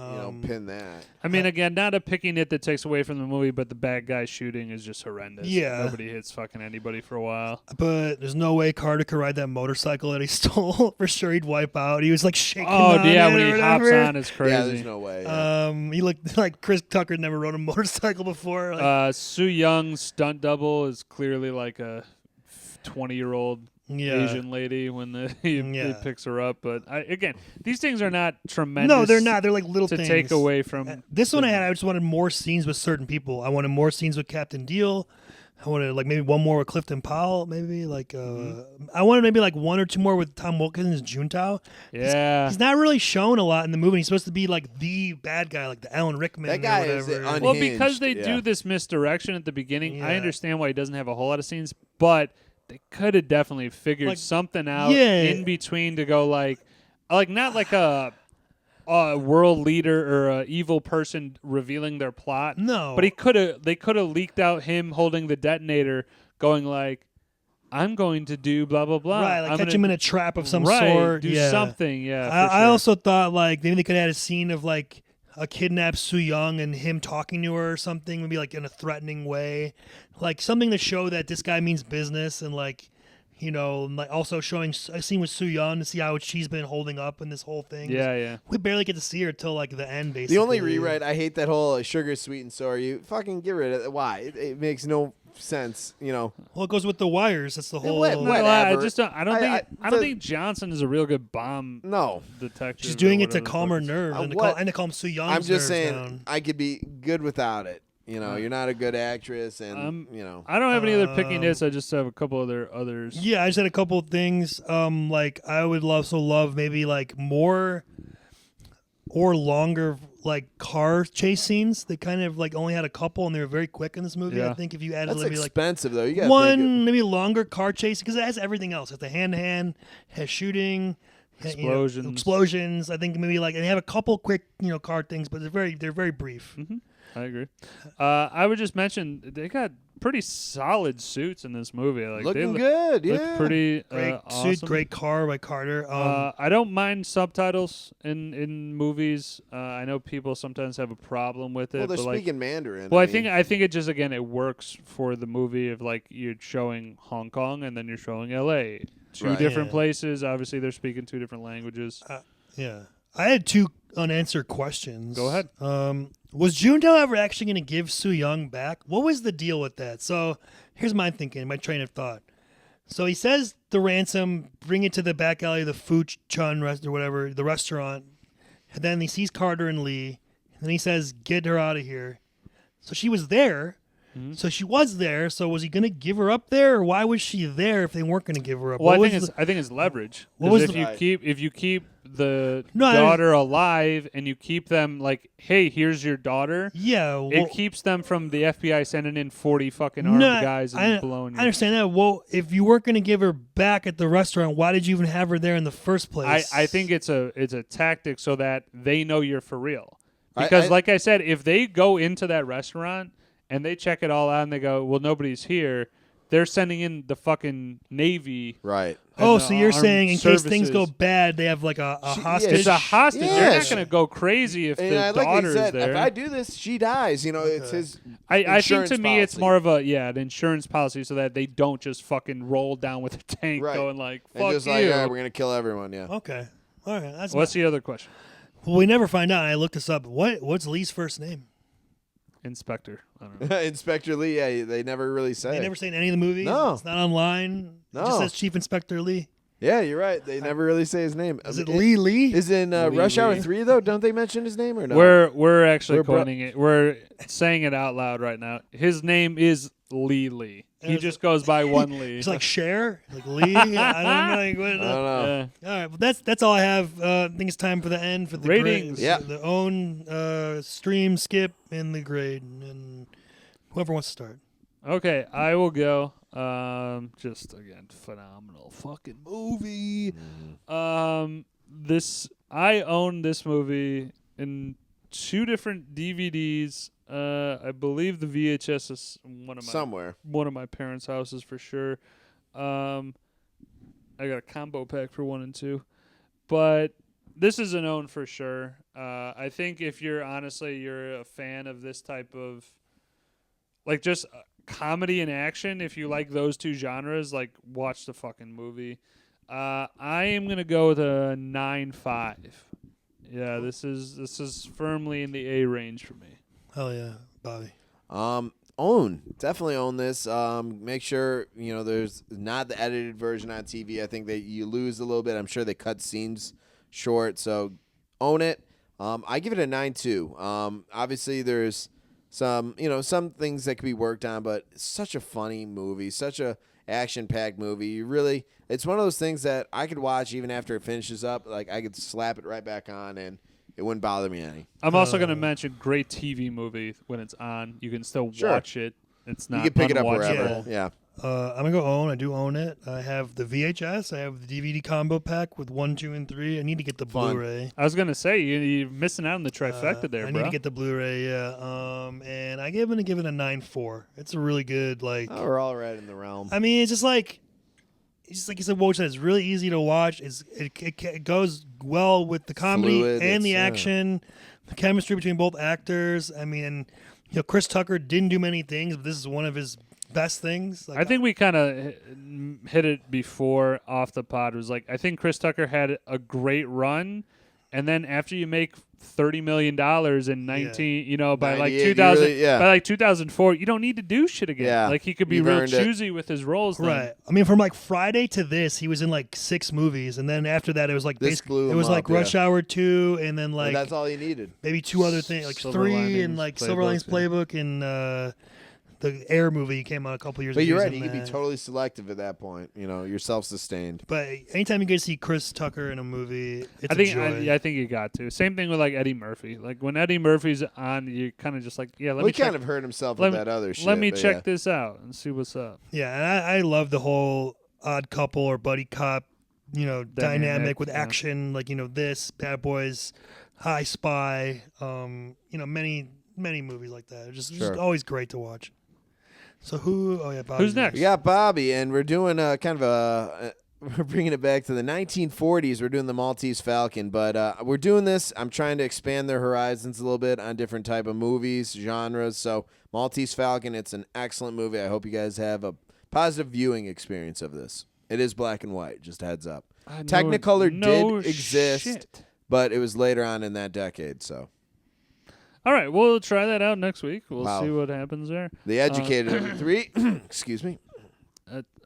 pin that. I mean, again, not a picking it that takes away from the movie, but the bad guy shooting is just horrendous. Yeah. Nobody hits fucking anybody for a while. But there's no way Carter could ride that motorcycle that he stole. For sure, he'd wipe out. He was like shaking. Oh, on yeah, it when or he hops whatever. on, it's crazy. Yeah, there's no way. Yeah. He looked like Chris Tucker never rode a motorcycle before. Like, Soo Young's stunt double is clearly like a 20-year-old yeah. Asian lady when he Yeah. picks her up. But again, these things are not tremendous. No, they're not. They're like little to things. take away from This one I just wanted more scenes with certain people. I wanted more scenes with Captain Deal. I wanted like maybe one more with Clifton Powell. Maybe like I wanted maybe like one or two more with Tom Wilkins' Juntao. Yeah. He's not really shown a lot in the movie. He's supposed to be like the bad guy, like the Alan Rickman. That guy or is whatever. unhinged. Well, because they yeah. do this misdirection at the beginning, I Yeah. understand why he doesn't have a whole lot of scenes, but they could have definitely figured Like, something out yeah. in between to go like not like a world leader or a evil person revealing their plot. No. But they could have leaked out him holding the detonator going like, I'm going to do blah blah blah. Right, like I'm catch gonna, him in a trap of some right, sort. do Yeah. something, yeah. for I sure. also thought like maybe they could have had a scene of like a kidnapped Soo Young and him talking to her or something, maybe like in a threatening way, like something to show that this guy means business and like, you know, like also showing a scene with Soo Young to see how she's been holding up in this whole thing. Yeah, yeah. We barely get to see her till like the end, basically. The only rewrite, I hate that whole sugar, sweet, and sour. You fucking get rid of it. Why? It makes no sense, you know. Well, it goes with the wires. That's the whole. what- No, I Whatever. just don't. I don't think. I the- don't think Johnson is a real good bomb No. detective. She's or doing it to whatever the calm fuck her it's- nerves and, what? to calm Soo Young's I'm just nerves saying, down. I could be good without it. You know, you're not a good actress, and you know. I don't have any other picking hits. I just have a couple other others. Yeah, I just had a couple of things. Like I would love maybe like more or longer like car chase scenes. They kind of like only had a couple and they were very quick in this movie. Yeah. I think if you added That's maybe like expensive, though. You got one maybe longer car chase because it has everything else. It has the hand to hand, has shooting, Explosions. explosions. I think maybe like and they have a couple quick car things, but they're very brief. I agree. I would just mention they got pretty solid suits in this movie. Like looking they good. look Yeah. pretty Great awesome. suit, great car by Carter. I don't mind subtitles in movies. I know people sometimes have a problem with it. Well, they're but like, speaking Mandarin. well, I mean, think it just again it works for the movie of like you're showing Hong Kong and then you're showing L.A. Two Right. different Yeah. places. Obviously, they're speaking two different languages. Yeah. I had two unanswered questions. Go ahead. Was Juntao ever actually going to give Soo Young back? What was the deal with that? So here's my thinking, my train of thought. So he says the ransom, bring it to the back alley of the Fooch Chun rest or whatever, the restaurant. And then he sees Carter and Lee. And then he says, get her out of here. So she was there. Mm-hmm. So she was there. So was he going to give her up there, or why was she there if they weren't going to give her up? Well, What I was think it's leverage. What 'Cause was if the- you keep the No, I- daughter alive and you keep them like, hey, here's your daughter. yeah, well, It keeps them from the FBI sending in 40 fucking armed guys and blowing you. I understand that. Well, if you weren't going to give her back at the restaurant, why did you even have her there in the first place? I think it's a tactic so that they know you're for real. I- Because I- like I said, if they go into that restaurant and they check it all out and they go, well, nobody's here, they're sending in the fucking Navy. Right. Oh, and so the you're armed saying in case things services. go bad, they have like a hostage? It's a hostage. Yeah, They're not going to go crazy if And the like he daughter's said, there. if I do this, she dies. You know, it's Okay. his. I think insurance to me it's policy. more of an insurance policy so that they don't just fucking roll down with a tank Right. going like, And fuck just you. like, all right, we're gonna kill everyone. Yeah. Okay. All right. That's What's the other question? Well, we never find out. I looked this up. What's Lee's first name? Inspector. I don't know. Inspector Lee. Yeah, they never really say. They never say in any of the movies. No. It's not online. No. It just says Chief Inspector Lee. Yeah, you're right. They never really say his name. Is it Lee? Is in Rush Hour Lee. 3 though? Don't they mention his name or no? We're actually We're coining it. We're saying it out loud right now. His name is Lee. He Is just goes by one Lee. It's like Cher, like Lee. I don't know. Like, what, I don't know. Yeah. All right, well, that's all I have. I think it's time for the end for the Ratings. Grade, Yeah. the own stream skip and the grade, and whoever wants to start. Okay, I will go. Just again, phenomenal fucking movie. I own this movie in 2 different DVDs. I believe the VHS is Somewhere. one of my parents' houses for sure. I got a combo pack for 1 and 2, but this is an own for sure. I think if you're a fan of this type of like just comedy and action, if you like those 2 genres, like watch the fucking movie. I am gonna go with a 9.5. Yeah, this is firmly in the A range for me. Hell yeah, Bobby. Definitely own this. Make sure there's not the edited version on TV. I think that you lose a little bit. I'm sure they cut scenes short, so own it. I give it a 9.2. Obviously there's some things that could be worked on, but it's such a funny movie, such a action-packed movie. It's one of those things that I could watch even after it finishes up. Like I could slap it right back on and it wouldn't bother me any. I'm also going to mention great TV movie when it's on. You can still watch it. It's not You can pick it up unwatchable. wherever. Yeah. I'm gonna go own. I do own it. I have the VHS. I have the DVD combo pack with 1, 2, and 3. I need to get the Fun. Blu-ray. I was going to say, you're missing out on the trifecta there, I bro. need to get the Blu-ray. Yeah. And I'm gonna give it a 9.4. It's a really good Oh, we're all right in the realm. I mean, it's just like you said, Woj said, it's really easy to watch. It goes well with the comedy Fluid, and the yeah. action, the chemistry between both actors. I mean, Chris Tucker didn't do many things, but this is one of his best things. Like, I think we kind of hit it before off the pod. It was like, I think Chris Tucker had a great run, and then after you make $30 million in 19, by like 98, 2000, really- yeah. by like 2004, you don't need to do shit again. Yeah, Like he could be you've real earned it. choosy with his roles. Then. right. I mean, from like Friday to this, he was in like 6 movies, and then after that, it was like This blew it him was like up, yeah. Rush Hour 2, and then like that's all you needed. maybe 2 other things, like Silver 3 Linings and like Silver Linings Playbook, Playbook and the Air movie came out a couple years ago. But you're He was right. in You could be that. totally selective at that point. You're self-sustained. But anytime you get to see Chris Tucker in a movie, it's I think a joy. I think you got to. Same thing with like Eddie Murphy. Like when Eddie Murphy's on, you kind of just like, yeah, let Well, me he check. kind of hurt himself let with me- that other shit. Let me but check yeah. this out and see what's up. Yeah, and I love the whole odd couple or buddy cop, dynamic with yeah. action, like this Bad Boys, High Spy, many movies like that. It's just Sure. always great to watch. So who? Oh yeah, Bobby. Who's next? We got Bobby, and we're doing we're bringing it back to the 1940s. We're doing the Maltese Falcon, but we're doing this. I'm trying to expand their horizons a little bit on different type of movies, genres. So Maltese Falcon, it's an excellent movie. I hope you guys have a positive viewing experience of this. It is black and white, just a heads up. Technicolor did exist, shit. but it was later on in that decade, so. All right, we'll try that out next week. We'll Wow. see what happens there. The Educated number 3. Excuse me.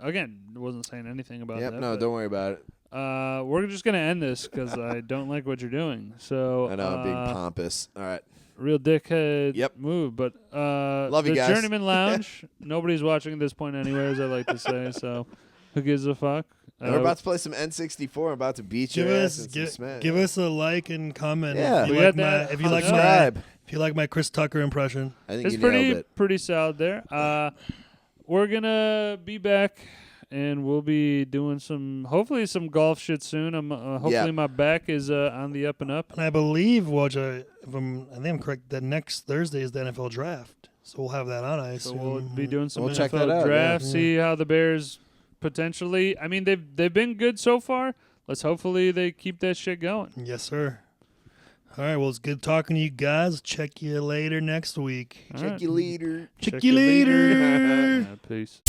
Again, wasn't saying anything about Yep, that. no, but, don't worry about it. we're just gonna end this because I don't like what you're doing. So I know, I'm being pompous. All right. real dickhead Yep. move. But Love you the guys. Journeymen Lounge. Nobody's watching at this point, anyways. I like to say so. Who gives a fuck? And we're about to play some N64. I'm about to beat your ass in some Smash. Give us a like and comment. Yeah. if you We like had my that. if you like my Subscribe. if you like my Chris Tucker impression. I think It's you nailed pretty it. pretty solid there. We're gonna be back, and we'll be doing hopefully some golf shit soon. Hopefully my back is on the up and up. And I believe, Woj, I think I'm correct, that next Thursday is the NFL draft. So we'll have that on, I So assume. we'll be doing some We'll check NFL that out, draft, yeah. see how the Bears potentially. I mean, they've been good so far. Let's hopefully they keep that shit going. Yes, sir. All right, well, it's good talking to you guys. Check you later next week. All Check right. you later. Check you later. All right, peace.